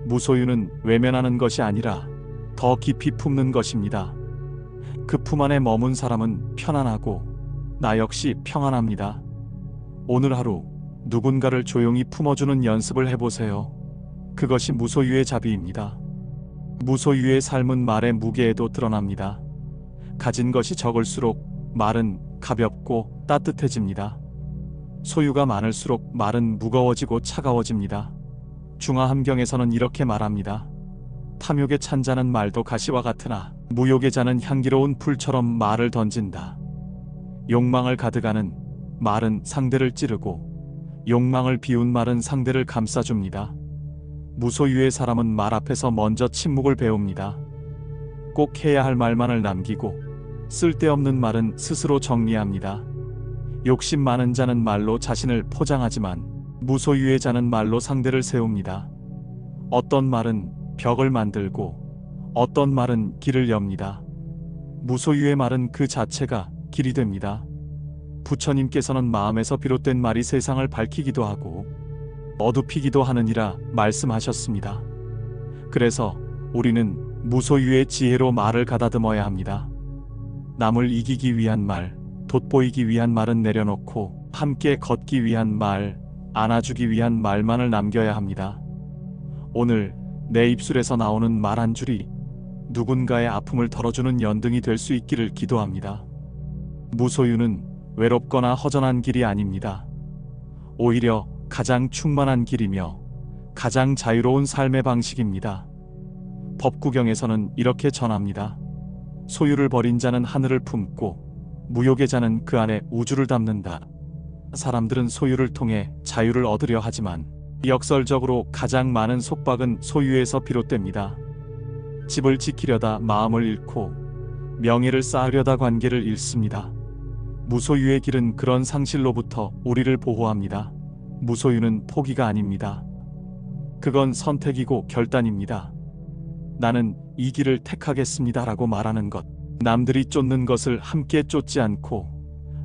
무소유는 외면하는 것이 아니라 더 깊이 품는 것입니다. 그 품 안에 머문 사람은 편안하고 나 역시 평안합니다. 오늘 하루 누군가를 조용히 품어주는 연습을 해보세요. 그것이 무소유의 자비입니다. 무소유의 삶은 말의 무게에도 드러납니다. 가진 것이 적을수록 말은 가볍고 따뜻해집니다. 소유가 많을수록 말은 무거워지고 차가워집니다. 중화함경에서는 이렇게 말합니다. 탐욕에 찬 자는 말도 가시와 같으나 무욕의 자는 향기로운 풀처럼 말을 던진다. 욕망을 가득하는 말은 상대를 찌르고 욕망을 비운 말은 상대를 감싸줍니다. 무소유의 사람은 말 앞에서 먼저 침묵을 배웁니다. 꼭 해야 할 말만을 남기고 쓸데없는 말은 스스로 정리합니다. 욕심 많은 자는 말로 자신을 포장하지만 무소유의 자는 말로 상대를 세웁니다. 어떤 말은 벽을 만들고 어떤 말은 길을 엽니다. 무소유의 말은 그 자체가 길이 됩니다. 부처님께서는 마음에서 비롯된 말이 세상을 밝히기도 하고 어둡히기도 하느니라 말씀하셨습니다. 그래서 우리는 무소유의 지혜로 말을 가다듬어야 합니다. 남을 이기기 위한 말, 돋보이기 위한 말은 내려놓고 함께 걷기 위한 말, 안아주기 위한 말만을 남겨야 합니다. 오늘 내 입술에서 나오는 말 한 줄이 누군가의 아픔을 덜어주는 연등이 될 수 있기를 기도합니다. 무소유는 외롭거나 허전한 길이 아닙니다. 오히려 가장 충만한 길이며 가장 자유로운 삶의 방식입니다. 법구경에서는 이렇게 전합니다. 소유를 버린 자는 하늘을 품고 무욕의 자는 그 안에 우주를 담는다. 사람들은 소유를 통해 자유를 얻으려 하지만 역설적으로 가장 많은 속박은 소유에서 비롯됩니다. 집을 지키려다 마음을 잃고 명예를 쌓으려다 관계를 잃습니다. 무소유의 길은 그런 상실로부터 우리를 보호합니다. 무소유는 포기가 아닙니다. 그건 선택이고 결단입니다. 나는 이 길을 택하겠습니다라고 말하는 것. 남들이 쫓는 것을 함께 쫓지 않고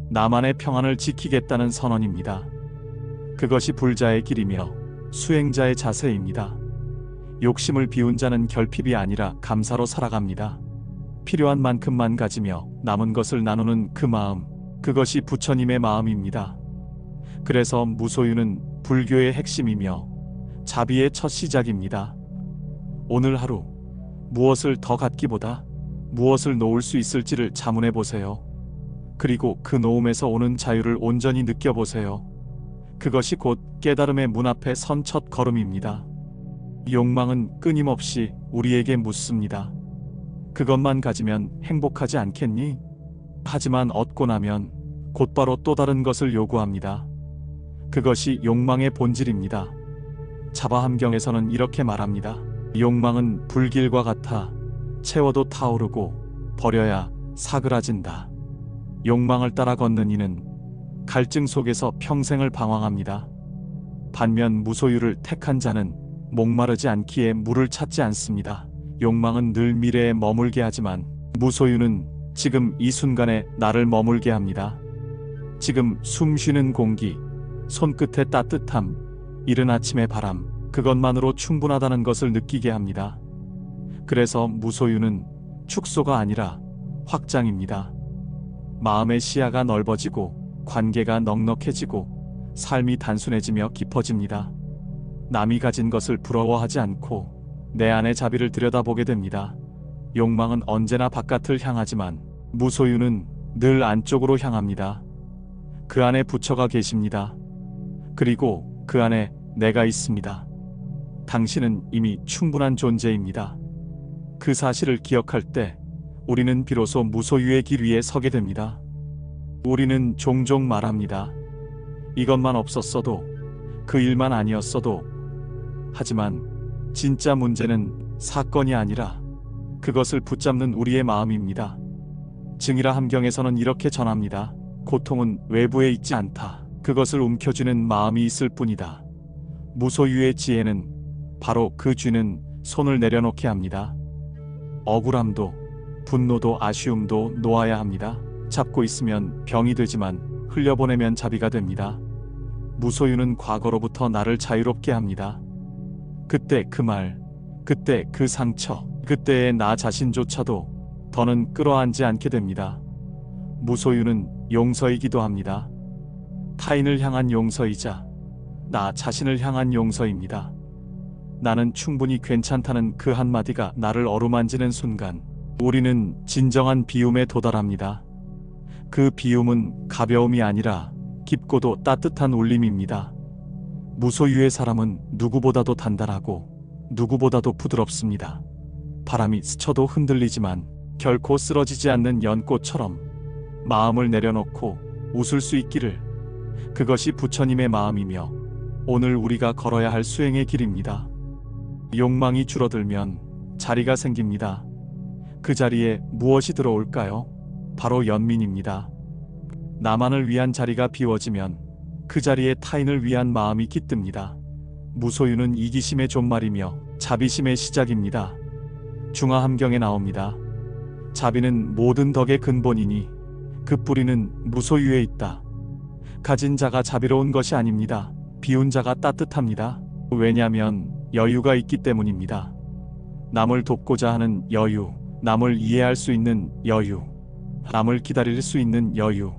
나만의 평안을 지키겠다는 선언입니다. 그것이 불자의 길이며 수행자의 자세입니다. 욕심을 비운 자는 결핍이 아니라 감사로 살아갑니다. 필요한 만큼만 가지며 남은 것을 나누는 그 마음, 그것이 부처님의 마음입니다. 그래서 무소유는 불교의 핵심이며 자비의 첫 시작입니다. 오늘 하루 무엇을 더 갖기보다 무엇을 놓을 수 있을지를 자문해 보세요. 그리고 그 놓음에서 오는 자유를 온전히 느껴보세요. 그것이 곧 깨달음의 문 앞에 선 첫 걸음입니다. 욕망은 끊임없이 우리에게 묻습니다. 그것만 가지면 행복하지 않겠니? 하지만 얻고 나면 곧바로 또 다른 것을 요구합니다. 그것이 욕망의 본질입니다. 자바함경에서는 이렇게 말합니다. 욕망은 불길과 같아 채워도 타오르고 버려야 사그라진다. 욕망을 따라 걷는 이는 갈증 속에서 평생을 방황합니다. 반면 무소유를 택한 자는 목마르지 않기에 물을 찾지 않습니다. 욕망은 늘 미래에 머물게 하지만 무소유는 지금 이 순간에 나를 머물게 합니다. 지금 숨 쉬는 공기, 손끝의 따뜻함, 이른 아침의 바람, 그것만으로 충분하다는 것을 느끼게 합니다. 그래서 무소유는 축소가 아니라 확장입니다. 마음의 시야가 넓어지고 관계가 넉넉해지고 삶이 단순해지며 깊어집니다. 남이 가진 것을 부러워하지 않고 내 안의 자비를 들여다보게 됩니다. 욕망은 언제나 바깥을 향하지만 무소유는 늘 안쪽으로 향합니다. 그 안에 부처가 계십니다. 그리고 그 안에 내가 있습니다. 당신은 이미 충분한 존재입니다. 그 사실을 기억할 때 우리는 비로소 무소유의 길 위에 서게 됩니다. 우리는 종종 말합니다. 이것만 없었어도, 그 일만 아니었어도. 하지만 진짜 문제는 사건이 아니라 그것을 붙잡는 우리의 마음입니다. 증이라 함경에서는 이렇게 전합니다. 고통은 외부에 있지 않다. 그것을 움켜쥐는 마음이 있을 뿐이다. 무소유의 지혜는 바로 그 쥐는 손을 내려놓게 합니다. 억울함도 분노도 아쉬움도 놓아야 합니다. 잡고 있으면 병이 되지만 흘려보내면 자비가 됩니다. 무소유는 과거로부터 나를 자유롭게 합니다. 그때 그 말, 그때 그 상처, 그때의 나 자신조차도 더는 끌어안지 않게 됩니다. 무소유는 용서이기도 합니다. 타인을 향한 용서이자 나 자신을 향한 용서입니다. 나는 충분히 괜찮다는 그 한마디가 나를 어루만지는 순간 우리는 진정한 비움에 도달합니다. 그 비움은 가벼움이 아니라 깊고도 따뜻한 울림입니다. 무소유의 사람은 누구보다도 단단하고 누구보다도 부드럽습니다. 바람이 스쳐도 흔들리지만 결코 쓰러지지 않는 연꽃처럼 마음을 내려놓고 웃을 수 있기를. 그것이 부처님의 마음이며 오늘 우리가 걸어야 할 수행의 길입니다. 욕망이 줄어들면 자리가 생깁니다. 그 자리에 무엇이 들어올까요? 바로 연민입니다. 나만을 위한 자리가 비워지면 그 자리에 타인을 위한 마음이 깃듭니다. 무소유는 이기심의 존말이며 자비심의 시작입니다. 중화함경에 나옵니다. 자비는 모든 덕의 근본이니 그 뿌리는 무소유에 있다. 가진 자가 자비로운 것이 아닙니다. 비운 자가 따뜻합니다. 왜냐하면 여유가 있기 때문입니다. 남을 돕고자 하는 여유, 남을 이해할 수 있는 여유, 남을 기다릴 수 있는 여유.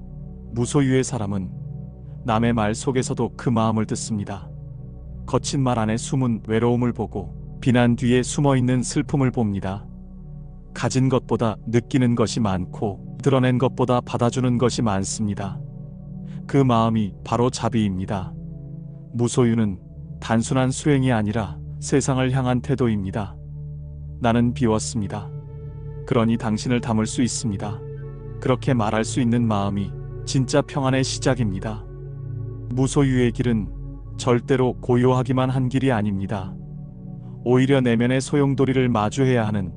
무소유의 사람은 남의 말 속에서도 그 마음을 듣습니다. 거친 말 안에 숨은 외로움을 보고 비난 뒤에 숨어있는 슬픔을 봅니다. 가진 것보다 느끼는 것이 많고 드러낸 것보다 받아주는 것이 많습니다. 그 마음이 바로 자비입니다. 무소유는 단순한 수행이 아니라 세상을 향한 태도입니다. 나는 비웠습니다. 그러니 당신을 담을 수 있습니다. 그렇게 말할 수 있는 마음이 진짜 평안의 시작입니다. 무소유의 길은 절대로 고요하기만 한 길이 아닙니다. 오히려 내면의 소용돌이를 마주해야 하는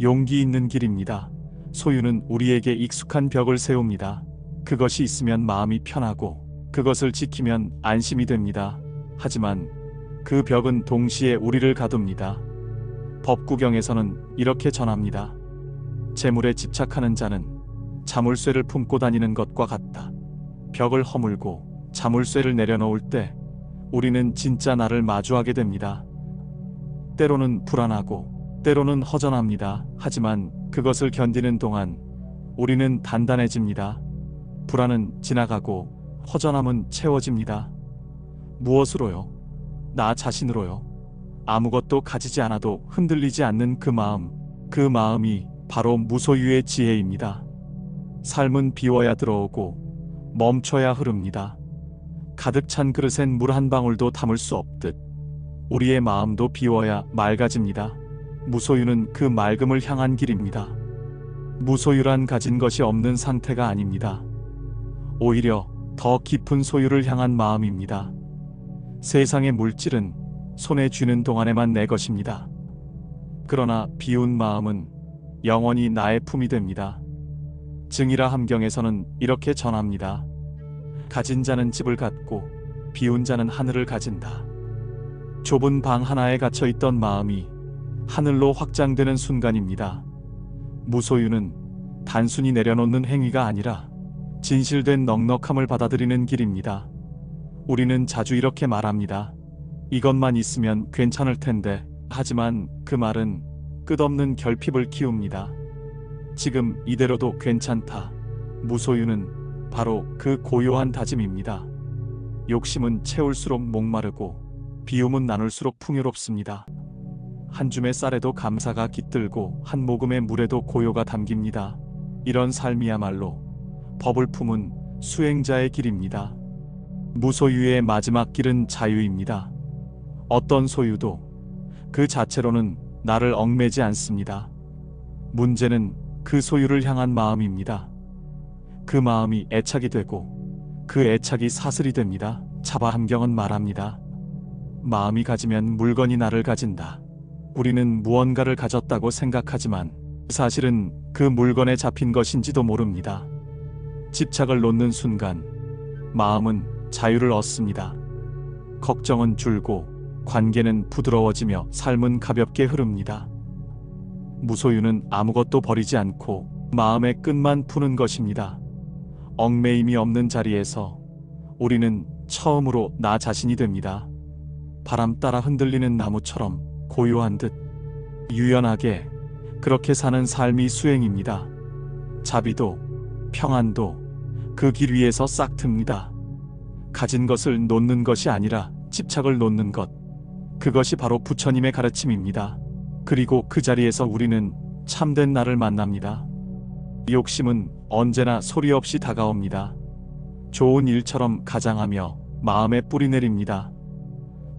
용기 있는 길입니다. 소유는 우리에게 익숙한 벽을 세웁니다. 그것이 있으면 마음이 편하고 그것을 지키면 안심이 됩니다. 하지만 그 벽은 동시에 우리를 가둡니다. 법구경에서는 이렇게 전합니다. 재물에 집착하는 자는 자물쇠를 품고 다니는 것과 같다. 벽을 허물고 자물쇠를 내려놓을 때 우리는 진짜 나를 마주하게 됩니다. 때로는 불안하고 때로는 허전합니다. 하지만 그것을 견디는 동안 우리는 단단해집니다. 불안은 지나가고 허전함은 채워집니다. 무엇으로요? 나 자신으로요. 아무것도 가지지 않아도 흔들리지 않는 그 마음, 그 마음이 바로 무소유의 지혜입니다. 삶은 비워야 들어오고 멈춰야 흐릅니다. 가득 찬 그릇엔 물 한 방울도 담을 수 없듯 우리의 마음도 비워야 맑아집니다. 무소유는 그 맑음을 향한 길입니다. 무소유란 가진 것이 없는 상태가 아닙니다. 오히려 더 깊은 소유를 향한 마음입니다. 세상의 물질은 손에 쥐는 동안에만 내 것입니다. 그러나 비운 마음은 영원히 나의 품이 됩니다. 증이라 함경에서는 이렇게 전합니다. 가진 자는 집을 갖고 비운 자는 하늘을 가진다. 좁은 방 하나에 갇혀 있던 마음이 하늘로 확장되는 순간입니다. 무소유는 단순히 내려놓는 행위가 아니라 진실된 넉넉함을 받아들이는 길입니다. 우리는 자주 이렇게 말합니다. 이것만 있으면 괜찮을 텐데. 하지만 그 말은 끝없는 결핍을 키웁니다. 지금 이대로도 괜찮다. 무소유는 바로 그 고요한 다짐입니다. 욕심은 채울수록 목마르고 비움은 나눌수록 풍요롭습니다. 한 줌의 쌀에도 감사가 깃들고 한 모금의 물에도 고요가 담깁니다. 이런 삶이야말로 법을 품은 수행자의 길입니다. 무소유의 마지막 길은 자유입니다. 어떤 소유도 그 자체로는 나를 얽매지 않습니다. 문제는 그 소유를 향한 마음입니다. 그 마음이 애착이 되고 그 애착이 사슬이 됩니다. 차바함경은 말합니다. 마음이 가지면 물건이 나를 가진다. 우리는 무언가를 가졌다고 생각하지만 사실은 그 물건에 잡힌 것인지도 모릅니다. 집착을 놓는 순간 마음은 자유를 얻습니다. 걱정은 줄고 관계는 부드러워지며 삶은 가볍게 흐릅니다. 무소유는 아무것도 버리지 않고 마음의 끝만 푸는 것입니다. 얽매임이 없는 자리에서 우리는 처음으로 나 자신이 됩니다. 바람 따라 흔들리는 나무처럼 고요한 듯 유연하게 그렇게 사는 삶이 수행입니다. 자비도 평안도 그 길 위에서 싹 틉니다. 가진 것을 놓는 것이 아니라 집착을 놓는 것, 그것이 바로 부처님의 가르침입니다. 그리고 그 자리에서 우리는 참된 나를 만납니다. 욕심은 언제나 소리 없이 다가옵니다. 좋은 일처럼 가장하며 마음에 뿌리 내립니다.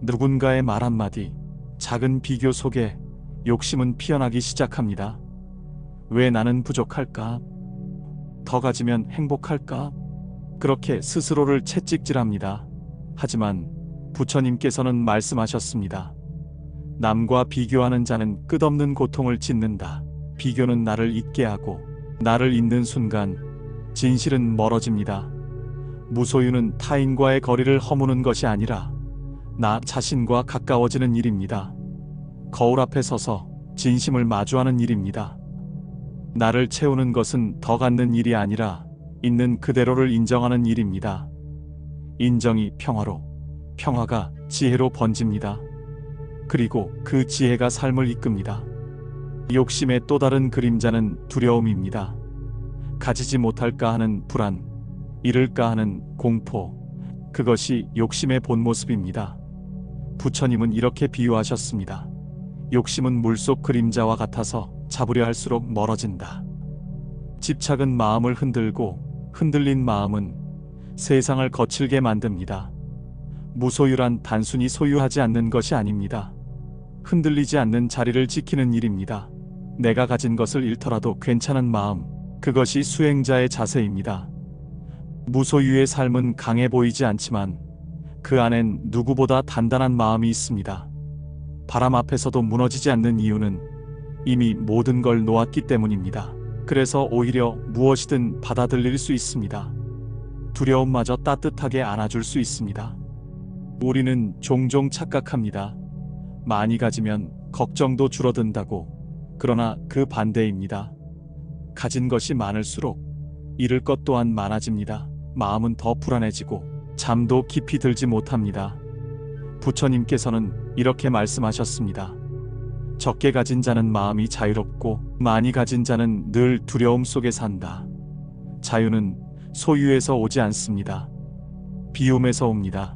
누군가의 말 한마디, 작은 비교 속에 욕심은 피어나기 시작합니다. 왜 나는 부족할까? 더 가지면 행복할까? 그렇게 스스로를 채찍질합니다. 하지만 부처님께서는 말씀하셨습니다. 남과 비교하는 자는 끝없는 고통을 짓는다. 비교는 나를 잊게 하고 나를 잊는 순간 진실은 멀어집니다. 무소유는 타인과의 거리를 허무는 것이 아니라 나 자신과 가까워지는 일입니다. 거울 앞에 서서 진심을 마주하는 일입니다. 나를 채우는 것은 더 갖는 일이 아니라 있는 그대로를 인정하는 일입니다. 인정이 평화로, 평화가 지혜로 번집니다. 그리고 그 지혜가 삶을 이끕니다. 욕심의 또 다른 그림자는 두려움입니다. 가지지 못할까 하는 불안, 잃을까 하는 공포, 그것이 욕심의 본 모습입니다. 부처님은 이렇게 비유하셨습니다. 욕심은 물속 그림자와 같아서 잡으려 할수록 멀어진다. 집착은 마음을 흔들고 흔들린 마음은 세상을 거칠게 만듭니다. 무소유란 단순히 소유하지 않는 것이 아닙니다. 흔들리지 않는 자리를 지키는 일입니다. 내가 가진 것을 잃더라도 괜찮은 마음, 그것이 수행자의 자세입니다. 무소유의 삶은 강해 보이지 않지만 그 안엔 누구보다 단단한 마음이 있습니다. 바람 앞에서도 무너지지 않는 이유는 이미 모든 걸 놓았기 때문입니다. 그래서 오히려 무엇이든 받아들일 수 있습니다. 두려움마저 따뜻하게 안아줄 수 있습니다. 우리는 종종 착각합니다. 많이 가지면 걱정도 줄어든다고. 그러나 그 반대입니다. 가진 것이 많을수록 잃을 것 또한 많아집니다. 마음은 더 불안해지고 잠도 깊이 들지 못합니다. 부처님께서는 이렇게 말씀하셨습니다. 적게 가진 자는 마음이 자유롭고 많이 가진 자는 늘 두려움 속에 산다. 자유는 소유에서 오지 않습니다. 비움에서 옵니다.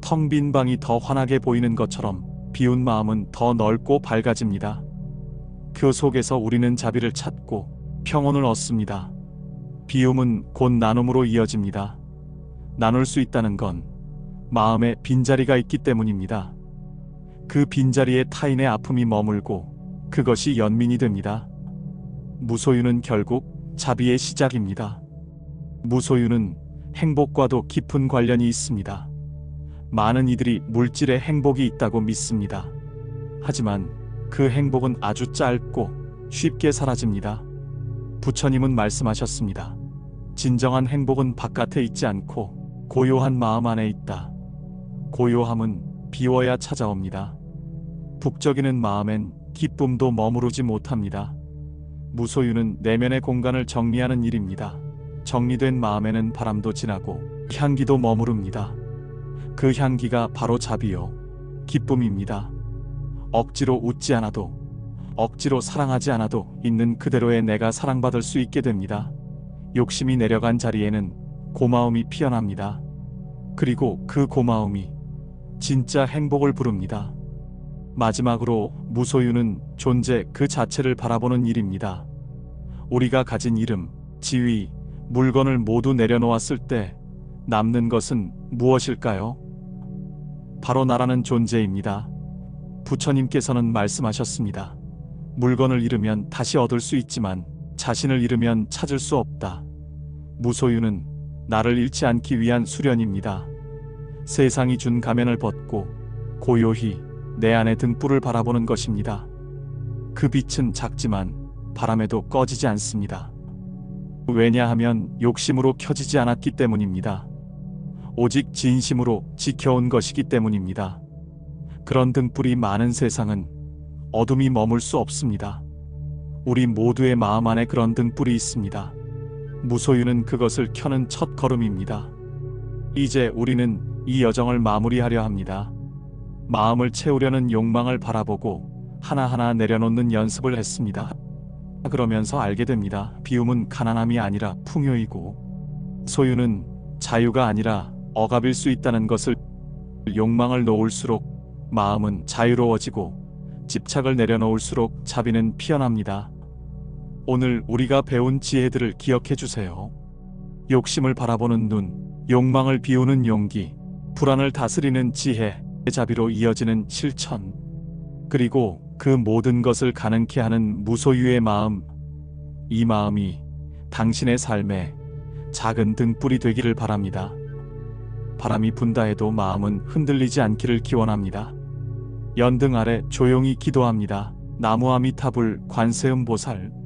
텅 빈 방이 더 환하게 보이는 것처럼 비운 마음은 더 넓고 밝아집니다. 그 속에서 우리는 자비를 찾고 평온을 얻습니다. 비움은 곧 나눔으로 이어집니다. 나눌 수 있다는 건 마음에 빈자리가 있기 때문입니다. 그 빈자리에 타인의 아픔이 머물고 그것이 연민이 됩니다. 무소유는 결국 자비의 시작입니다. 무소유는 행복과도 깊은 관련이 있습니다. 많은 이들이 물질의 행복이 있다고 믿습니다. 하지만 그 행복은 아주 짧고 쉽게 사라집니다. 부처님은 말씀하셨습니다. 진정한 행복은 바깥에 있지 않고 고요한 마음 안에 있다. 고요함은 비워야 찾아옵니다. 북적이는 마음엔 기쁨도 머무르지 못합니다. 무소유는 내면의 공간을 정리하는 일입니다. 정리된 마음에는 바람도 지나고 향기도 머무릅니다. 그 향기가 바로 자비요, 기쁨입니다. 억지로 웃지 않아도, 억지로 사랑하지 않아도 있는 그대로의 내가 사랑받을 수 있게 됩니다. 욕심이 내려간 자리에는 고마움이 피어납니다. 그리고 그 고마움이 진짜 행복을 부릅니다. 마지막으로 무소유는 존재 그 자체를 바라보는 일입니다. 우리가 가진 이름, 지위, 물건을 모두 내려놓았을 때 남는 것은 무엇일까요? 바로 나라는 존재입니다. 부처님께서는 말씀하셨습니다. 물건을 잃으면 다시 얻을 수 있지만 자신을 잃으면 찾을 수 없다. 무소유는 나를 잃지 않기 위한 수련입니다. 세상이 준 가면을 벗고 고요히 내 안의 등불을 바라보는 것입니다. 그 빛은 작지만 바람에도 꺼지지 않습니다. 왜냐하면 욕심으로 켜지지 않았기 때문입니다. 오직 진심으로 지켜온 것이기 때문입니다. 그런 등불이 많은 세상은 어둠이 머물 수 없습니다. 우리 모두의 마음 안에 그런 등불이 있습니다. 무소유는 그것을 켜는 첫 걸음입니다. 이제 우리는 이 여정을 마무리하려 합니다. 마음을 채우려는 욕망을 바라보고 하나하나 내려놓는 연습을 했습니다. 그러면서 알게 됩니다. 비움은 가난함이 아니라 풍요이고, 소유는 자유가 아니라 억압일 수 있다는 것을. 욕망을 놓을수록 마음은 자유로워지고, 집착을 내려놓을수록 자비는 피어납니다. 오늘 우리가 배운 지혜들을 기억해 주세요. 욕심을 바라보는 눈, 욕망을 비우는 용기, 불안을 다스리는 지혜, 자비로 이어지는 실천, 그리고 그 모든 것을 가능케 하는 무소유의 마음. 이 마음이 당신의 삶에 작은 등불이 되기를 바랍니다. 바람이 분다 해도 마음은 흔들리지 않기를 기원합니다. 연등 아래 조용히 기도합니다. 나무 아미타불 관세음보살.